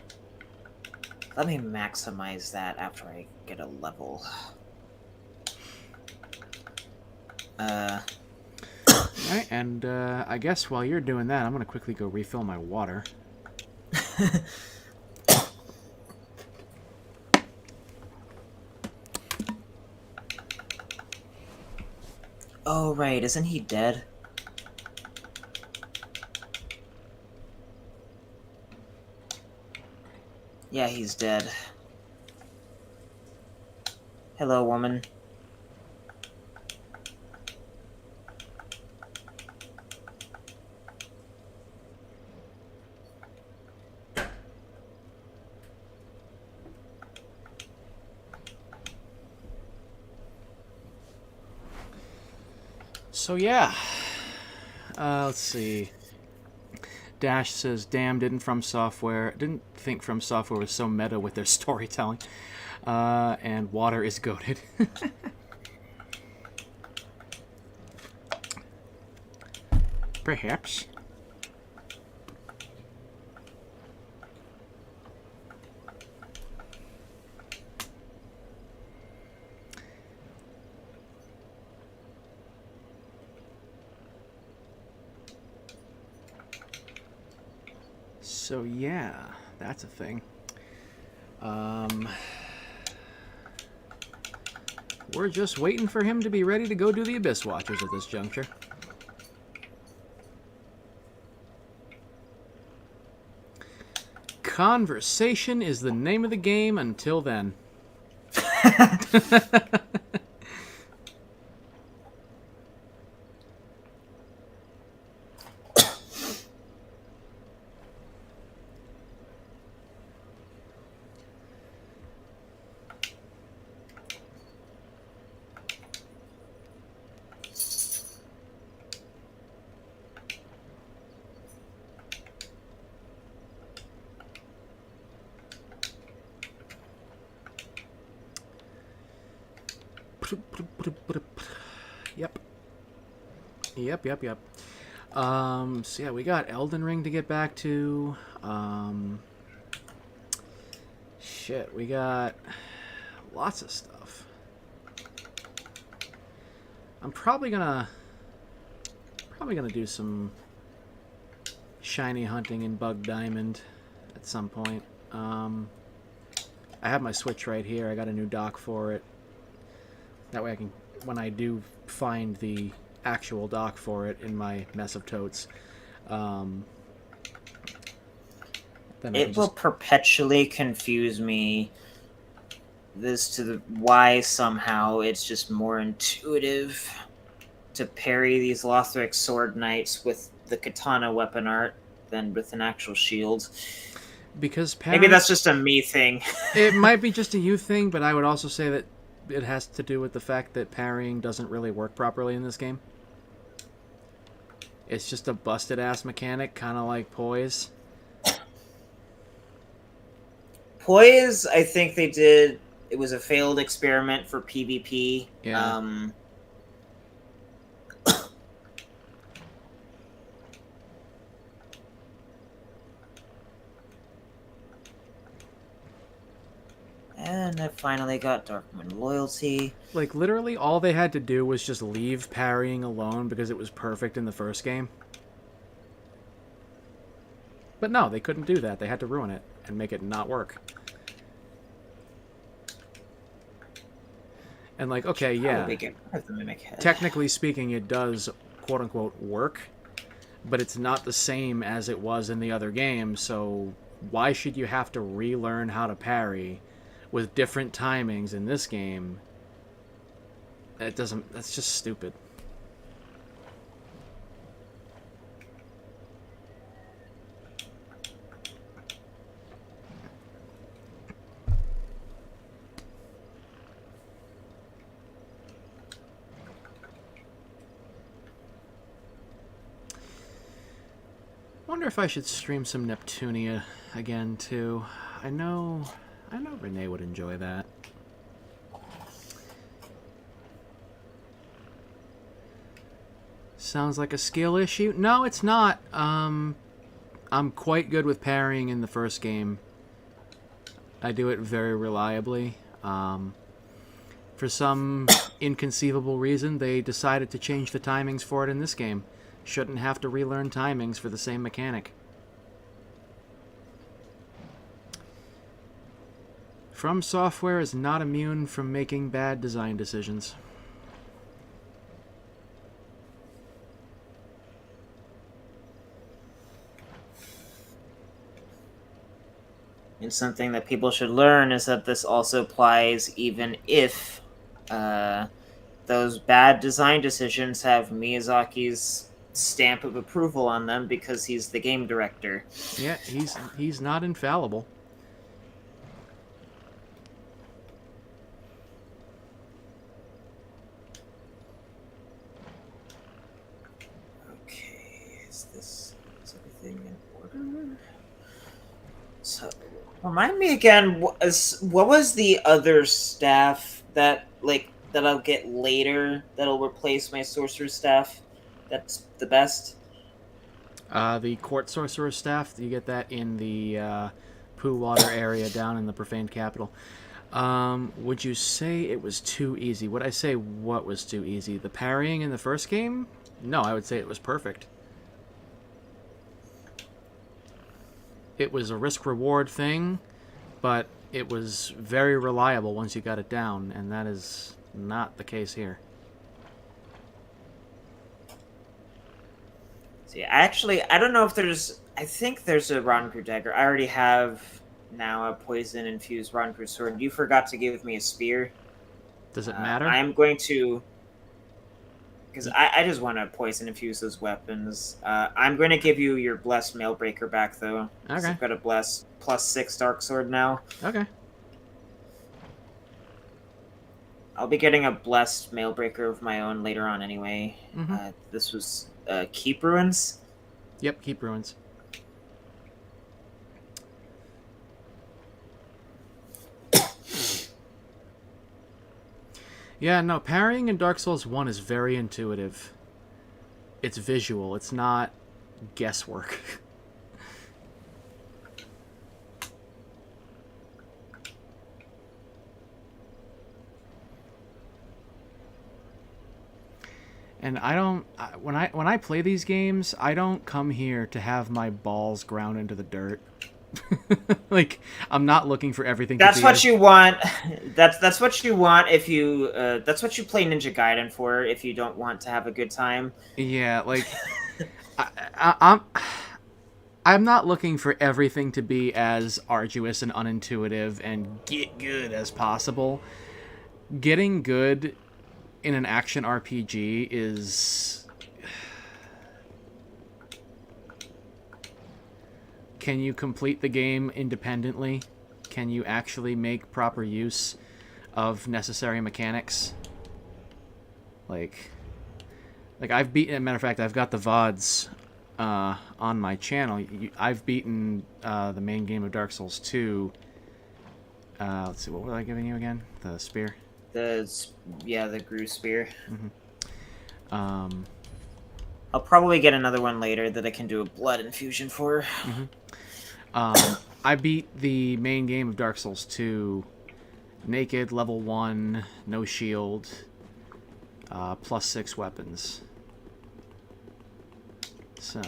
maximize that after I get a level. Alright, and I guess while you're doing that, I'm going to quickly go refill my water. Oh, right, isn't he dead? Yeah, he's dead. Hello, woman. So yeah, let's see. Dash says, "Damn, didn't think From Software was so meta with their storytelling." And water is goated. Perhaps. So yeah, that's a thing. We're just waiting for him to be ready to go do the Abyss Watchers at this juncture. Conversation is the name of the game until then. Yep. Yep. So yeah, we got Elden Ring to get back to. Shit, we got lots of stuff. I'm probably gonna do some shiny hunting in Bug Diamond at some point. I have my Switch right here. I got a new dock for it. That way I can, when I do find the actual dock for it in my mess of totes, then it will perpetually confuse me as to why somehow it's just more intuitive to parry these Lothric sword knights with the katana weapon art than with an actual shield. Because maybe that's just a me thing. It might be just a you thing, but I would also say that it has to do with the fact that parrying doesn't really work properly in this game. It's just a busted ass mechanic, kind of like poise. Poise, I think they did. It was a failed experiment for PvP. Yeah. And I finally got Darkmoon Loyalty. Like, literally, all they had to do was just leave parrying alone because it was perfect in the first game. But no, they couldn't do that. They had to ruin it and make it not work. And, like, okay, yeah. Technically speaking, it does, quote-unquote, work. But it's not the same as it was in the other games, so why should you have to relearn how to parry with different timings in this game? That's just stupid. Wonder if I should stream some Neptunia again too. I know Renee would enjoy that. Sounds like a skill issue. No, it's not. I'm quite good with parrying in the first game. I do it very reliably. For some inconceivable reason, they decided to change the timings for it in this game. Shouldn't have to relearn timings for the same mechanic. From Software is not immune from making bad design decisions. And something that people should learn is that this also applies even if those bad design decisions have Miyazaki's stamp of approval on them because he's the game director. Yeah, he's not infallible. Okay, is everything in order? So, remind me again, what was the other staff that I'll get later that'll replace my sorcerer staff? That's the best. The court sorcerer staff, you get that in the Pooh Water area down in the Profaned Capital. Would you say it was too easy? Would I say what was too easy? The parrying in the first game? No, I would say it was perfect. It was a risk-reward thing, but it was very reliable once you got it down, and that is not the case here. See, I don't know if there's... I think there's a Ronku dagger. I already have now a poison-infused Ronku sword. You forgot to give me a spear. Does it matter? I'm going to... Because I just want to poison-infuse those weapons. I'm going to give you your Blessed Mailbreaker back, though. Okay. I've got a Blessed +6 Dark Sword now. Okay. I'll be getting a Blessed Mailbreaker of my own later on anyway. Mm-hmm. This was Keep Ruins? Yep, Keep Ruins. Yeah, no, parrying in Dark Souls 1 is very intuitive. It's visual, it's not guesswork. And I don't when I play these games, I don't come here to have my balls ground into the dirt. Like, I'm not looking for everything That's to be what as... you want. That's what you want if you that's what you play Ninja Gaiden for if you don't want to have a good time. Yeah, like I'm not looking for everything to be as arduous and unintuitive and get good as possible. Getting good in an action RPG is... Can you complete the game independently? Can you actually make proper use of necessary mechanics? Like I've beaten... As a matter of fact, I've got the VODs on my channel. I've beaten the main game of Dark Souls 2. Let's see, what was I giving you again? The spear? The Gru Spear. Mm-hmm. I'll probably get another one later that I can do a blood infusion for. Mm-hmm. I beat the main game of Dark Souls 2 naked, level 1, no shield, plus 6 weapons. So,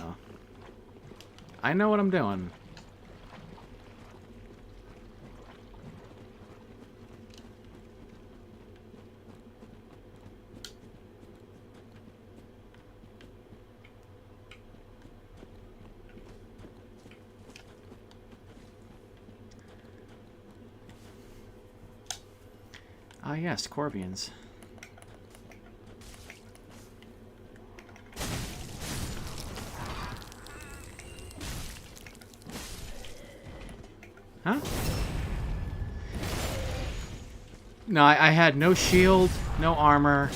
I know what I'm doing. Ah, yes, Corbians. Huh? No, I had no shield, no armor,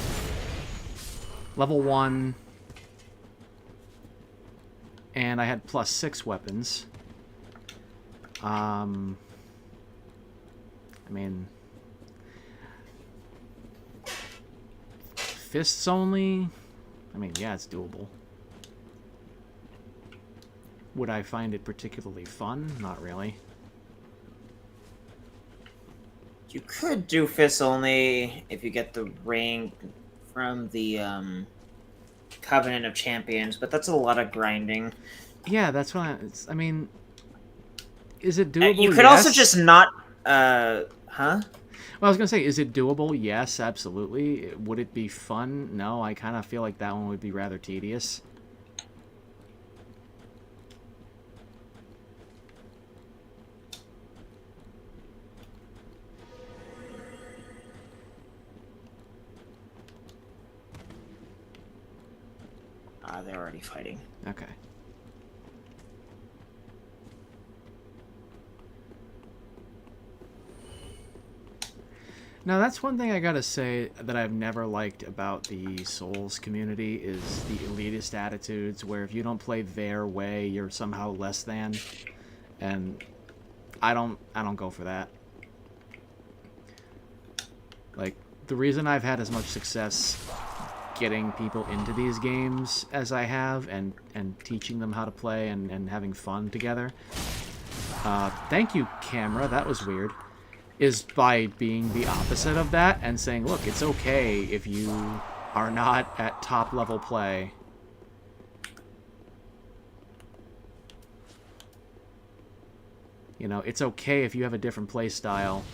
level 1, and I had plus 6 weapons. I mean... Fists only? I mean, yeah, it's doable. Would I find it particularly fun? Not really. You could do fists only if you get the ring from the Covenant of Champions, but that's a lot of grinding. Yeah, that's what I mean, is it doable? You could also just not... Huh? Well, I was going to say, is it doable? Yes, absolutely. Would it be fun? No, I kind of feel like that one would be rather tedious. They're already fighting. Okay. Now, that's one thing I gotta say that I've never liked about the Souls community is the elitist attitudes, where if you don't play their way, you're somehow less than. And I don't go for that. Like, the reason I've had as much success getting people into these games as I have, and teaching them how to play and having fun together. Thank you, camera. That was weird. Is by being the opposite of that and saying, look, it's okay if you are not at top level play. You know, it's okay if you have a different play style.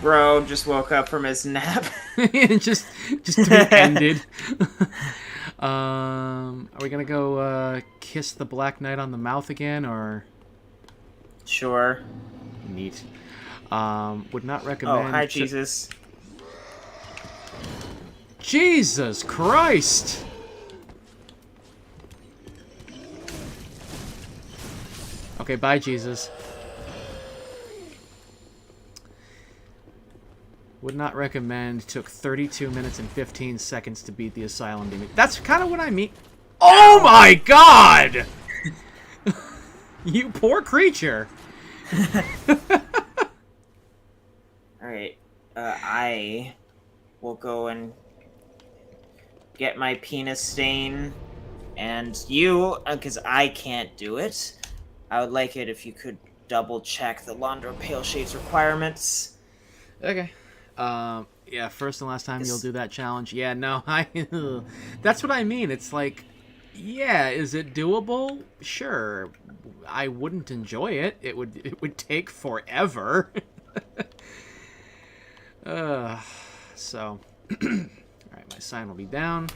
Bro just woke up from his nap. just to be ended. Are we gonna go kiss the Black Knight on the mouth again, or? Sure. Neat. Would not recommend. Oh, hi, Jesus. Jesus Christ! Okay, bye, Jesus. Would not recommend. Took 32 minutes and 15 seconds to beat the Asylum Demon. That's kind of what I mean. Oh my God! You poor creature. Alright. I will go and get my penis stain. And you, because I can't do it, I would like it if you could double check the Londo Pale Shade's requirements. Okay. Yeah, first and last time you'll do that challenge. Yeah, no, that's what I mean. It's like, yeah, is it doable? Sure. I wouldn't enjoy it. It would take forever. So, all right, my sign will be down.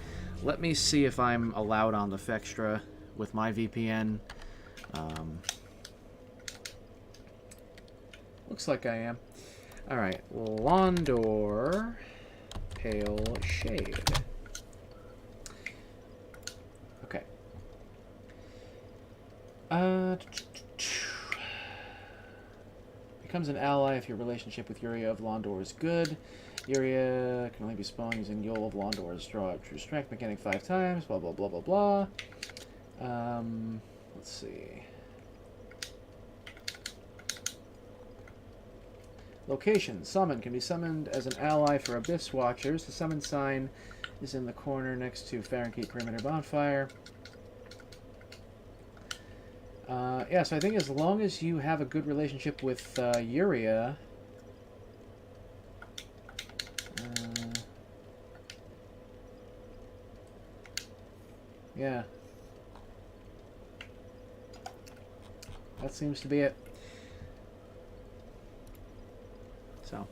Let me see if I'm allowed on the Fextra with my VPN. Looks like I am. All right, Londor Pale Shade. Okay. Becomes an ally if your relationship with Yuria of Londor is good. Yuria can only be spawned using Yol of Londor's draw true strength mechanic 5 times. Blah blah blah blah blah. Let's see. Location. Summon. Can be summoned as an ally for Abyss Watchers. The summon sign is in the corner next to Fahrenheit Perimeter Bonfire. Yeah, so I think as long as you have a good relationship with Yuria... yeah. That seems to be it. So,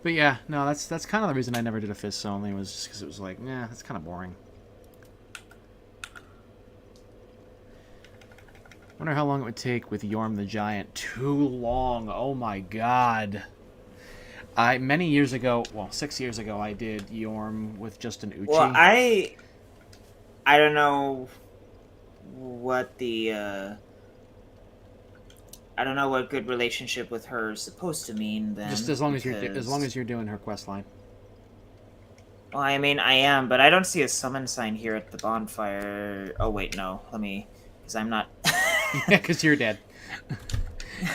but yeah, no, that's kind of the reason I never did a fists only, was just because it was like, nah, that's kind of boring. Wonder how long it would take with Yorm the Giant. Too long. Oh my god. Many years ago, well, 6 years ago, I did Yorm with just an Uchi. Well, I don't know what the I don't know what good relationship with her is supposed to mean. Then just as long as you're doing her quest line. Well, I mean, I am, but I don't see a summon sign here at the bonfire. Oh wait, no. Let me, because I'm not. Yeah, because you're dead.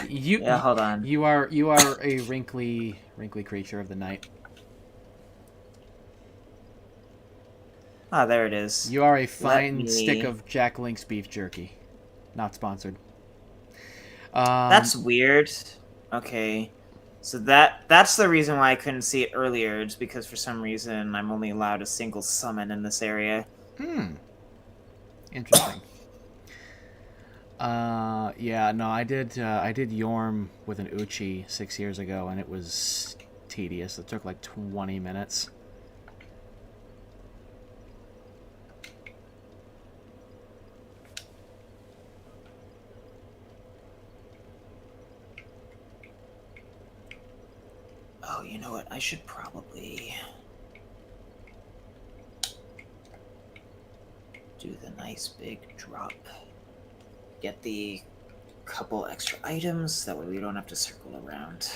Yeah, hold on. You are a wrinkly creature of the night. Ah, there it is. You are a fine stick of Jack Link's beef jerky. Not sponsored. That's weird. Okay. So that's the reason why I couldn't see it earlier. It's because for some reason I'm only allowed a single summon in this area. Interesting. Yeah, no, I did Yorm with an Uchi 6 years ago, and it was tedious. It took like 20 minutes. Oh, you know what? I should probably do the nice big drop. Get the couple extra items, that way we don't have to circle around.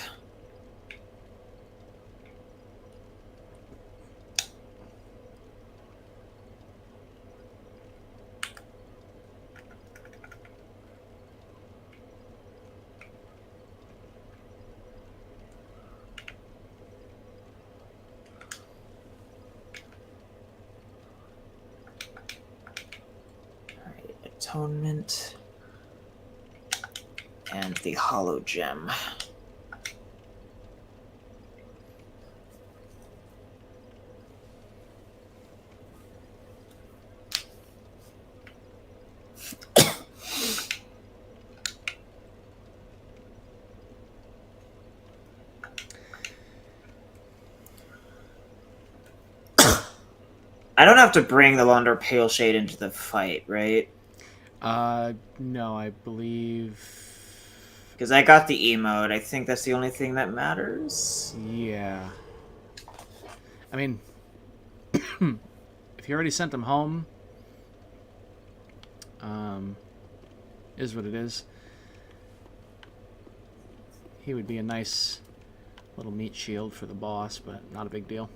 Alright, atonement. And the hollow gem. I don't have to bring the Londor Pale Shade into the fight, right? No, I believe... Because I got the emote. I think that's the only thing that matters. Yeah. I mean, if you already sent him home, is what it is. He would be a nice little meat shield for the boss, but not a big deal.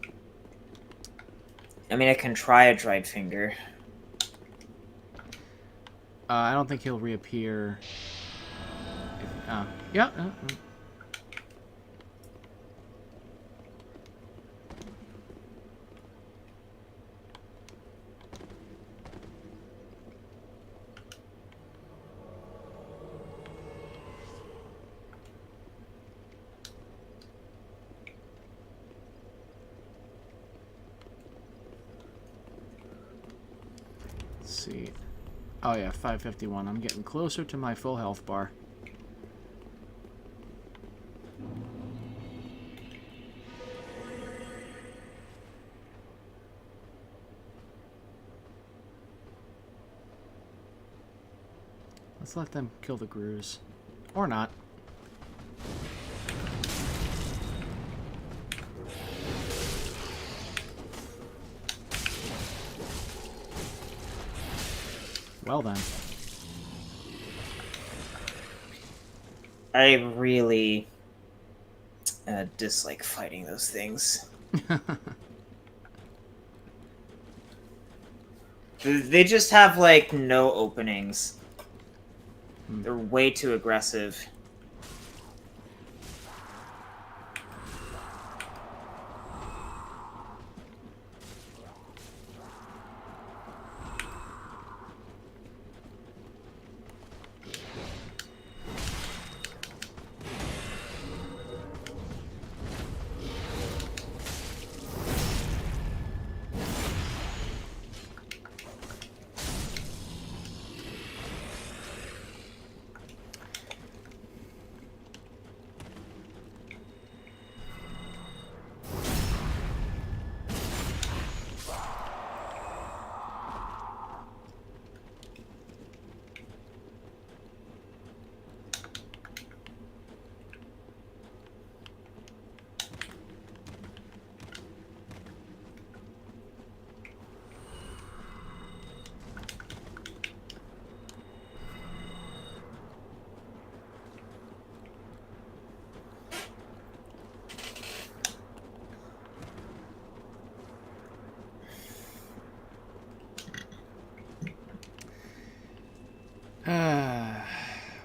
I mean, I can try a dried finger. I don't think he'll reappear. Yeah. Let's see. Oh yeah, 551. I'm getting closer to my full health bar. Let's let them kill the Grus. Or not. Well then. I really dislike fighting those things. They just have, like, no openings. They're way too aggressive.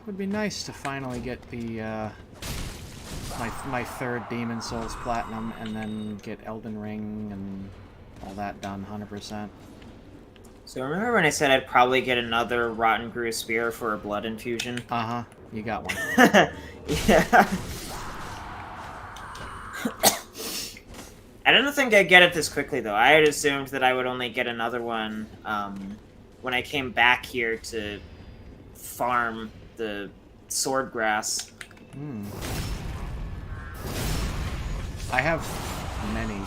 Would be nice to finally get the my third Demon Souls Platinum and then get Elden Ring and all that done 100%. So remember when I said I'd probably get another Rotten Grew Spear for a blood infusion? Uh-huh. You got one. Yeah. I didn't think I'd get it this quickly, though. I had assumed that I would only get another one when I came back here to farm the sword grass. I have many.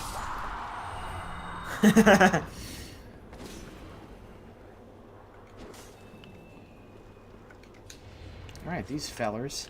Alright, these fellers.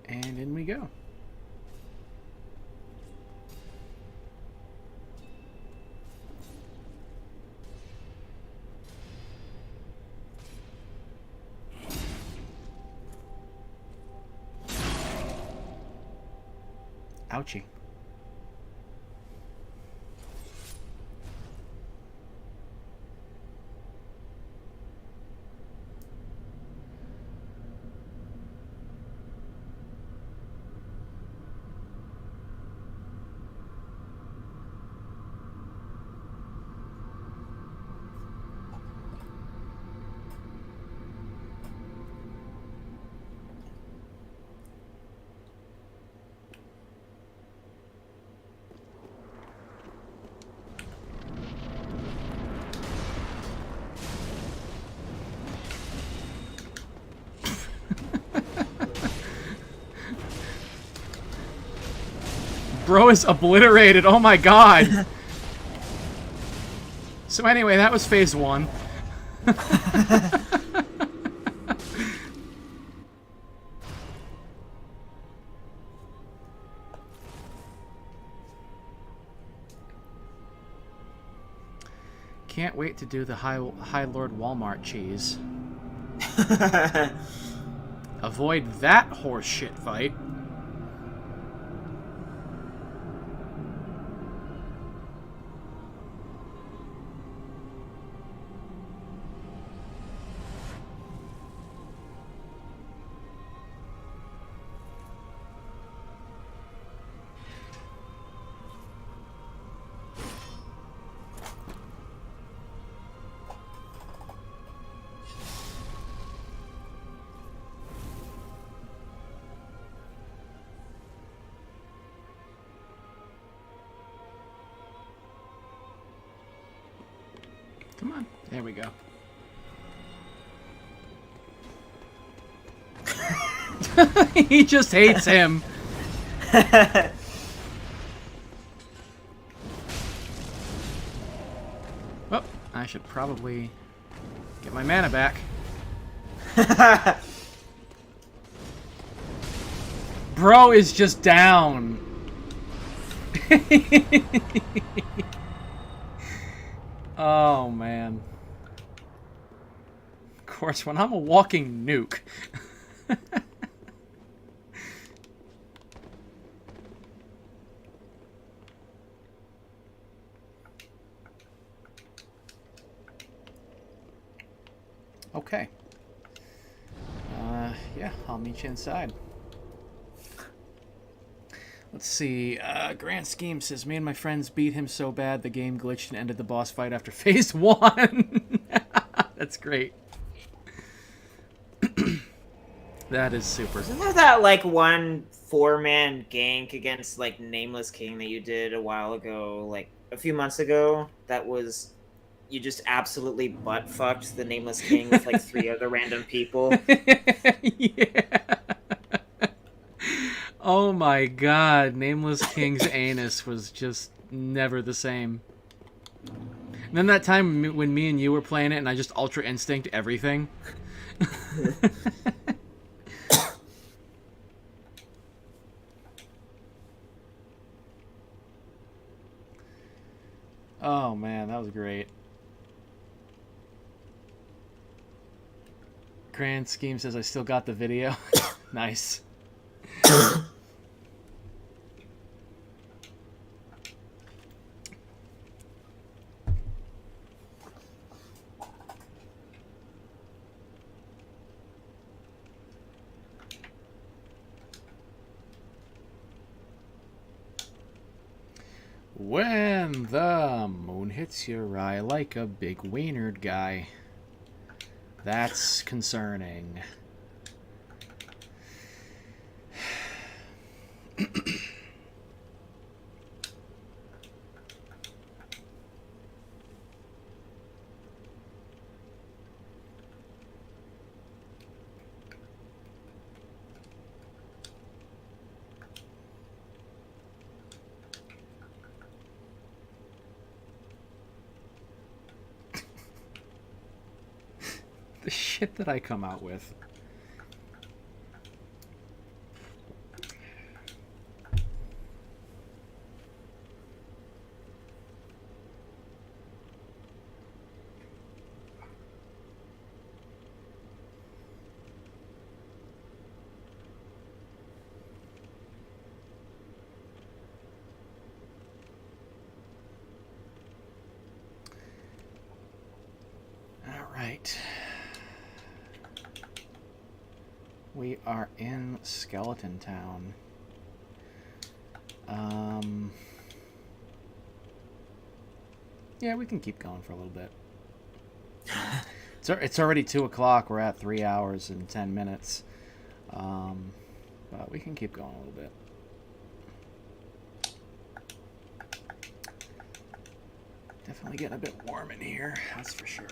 And in we go. Ouchie. Bro is obliterated. Oh my god. So anyway, that was phase 1. Can't wait to do the High Lord Walmart cheese. Avoid that horse shit fight. Come on. There we go. He just hates him. Oh, I should probably get my mana back. Bro is just down. Oh, man. Of course, when I'm a walking nuke. Okay. Yeah, I'll meet you inside. Let's see. Grand Scheme says, me and my friends beat him so bad the game glitched and ended the boss fight after phase 1. That's great. That is super. Isn't there that, like, one 4-man gank against, like, Nameless King that you did a while ago, like, a few months ago? That was... You just absolutely butt-fucked the Nameless King with, like, 3 other random people. Yeah. Oh my god, Nameless King's anus was just never the same. And then that time when me and you were playing it and I just Ultra Instinct everything. Oh man, that was great. Grand Scheme says I still got the video. Nice. When the moon hits your eye like a big wienered guy. That's concerning. The shit that I come out with. All right. We are in Skeleton Town. Yeah, we can keep going for a little bit. It's already 2 o'clock. We're at 3 hours and 10 minutes. But we can keep going a little bit. Definitely getting a bit warm in here, that's for sure.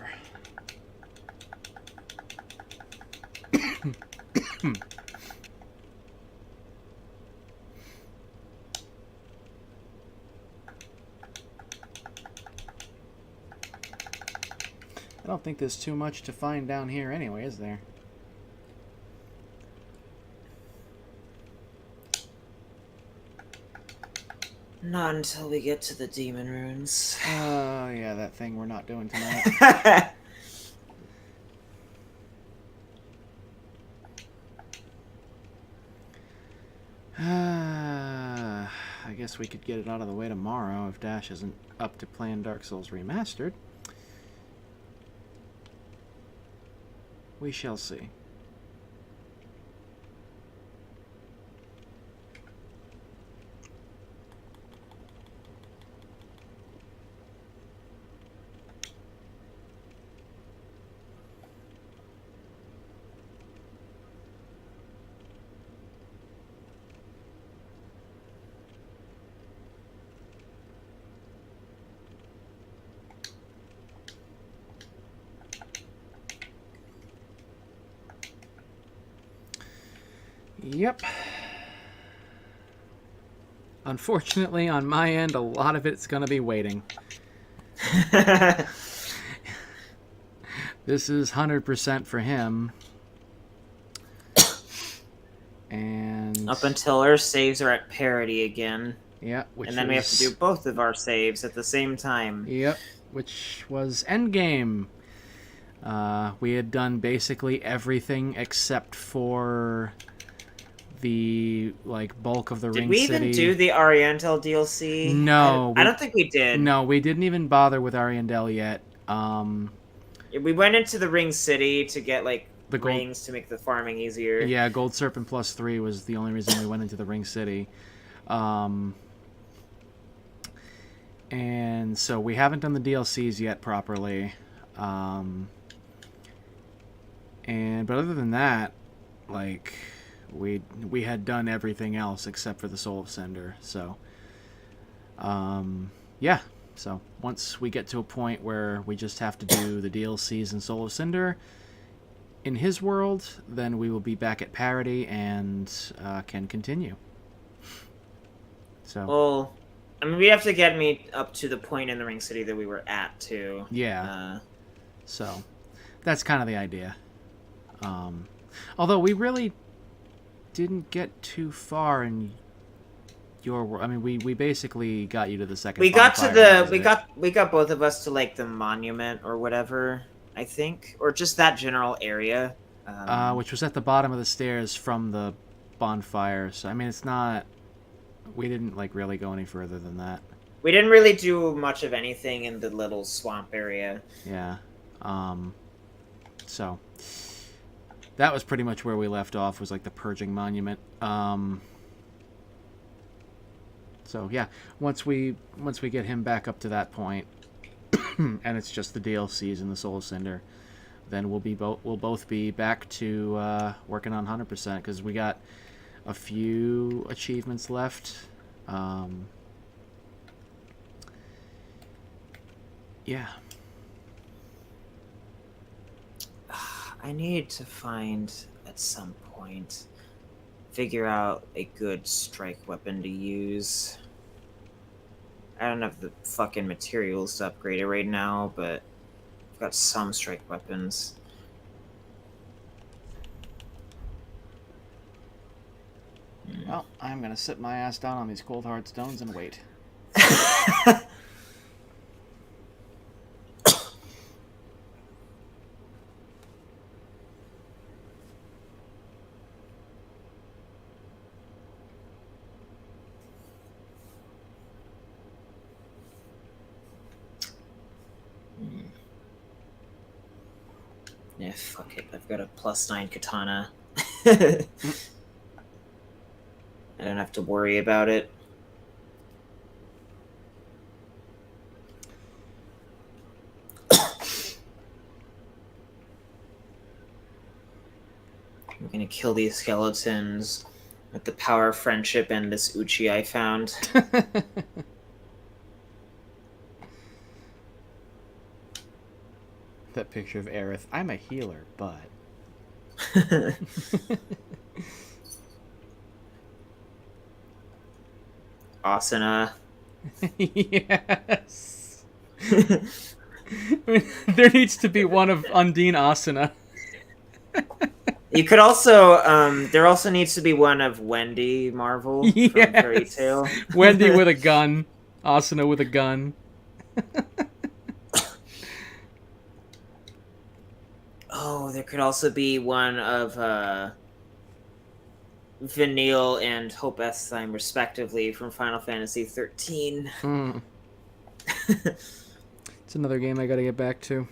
I don't think there's too much to find down here anyway, is there? Not until we get to the demon runes. Oh, yeah, that thing we're not doing tonight. I guess we could get it out of the way tomorrow if Dash isn't up to playing Dark Souls Remastered. We shall see. Yep. Unfortunately, on my end, a lot of it's going to be waiting. This is 100% for him. And Up until our saves are at parity again. yeah, And then we have to do both of our saves at the same time. Yep, which was Endgame. We had done basically everything except for the bulk of the Ring Did we City. even do the Oriental DLC? No, I don't think we did. No, we didn't even bother with Ariandel yet. We went into the Ring City to get The gold- rings to make the farming easier. Yeah, Gold Serpent +3 was the only reason we went into the Ring City. And so we haven't done the DLCs yet properly. But other than that, we had done everything else except for the Soul of Cinder. So yeah. So once we get to a point where we just have to do the DLCs in Soul of Cinder in his world, then we will be back at parity and can continue. So Well, I mean, we have to get me up to the point in the Ring City that we were at, too. yeah. So that's kind of the idea. Although we really didn't get too far in your world. I mean, we basically got you to the second. We got to bonfire, we got both of us to the monument or whatever, I think, or just that general area. Which was at the bottom of the stairs from the bonfire. So I mean, it's not. We didn't really go any further than that. We didn't really do much of anything in the little swamp area. Yeah. So that was pretty much where we left off. Was the purging monument. So yeah, once we get him back up to that point, and it's just the DLCs and the Soul of Cinder, then we'll both be back to working on 100% because we got a few achievements left. Yeah. I need to find at some point figure out a good strike weapon to use. I don't have the fucking materials to upgrade it right now, but I've got some strike weapons. Well, I'm gonna sit my ass down on these cold hard stones and wait. Yeah, fuck it. I've got a +9 katana. I don't have to worry about it. I'm gonna kill these skeletons with the power of friendship and this Uchi I found. That picture of Aerith. I'm a healer, but... Asuna. Yes. I mean, there needs to be one of Undine Asuna. You could also there also needs to be one of Wendy Marvel from Fairy Yes. Tail. Wendy with a gun. Asuna with a gun. Oh, there could also be one of Vanille and Hope Estheim, respectively, from Final Fantasy 13. Mm. It's another game I gotta get back to.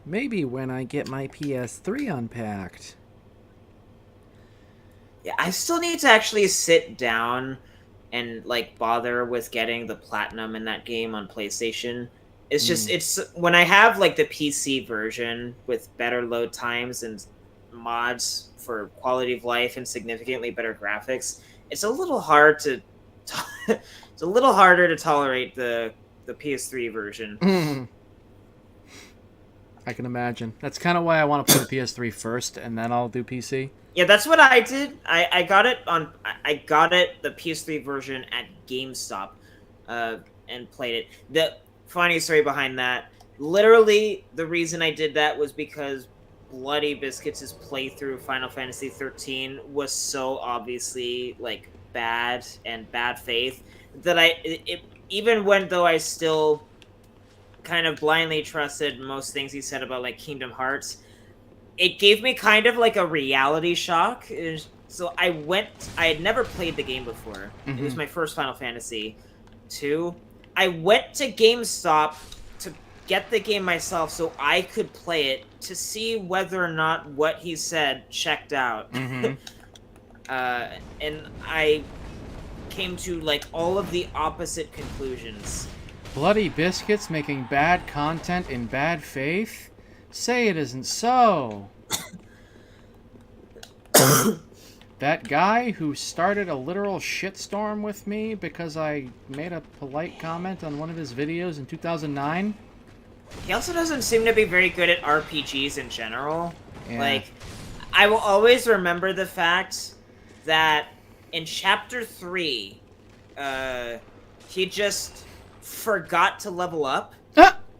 Maybe when I get my PS3 unpacked. Yeah, I still need to actually sit down and like bother with getting the platinum in that game on PlayStation. It's just it's when I have like the PC version with better load times and mods for quality of life and significantly better graphics, it's a little hard to it's a little harder to tolerate the PS3 version. I can imagine. That's kind of why I want to play the PS3 first, and then I'll do PC. Yeah, that's what I did. I got it on. I got it the PS3 version at GameStop, and played it. The funny story behind that, literally, the reason I did that was because Bloody Biscuits' playthrough of Final Fantasy 13 was so obviously like bad and bad faith that even when though I still kind of blindly trusted most things he said about like Kingdom Hearts, it gave me kind of like a reality shock. So I had never played the game before. It was my first Final Fantasy 2. I went to GameStop to get the game myself so I could play it to see whether or not what he said checked out. And I came to like all of the opposite conclusions. Bloody Biscuits making bad content in bad faith? Say it isn't so. That guy who started a literal shitstorm with me because I made a polite comment on one of his videos in 2009? He also doesn't seem to be very good at RPGs in general. Yeah. Like, I will always remember the fact that in Chapter 3, he just forgot to level up.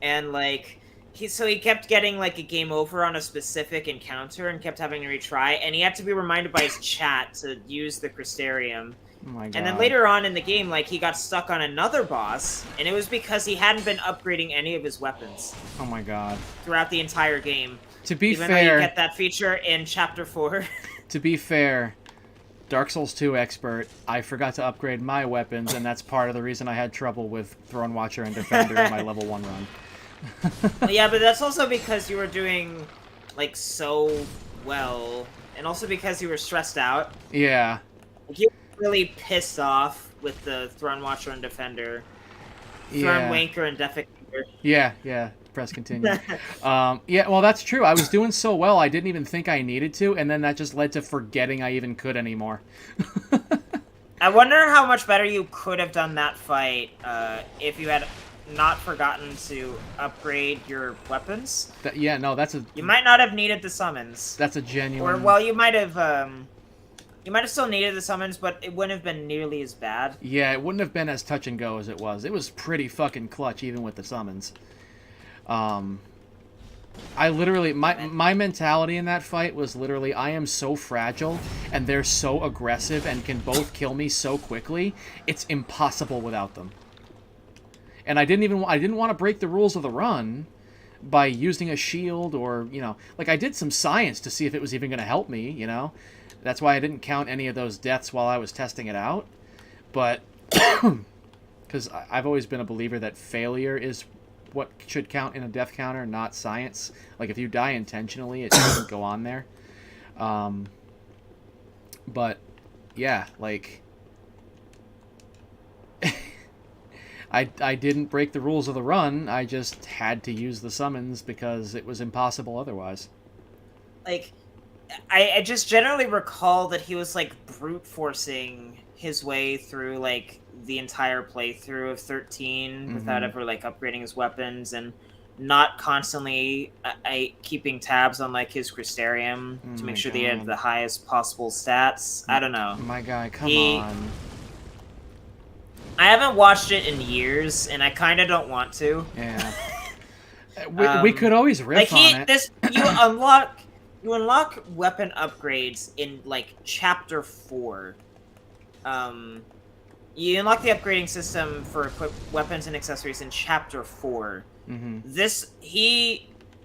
And, like, he kept getting, like, a game over on a specific encounter and kept having to retry, and he had to be reminded by his chat to use the Crystarium. Oh my god. And then later on in the game, like, he got stuck on another boss, and it was because he hadn't been upgrading any of his weapons. Oh my god. Throughout the entire game. To be Even though fair, you get that feature in Chapter 4. to be fair, Dark Souls 2 expert, I forgot to upgrade my weapons, and that's part of the reason I had trouble with Throne Watcher and Defender in my level 1 run. Yeah, but that's also because you were doing, like, so well, and also because you were stressed out. Yeah. Like, you were really pissed off with the Throne Watcher and Defender. Throne Wanker and Defecator. Yeah. Press continue. Yeah, well, that's true. I was doing so well, I didn't even think I needed to, and then that just led to forgetting I even could anymore. I wonder how much better you could have done that fight if you had not forgotten to upgrade your weapons. Yeah, no, that's a... You might not have needed the summons. That's a genuine... Or, well, you might have still needed the summons, but it wouldn't have been nearly as bad. Yeah, it wouldn't have been as touch and go as it was. It was pretty fucking clutch, even with the summons. I literally... My mentality in that fight was literally, I am so fragile, and they're so aggressive and can both kill me so quickly, it's impossible without them. And I didn't want to break the rules of the run by using a shield or, you know, like I did some science to see if it was even going to help me, you know. That's why I didn't count any of those deaths while I was testing it out. But because I've always been a believer that failure is what should count in a death counter, not science. Like if you die intentionally, it doesn't go on there. But yeah, like I didn't break the rules of the run. I just had to use the summons because it was impossible otherwise. Like, I just generally recall that he was, like, brute forcing his way through, like, the entire playthrough of 13 without ever, like, upgrading his weapons and not constantly keeping tabs on, like, his Crystarium to make sure that he had the highest possible stats. I don't know. My guy, come on. I haven't watched it in years, and I kind of don't want to. Yeah. We could always riff on it. You unlock weapon upgrades in like chapter 4. You unlock the upgrading system for equipped weapons and accessories in chapter 4. Mm-hmm.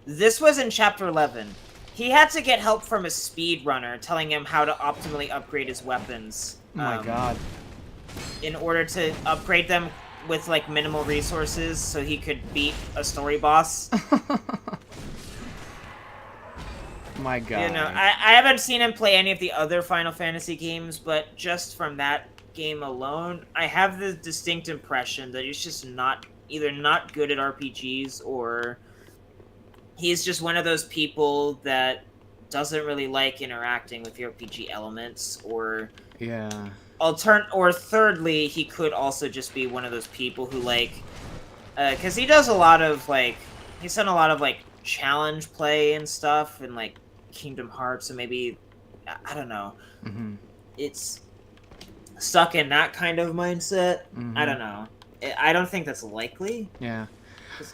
This was in chapter 11. He had to get help from a speedrunner telling him how to optimally upgrade his weapons. Oh my god. In order to upgrade them with like minimal resources so he could beat a story boss. My god. You know, I haven't seen him play any of the other Final Fantasy games, but just from that game alone, I have the distinct impression that he's just either not good at RPGs, or he's just one of those people that doesn't really like interacting with the RPG elements, or yeah. Or thirdly, he could also just be one of those people who like, because he does a lot of like, he's done a lot of like challenge play and stuff, and like Kingdom Hearts, and maybe, I don't know. Mm-hmm. It's stuck in that kind of mindset. Mm-hmm. I don't know. I don't think that's likely. Yeah.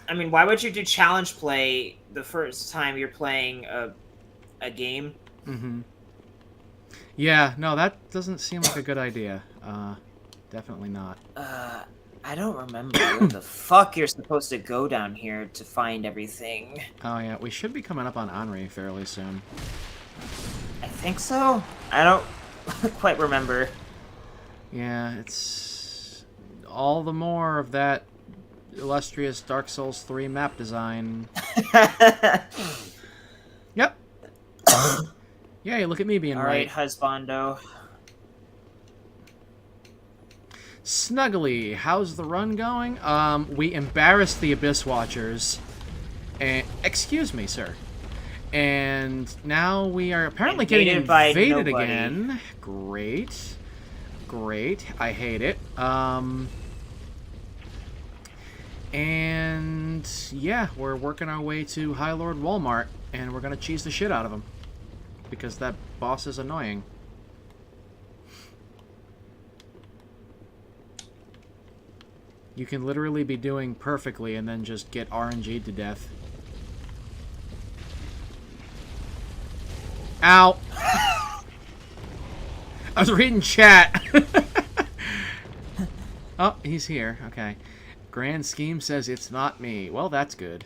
I mean, why would you do challenge play the first time you're playing a game? Mm-hmm. Yeah, no, that doesn't seem like a good idea. Definitely not. I don't remember where the fuck you're supposed to go down here to find everything. Oh yeah, we should be coming up on Henri fairly soon. I think so? I don't quite remember. Yeah, it's all the more of that illustrious Dark Souls 3 map design. Yep. Yeah, look at me being right. Alright, husbando. Snuggly, how's the run going? We embarrassed the Abyss Watchers. And excuse me, sir. And now we are apparently getting invaded again. Great. Great. I hate it. And yeah, we're working our way to High Lord Walmart, and we're gonna cheese the shit out of him. Because that boss is annoying. You can literally be doing perfectly and then just get RNG'd to death. Ow! I was reading chat! Oh, he's here. Okay. Grand Scheme says it's not me. Well, that's good.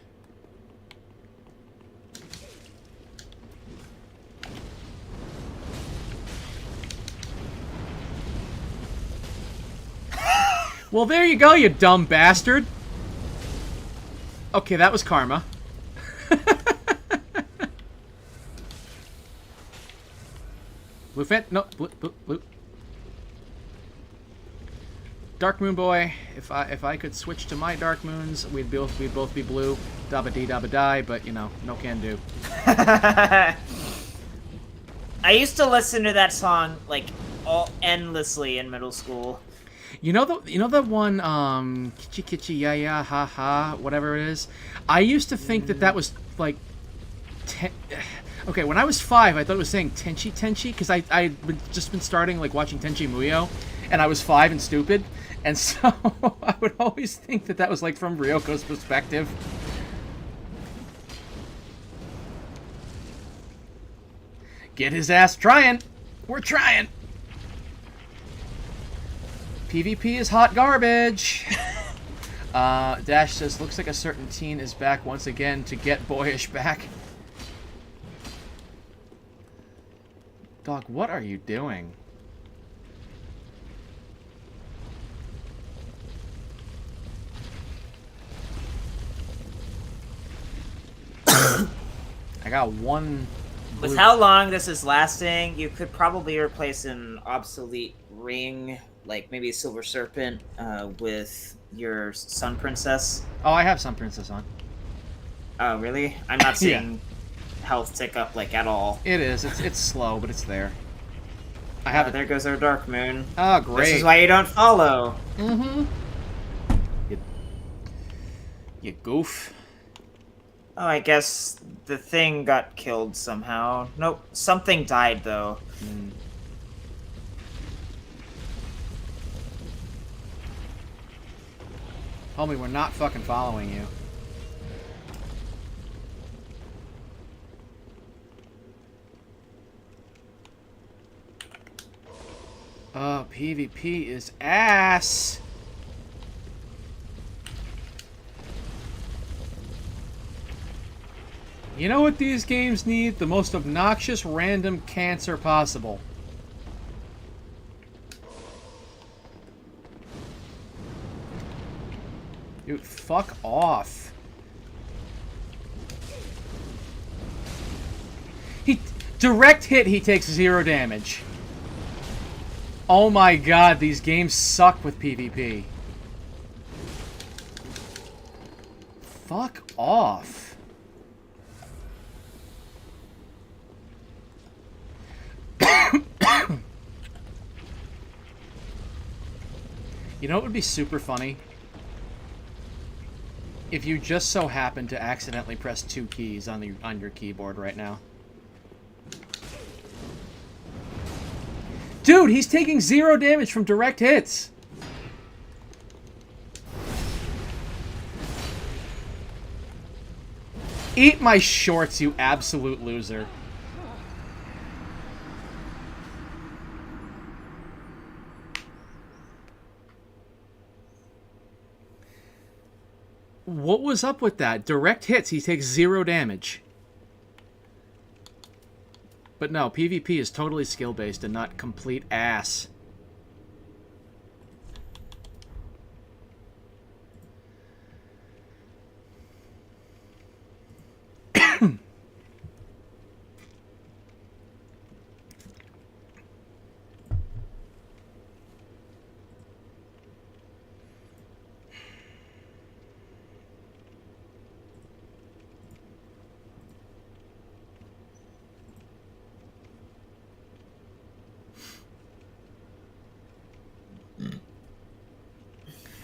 Well, there you go, you dumb bastard. Okay, that was karma. Blue fin? No, blue. Dark Moon Boy. If I could switch to my Dark Moons, we'd both be blue. Dabba dee dabba die, but you know, no can do. I used to listen to that song like endlessly in middle school. You know the one kitchi kitchi ya ya ha ha whatever it is. I used to think that was like, okay. When I was 5, I thought it was saying Tenchi Tenchi because I'd just been starting like watching Tenchi Muyo, and I was 5 and stupid, and so I would always think that was like from Ryoko's perspective. Get his ass trying. We're trying. PvP is hot garbage. Dash says, looks like a certain teen is back once again to get Boyish back. Dog, what are you doing? I got one... With how long this is lasting, you could probably replace an obsolete ring, like maybe a Silver Serpent, with your Sun Princess. Oh, I have Sun Princess on. Oh, really? I'm not seeing health tick up, like, at all. It is. It's slow, but it's there. I have it. There goes our Dark Moon. Oh, great. This is why you don't follow. Mm-hmm. You goof. Oh, I guess the thing got killed somehow. Nope, something died, though. Mm. Homie, we're not fucking following you. PvP is ass. You know what these games need? The most obnoxious random cancer possible. Dude, fuck off. Direct hit, he takes 0 damage. Oh my god, these games suck with PvP. Fuck off. You know what would be super funny? If you just so happen to accidentally press 2 keys on your keyboard right now. Dude, he's taking 0 damage from direct hits. Eat my shorts, you absolute loser. What was up with that? Direct hits, he takes 0 damage. But no, PvP is totally skill-based and not complete ass.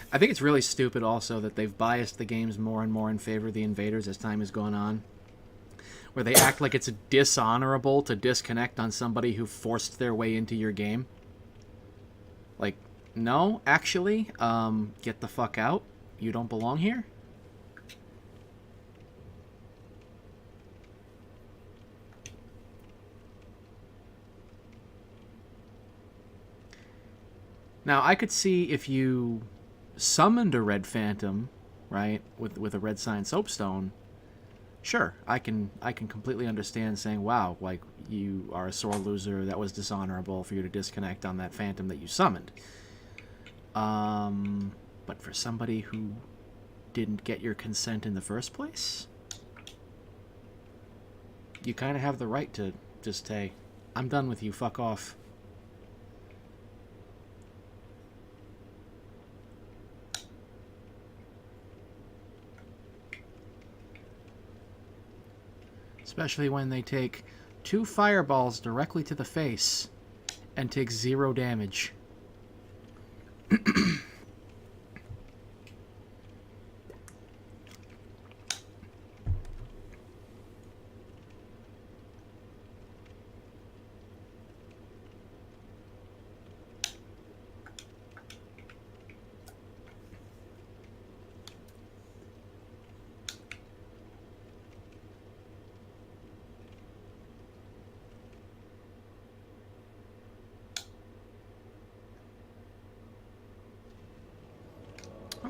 I think it's really stupid also that they've biased the games more and more in favor of the invaders as time has gone on. Where they act like it's dishonorable to disconnect on somebody who forced their way into your game. Like, no, actually, get the fuck out. You don't belong here. Now, I could see if you summoned a red phantom, right, with a red sign soapstone. Sure, I can completely understand saying, wow, like, you are a sore loser, that was dishonorable for you to disconnect on that phantom that you summoned. But for somebody who didn't get your consent in the first place, you kind of have the right to just say, I'm done with you, fuck off. Especially when they take 2 fireballs directly to the face and take 0 damage.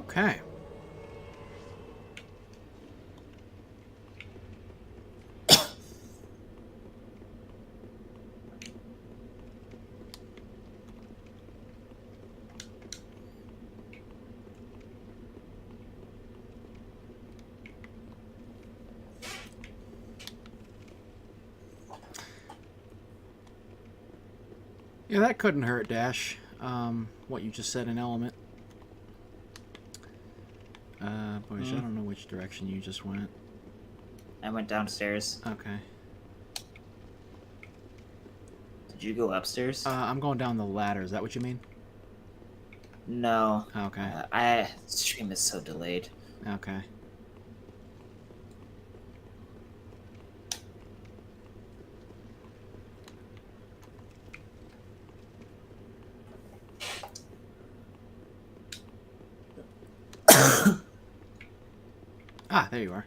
Okay. Yeah, that couldn't hurt, Dash. What you just said in Element. Boyish, I don't know which direction you just went. I went downstairs. Okay. Did you go upstairs? I'm going down the ladder. Is that what you mean? No. Okay. Stream is so delayed. Okay. Ah, there you are.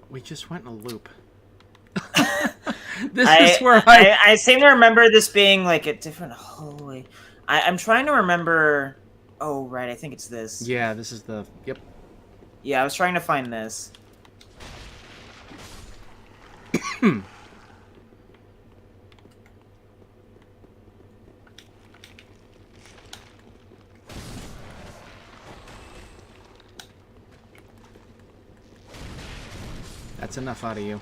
We just went in a loop. This is where I seem to remember this being like a different hallway. I'm trying to remember. Oh, right. I think it's this. Yeah, this is the... Yep. Yeah, I was trying to find this. That's enough out of you.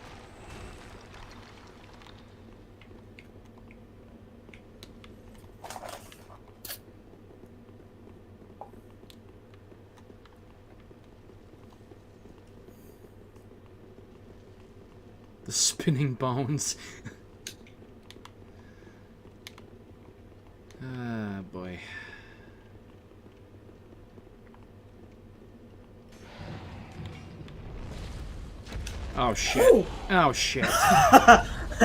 The spinning bones. Ah, boy. Oh, shit. Ooh. Oh, shit. I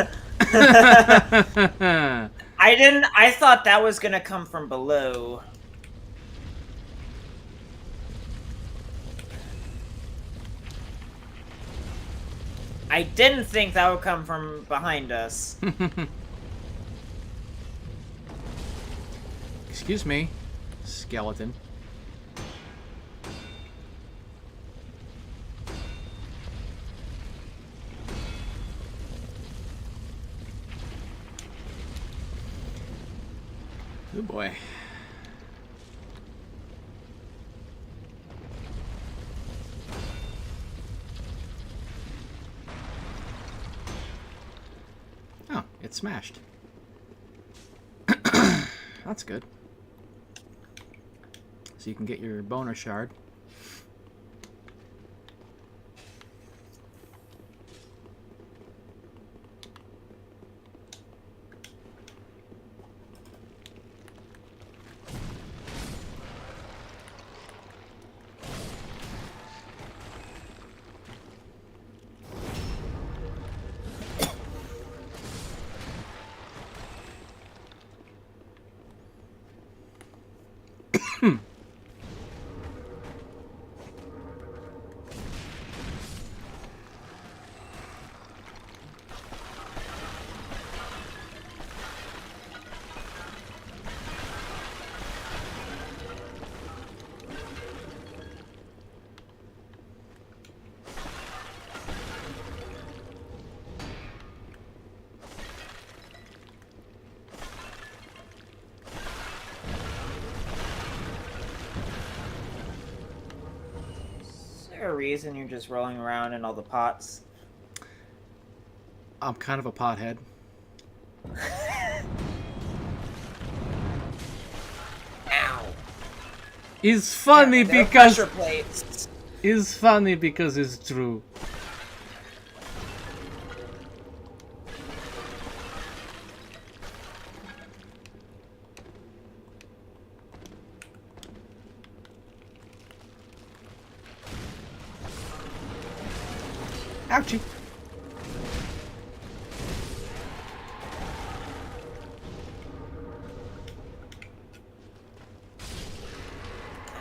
thought that was gonna come from below. I didn't think that would come from behind us. Excuse me, skeleton. Oh boy. Oh, it smashed. That's good. So you can get your boner shard. Is there a reason you're just rolling around in all the pots? I'm kind of a pothead. Ow. It's funny They're because pressure plates. it's funny because it's true. Ouchie.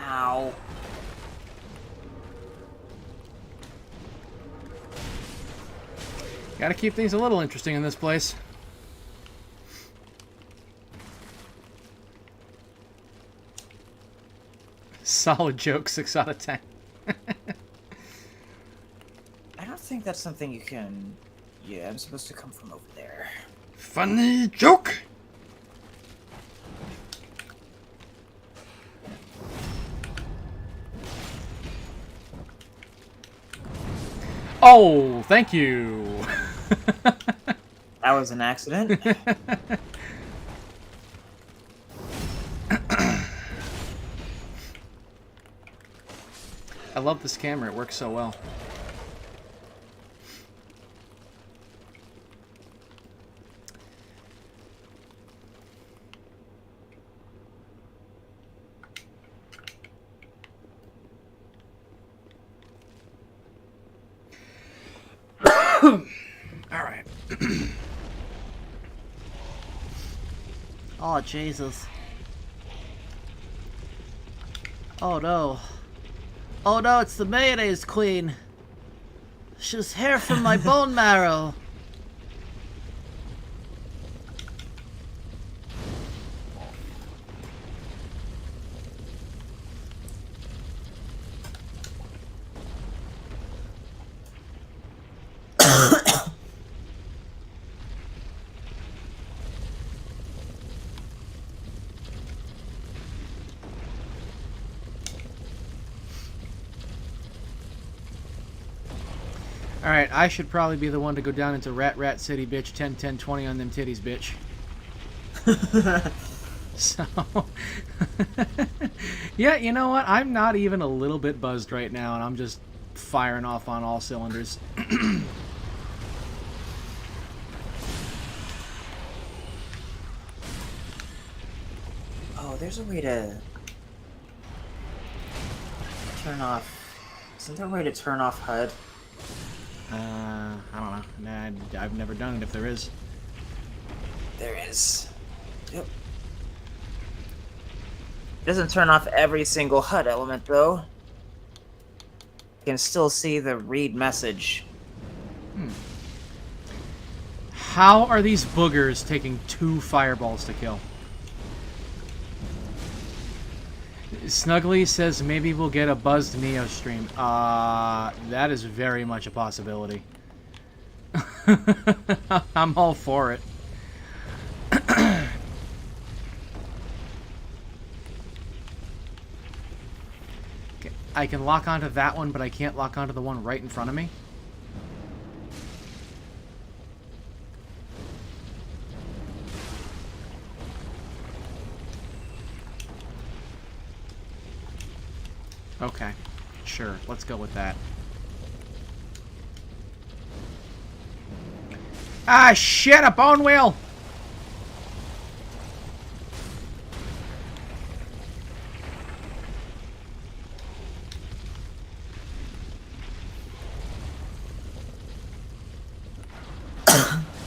Ow. Gotta keep things a little interesting in this place. Solid joke, 6 out of 10. I don't think that's something you can... Yeah, I'm supposed to come from over there. Funny joke! Oh, thank you. That was an accident. I love this camera, it works so well. All right. Oh, Jesus. Oh, no. Oh, no, it's the mayonnaise queen. She's hair from my bone marrow. Alright, I should probably be the one to go down into Rat City, bitch. 10, 10, 20 on them titties, bitch. So... yeah, you know what? I'm not even a little bit buzzed right now, and I'm just firing off on all cylinders. Oh, there's a way to... turn off... Isn't there a way to turn off HUD? I don't know. Nah, I've never done it if there is. There is. Yep. Doesn't turn off every single HUD element, though. You can still see the read message. How are these boogers taking 2 fireballs to kill? Snuggly says maybe we'll get a buzzed Neo stream. That is very much a possibility. I'm all for it. Okay, I can lock onto that one, but I can't lock onto the one right in front of me. Okay, sure, let's go with that. Ah, shit, a bone wheel!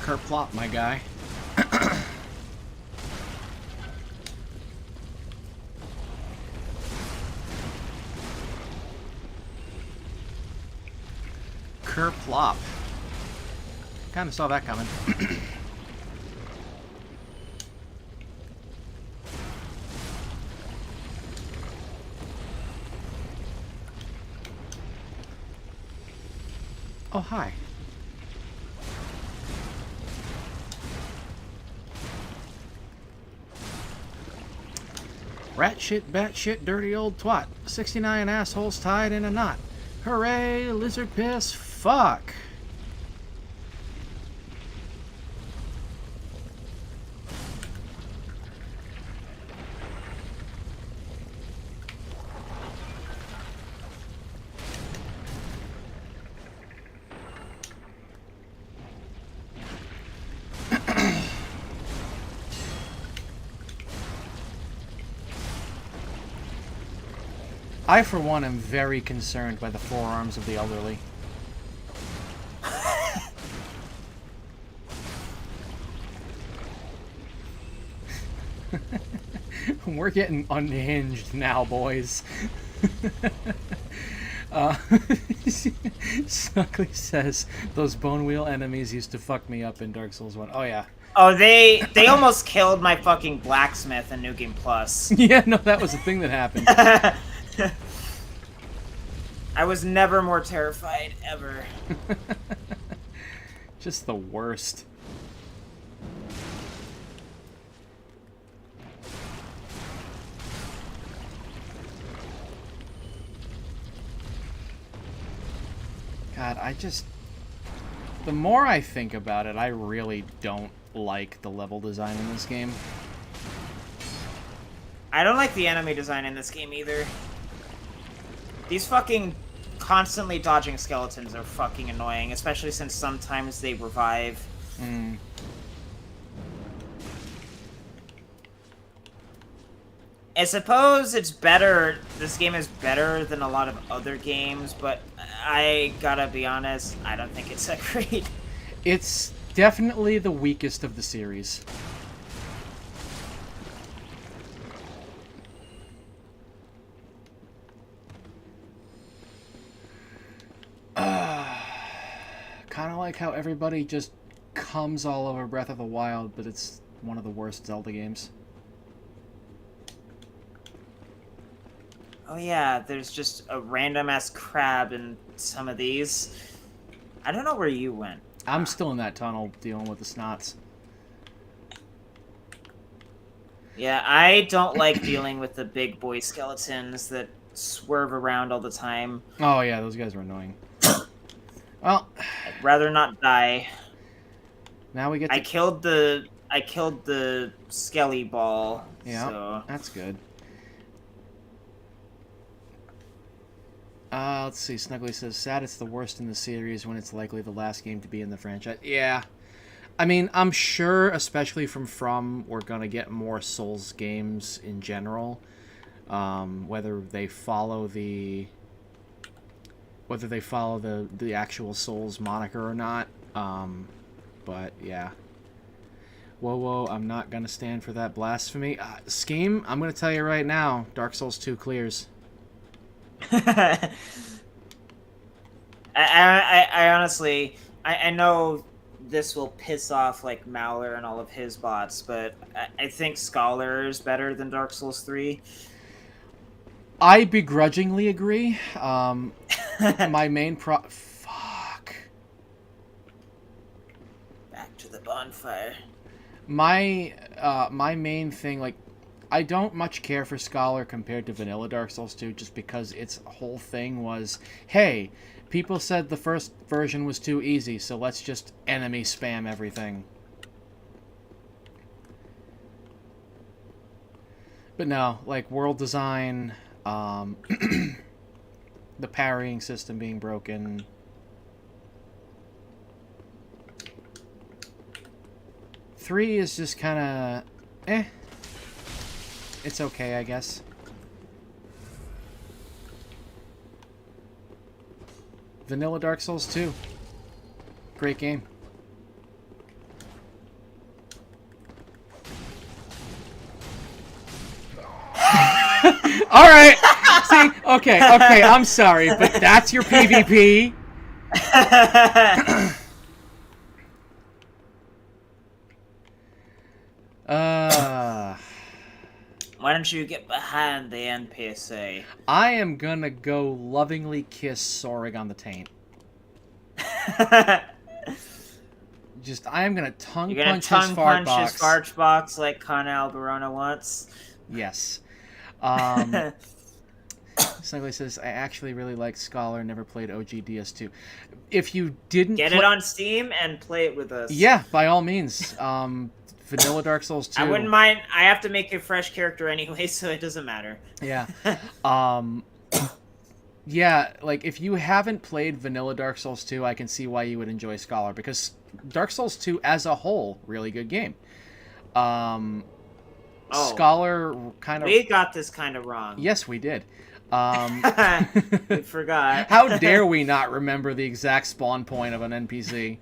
Kerplop, my guy. Kerplop. Kind of saw that coming. Oh, hi. Rat shit, bat shit, dirty old twat. 69 assholes tied in a knot. Hooray, lizard piss, fuck. I, for one, am very concerned by the forearms of the elderly. We're getting unhinged now, boys. Snuggly says, those bone wheel enemies used to fuck me up in Dark Souls 1. Oh, yeah. Oh, they almost killed my fucking blacksmith in New Game Plus. Yeah, no, that was the thing that happened. I was never more terrified, ever. Just the worst. God, the more I think about it, I really don't like the level design in this game. I don't like the enemy design in this game either. These fucking constantly dodging skeletons are fucking annoying, especially since sometimes they revive. I suppose it's better, this game is better than a lot of other games, but I gotta be honest, I don't think it's that great. Definitely the weakest of the series. Kind of like how everybody just comes all over Breath of the Wild, but it's one of the worst Zelda games. Oh yeah, there's just a random-ass crab in some of these. I don't know where you went. I'm still in that tunnel dealing with the snots. Yeah, I don't like dealing with the big boy skeletons that swerve around all the time. Oh yeah, those guys are annoying. Well, I'd rather not die. now we get to... I killed the skelly ball. Yeah, so. that's good. Let's see. Snuggly says, sad it's the worst in the series when it's likely the last game to be in the franchise. Yeah. I mean, I'm sure, especially from, we're going to get more Souls games in general. Whether they follow the actual Souls moniker or not. But, yeah. Whoa, I'm not going to stand for that blasphemy. Scheme, I'm going to tell you right now, Dark Souls 2 clears. I honestly, I know this will piss off like Mauler and all of his bots, but I think Scholar is better than Dark Souls 3. I begrudgingly agree. My main fuck. Back to the bonfire. My main thing, like, I don't much care for Scholar compared to vanilla Dark Souls 2 just because its whole thing was, hey, people said the first version was too easy, so let's just enemy spam everything. But no, like, world design, the parrying system being broken. Three is just kind of, eh. It's okay, I guess. Vanilla Dark Souls 2. Great game. Alright! See? Okay, I'm sorry, but that's your PvP. Why don't you get behind the NPC? I am gonna go lovingly kiss Sorig on the taint. I am gonna tongue punch his fart box. His fart box like Con Alberona once. Yes. Snuggly says, I actually really like Scholar, never played OG DS2. If you didn't get it on Steam and play it with us. Yeah, by all means. Vanilla Dark Souls 2. I wouldn't mind. I have to make a fresh character anyway, so it doesn't matter. Yeah. Yeah, like, if you haven't played Vanilla Dark Souls 2, I can see why you would enjoy Scholar, because Dark Souls 2 as a whole, really good game. Scholar kind of... We got this kind of wrong. Yes, we did. We forgot. How dare we not remember the exact spawn point of an NPC?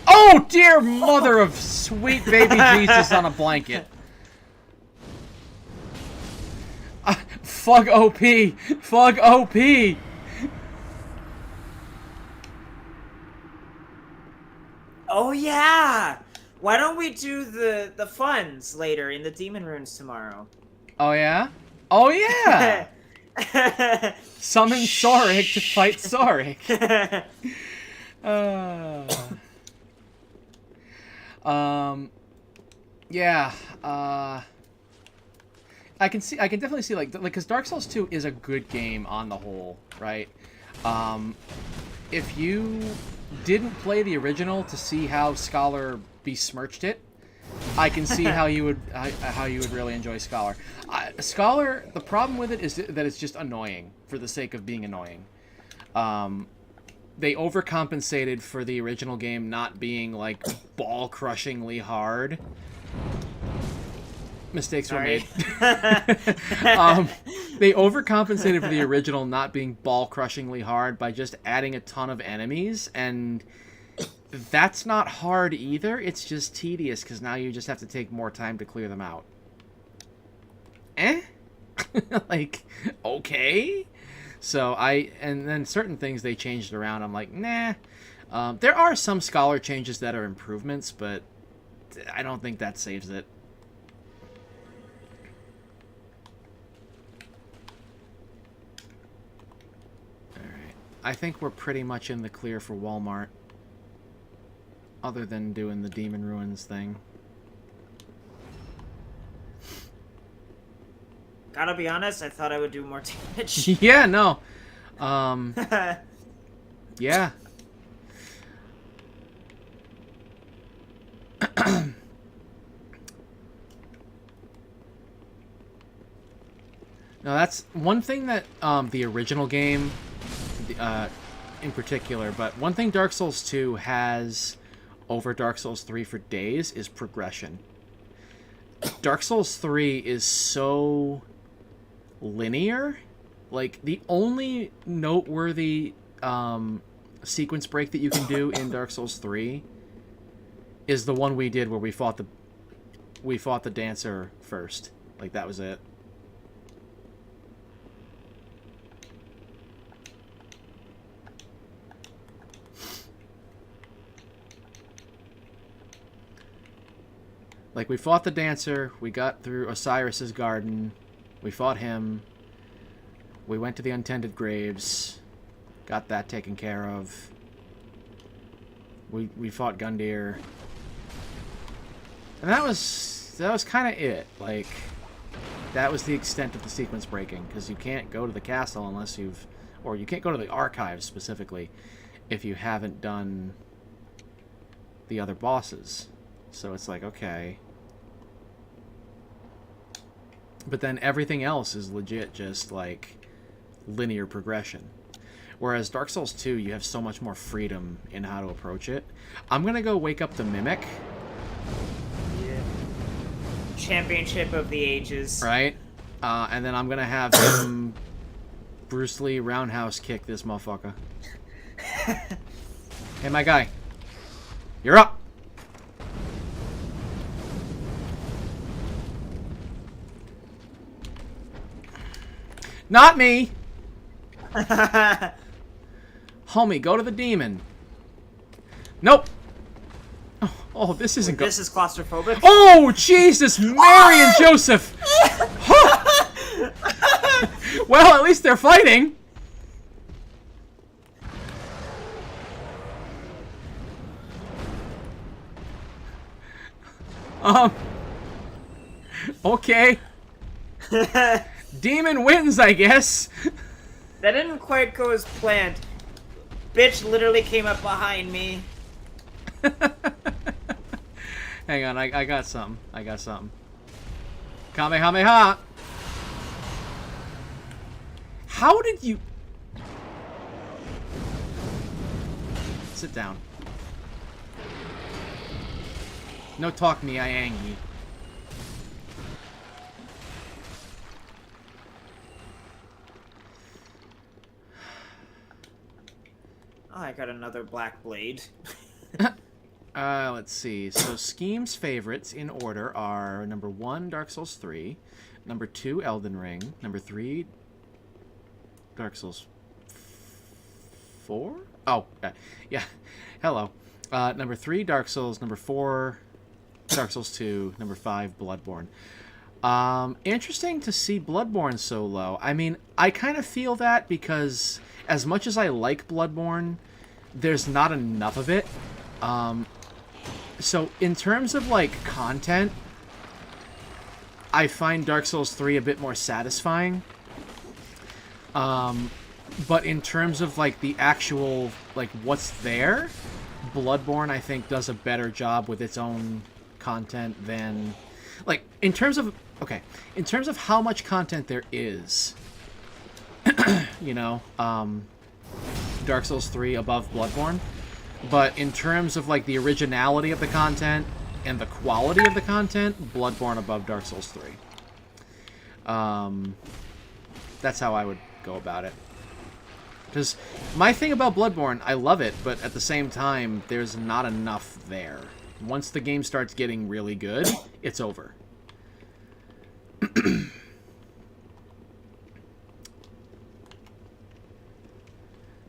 Oh, dear mother of sweet baby Jesus on a blanket. Fug OP! Fug OP! Oh, yeah! Why don't we do the funds later in the Demon Runes tomorrow? Oh, yeah? Oh, yeah! Summon Sorig to fight Sorig. Yeah. I can definitely see, like, because Dark Souls 2 is a good game on the whole, right? If you didn't play the original to see how Scholar besmirched it, I can see how you would really enjoy Scholar. Scholar, the problem with it is that it's just annoying for the sake of being annoying. They overcompensated for the original game not being, like, ball-crushingly hard. Mistakes were made. They overcompensated for the original not being ball-crushingly hard by just adding a ton of enemies, and that's not hard either. It's just tedious, because now you just have to take more time to clear them out. Like, okay. So and then certain things they changed around. I'm like, nah. There are some scholar changes that are improvements, but I don't think that saves it. Alright. I think we're pretty much in the clear for Walmart. Other than doing the Demon Ruins thing. Gotta be honest, I thought I would do more damage. Yeah, no. Yeah. Now that's one thing that the original game in particular, but one thing Dark Souls 2 has over Dark Souls 3 for days is progression. Dark Souls 3 is so linear. Like, the only noteworthy sequence break that you can do in Dark Souls 3 is the one we did where we fought the dancer first. Like, that was it. Like, we fought the dancer, we got through Osiris's garden, we fought him, we went to the untended graves, got that taken care of. We fought Gundyr. And that was kind of it. Like, that was the extent of the sequence breaking, because you can't go to the castle unless or you can't go to the archives specifically if you haven't done the other bosses. So it's like, okay. But then everything else is legit just, like, linear progression. Whereas Dark Souls 2, you have so much more freedom in how to approach it. I'm going to go wake up the Mimic. Yeah. Championship of the ages. Right? And then I'm going to have him Bruce Lee roundhouse kick this motherfucker. Hey, my guy. You're up. Not me! Homie, go to the demon. Nope! Oh, this isn't good. This is claustrophobic. Oh, Jesus! Mary and Joseph! Well, at least they're fighting! Okay. Demon wins, I guess. That didn't quite go as planned. Bitch literally came up behind me. Hang on, I got something. I got something. Kamehameha! How did you... Sit down. No talk me, I ang ye. Oh, I got another black blade. Let's see. So Scheme's favorites in order are number 1, Dark Souls 3, number 2, Elden Ring, number 3, Dark Souls 4? Oh, yeah. Hello. Number 3, Dark Souls, number 4, Dark Souls 2, number 5, Bloodborne. Interesting to see Bloodborne so low. I mean, I kind of feel that because as much as I like Bloodborne, there's not enough of it. So in terms of, like, content, I find Dark Souls 3 a bit more satisfying. But in terms of, like, the actual, like, what's there, Bloodborne, I think, does a better job with its own content than... Like, in terms of... Okay, in terms of how much content there is, you know, Dark Souls 3 above Bloodborne. But in terms of, like, the originality of the content and the quality of the content, Bloodborne above Dark Souls 3. That's how I would go about it. Because my thing about Bloodborne, I love it, but at the same time, there's not enough there. Once the game starts getting really good, it's over.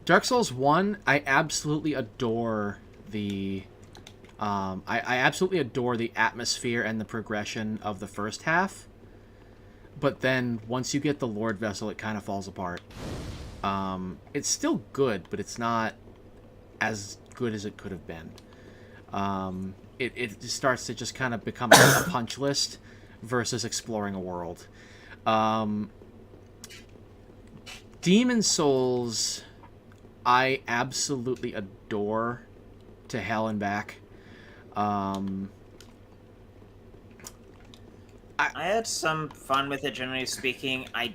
Dark Souls 1, I absolutely adore the... I absolutely adore the atmosphere and the progression of the first half. But then, once you get the Lord Vessel, it kind of falls apart. It's still good, but it's not as good as it could have been. It starts to just kind of become a punch list versus exploring a world. Demon Souls, I absolutely adore to hell and back. I had some fun with it, generally speaking. I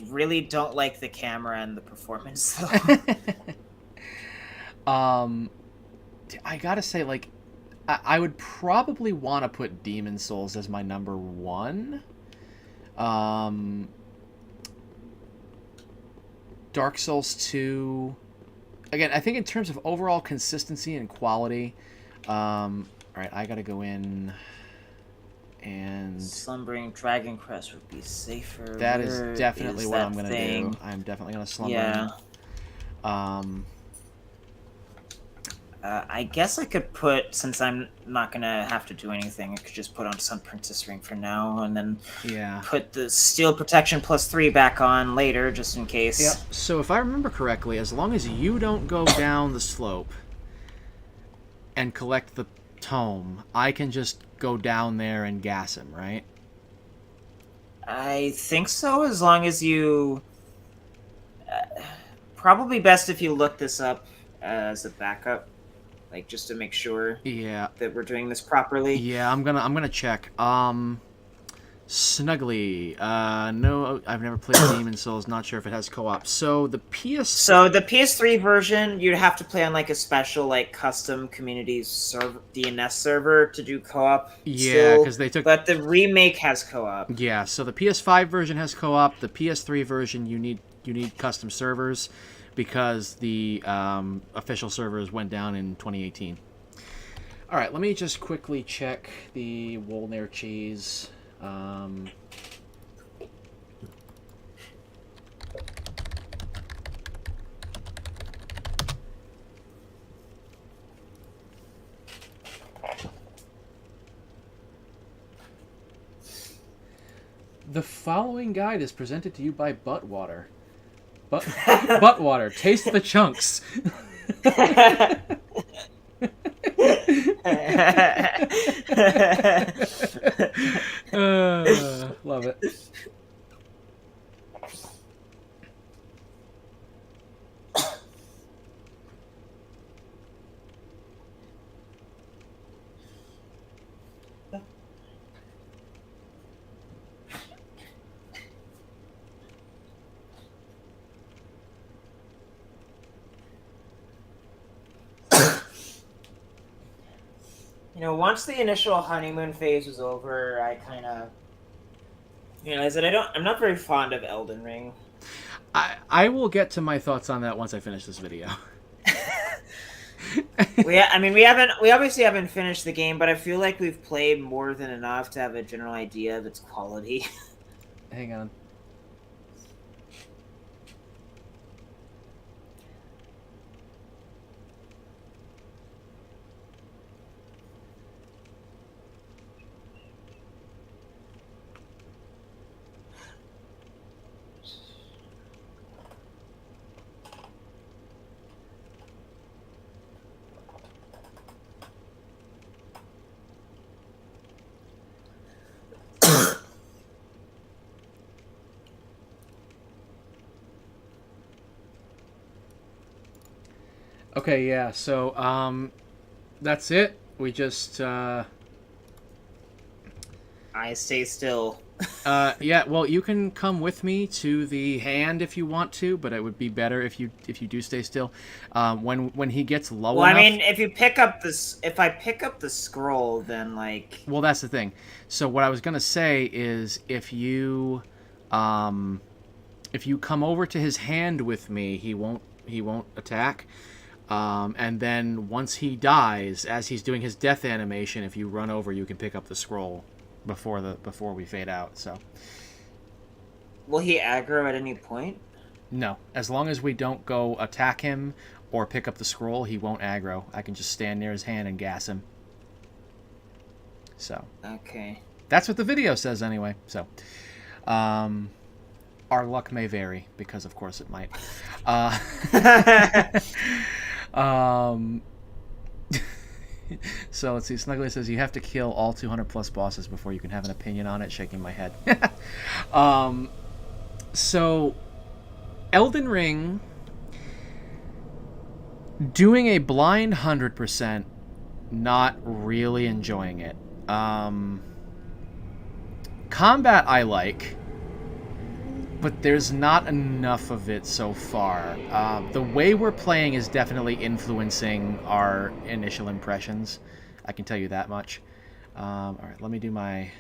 really don't like the camera and the performance, though. I gotta say, like, I would probably want to put Demon Souls as my number 1. Dark Souls 2. Again, I think in terms of overall consistency and quality. Alright, I gotta go in and... Slumbering Dragon Crest would be safer. That is definitely what I'm gonna thing? do. I'm definitely gonna slumber Yeah. in. I guess I could put, since I'm not gonna have to do anything, I could just put on Sun Princess Ring for now, and then put the Steel Protection +3 back on later, just in case. Yep. So if I remember correctly, as long as you don't go down the slope and collect the tome, I can just go down there and gas him, right? I think so, as long as you... probably best if you look this up as a backup. Like, just to make sure that we're doing this properly. Yeah, I'm gonna check. Snuggly. No, I've never played Demon Souls. Not sure if it has co-op. So the PS3 version, you'd have to play on like a special like custom community server, DNS server to do co-op. Yeah, because they took. But the remake has co-op. Yeah, so the PS5 version has co-op. The PS3 version, you need custom servers, because the official servers went down in 2018. All right, let me just quickly check the Wolnir cheese. The following guide is presented to you by Buttwater. Buttwater, taste the chunks. Love it. You know, once the initial honeymoon phase was over, I kind of realized that I'm not very fond of Elden Ring. I will get to my thoughts on that once I finish this video. We obviously haven't finished the game, but I feel like we've played more than enough to have a general idea of its quality. Hang on. Okay, yeah, so, that's it. We just, I stay still. Yeah, well, you can come with me to the hand if you want to, but it would be better if you do stay still. When he gets low enough... Well, I mean, if I pick up the scroll, then, like... Well, that's the thing. So what I was going to say is if you... if you come over to his hand with me, he won't attack. And then once he dies, as he's doing his death animation, if you run over, you can pick up the scroll before we fade out. So, will he aggro at any point? no, as long as we don't go attack him or pick up the scroll, he won't aggro. I can just stand near his hand and gas him. So, okay, that's what the video says anyway. So, our luck may vary, because of course it might. So let's see. Snuggly says you have to kill all 200 plus bosses before you can have an opinion on it. Shaking my head. So Elden Ring, doing a blind 100%, not really enjoying it. Combat I like, but there's not enough of it so far. The way we're playing is definitely influencing our initial impressions. I can tell you that much. All right, let me do my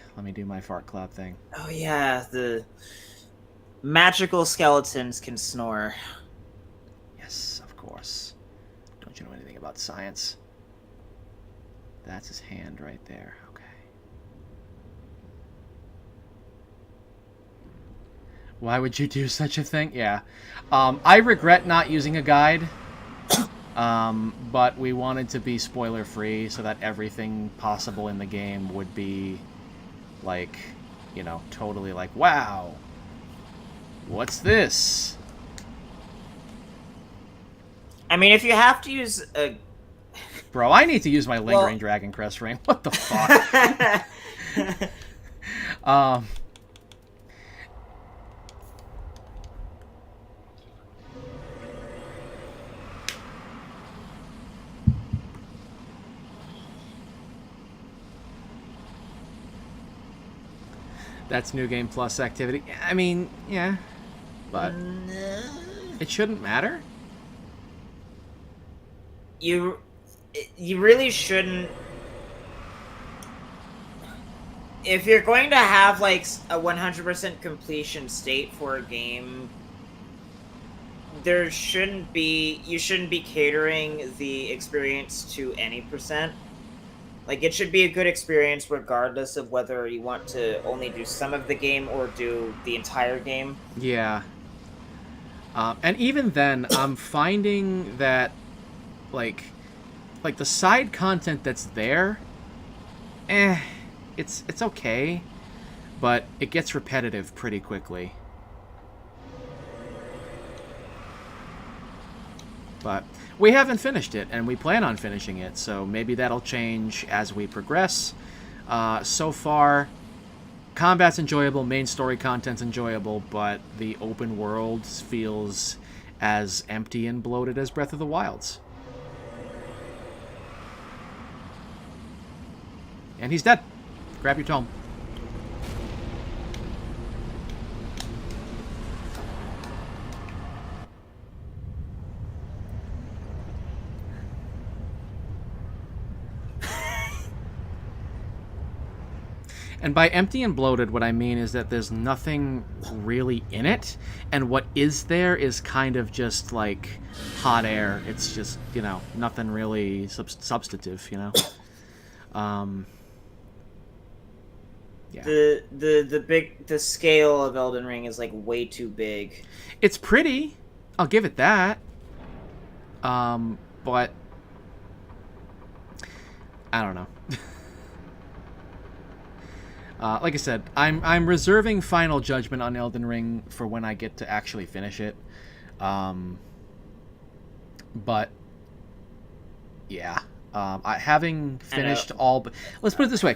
fart clap thing. Oh yeah, the magical skeletons can snore. Yes, of course. Don't you know anything about science? That's his hand right there. Okay. Why would you do such a thing? Yeah. I regret not using a guide, but we wanted to be spoiler-free so that everything possible in the game would be, like, you know, totally like, wow, what's this? I mean, if you have to use a... Bro, I need to use my Lingering Dragon Crest ring. What the fuck? That's New Game Plus activity. I mean, yeah, but it shouldn't matter. You really shouldn't. If you're going to have like a 100% completion state for a game, you shouldn't be catering the experience to any percent. Like, it should be a good experience regardless of whether you want to only do some of the game or do the entire game. Yeah. And even then, I'm finding that, like the side content that's there, it's okay, but it gets repetitive pretty quickly. But we haven't finished it, and we plan on finishing it, so maybe that'll change as we progress. So far, combat's enjoyable, main story content's enjoyable, but the open world feels as empty and bloated as Breath of the Wild's. And he's dead. Grab your tome. And by empty and bloated, what I mean is that there's nothing really in it, and what is there is kind of just like hot air. It's just, you know, nothing really substantive, you know. Yeah. The scale of Elden Ring is like way too big. It's pretty. I'll give it that. But I don't know. Like I said, I'm reserving final judgment on Elden Ring for when I get to actually finish it. But yeah, having finished all, let's put it this way: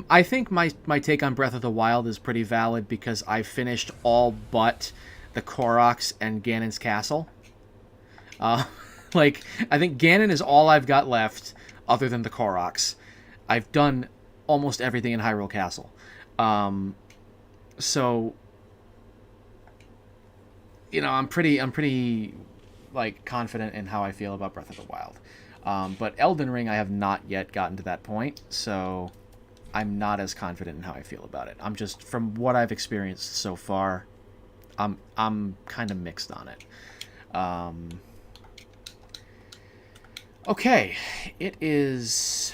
I think my take on Breath of the Wild is pretty valid because I finished all but the Koroks and Ganon's castle. Like, I think Ganon is all I've got left, other than the Koroks. I've done almost everything in Hyrule Castle. So, you know, I'm pretty like confident in how I feel about Breath of the Wild. But Elden Ring, I have not yet gotten to that point, so I'm not as confident in how I feel about it. I'm just, from what I've experienced so far, I'm kind of mixed on it. Okay, it is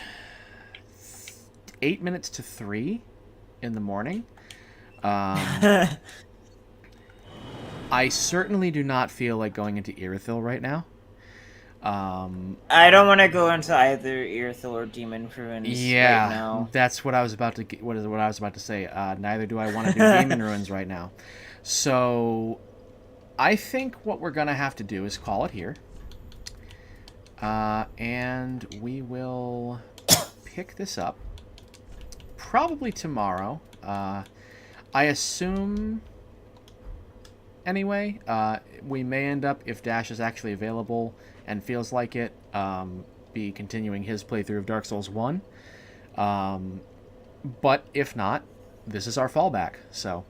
8 minutes to 3 in the morning. I certainly do not feel like going into Irithyll right now. I don't want to go into either Irithyll or Demon Ruins right Yeah, now. that's what I was about to what I was about to say. Neither do I want to do Demon Ruins right now. So I think what we're gonna have to do is call it here, and we will pick this up probably tomorrow. I assume. Anyway, we may end up, if Dash is actually available and feels like it, be continuing his playthrough of Dark Souls 1. But if not, this is our fallback. So,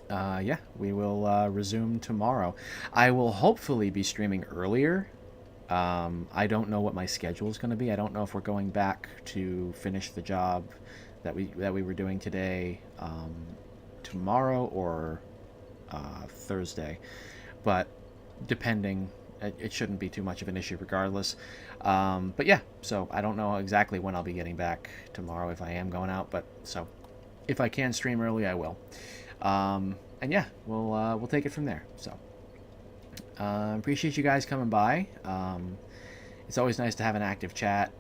yeah, we will resume tomorrow. I will hopefully be streaming earlier. I don't know what my schedule is going to be. I don't know if we're going back to finish the job that we were doing today tomorrow or Thursday, but depending, it shouldn't be too much of an issue regardless. But yeah, so I don't know exactly when I'll be getting back tomorrow if I am going out, but so if I can stream early, I will. And yeah, we'll take it from there. So appreciate you guys coming by. It's always nice to have an active chat.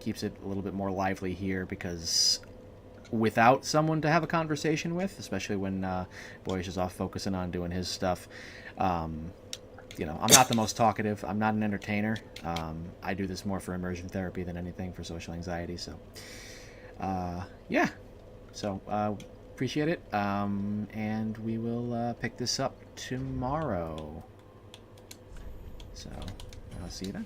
Keeps it a little bit more lively here because without someone to have a conversation with, especially when Boyish is off focusing on doing his stuff, I'm not the most talkative. I'm not an entertainer. I do this more for immersion therapy than anything for social anxiety. So, yeah. So, appreciate it. And we will pick this up tomorrow. So, I'll see you then.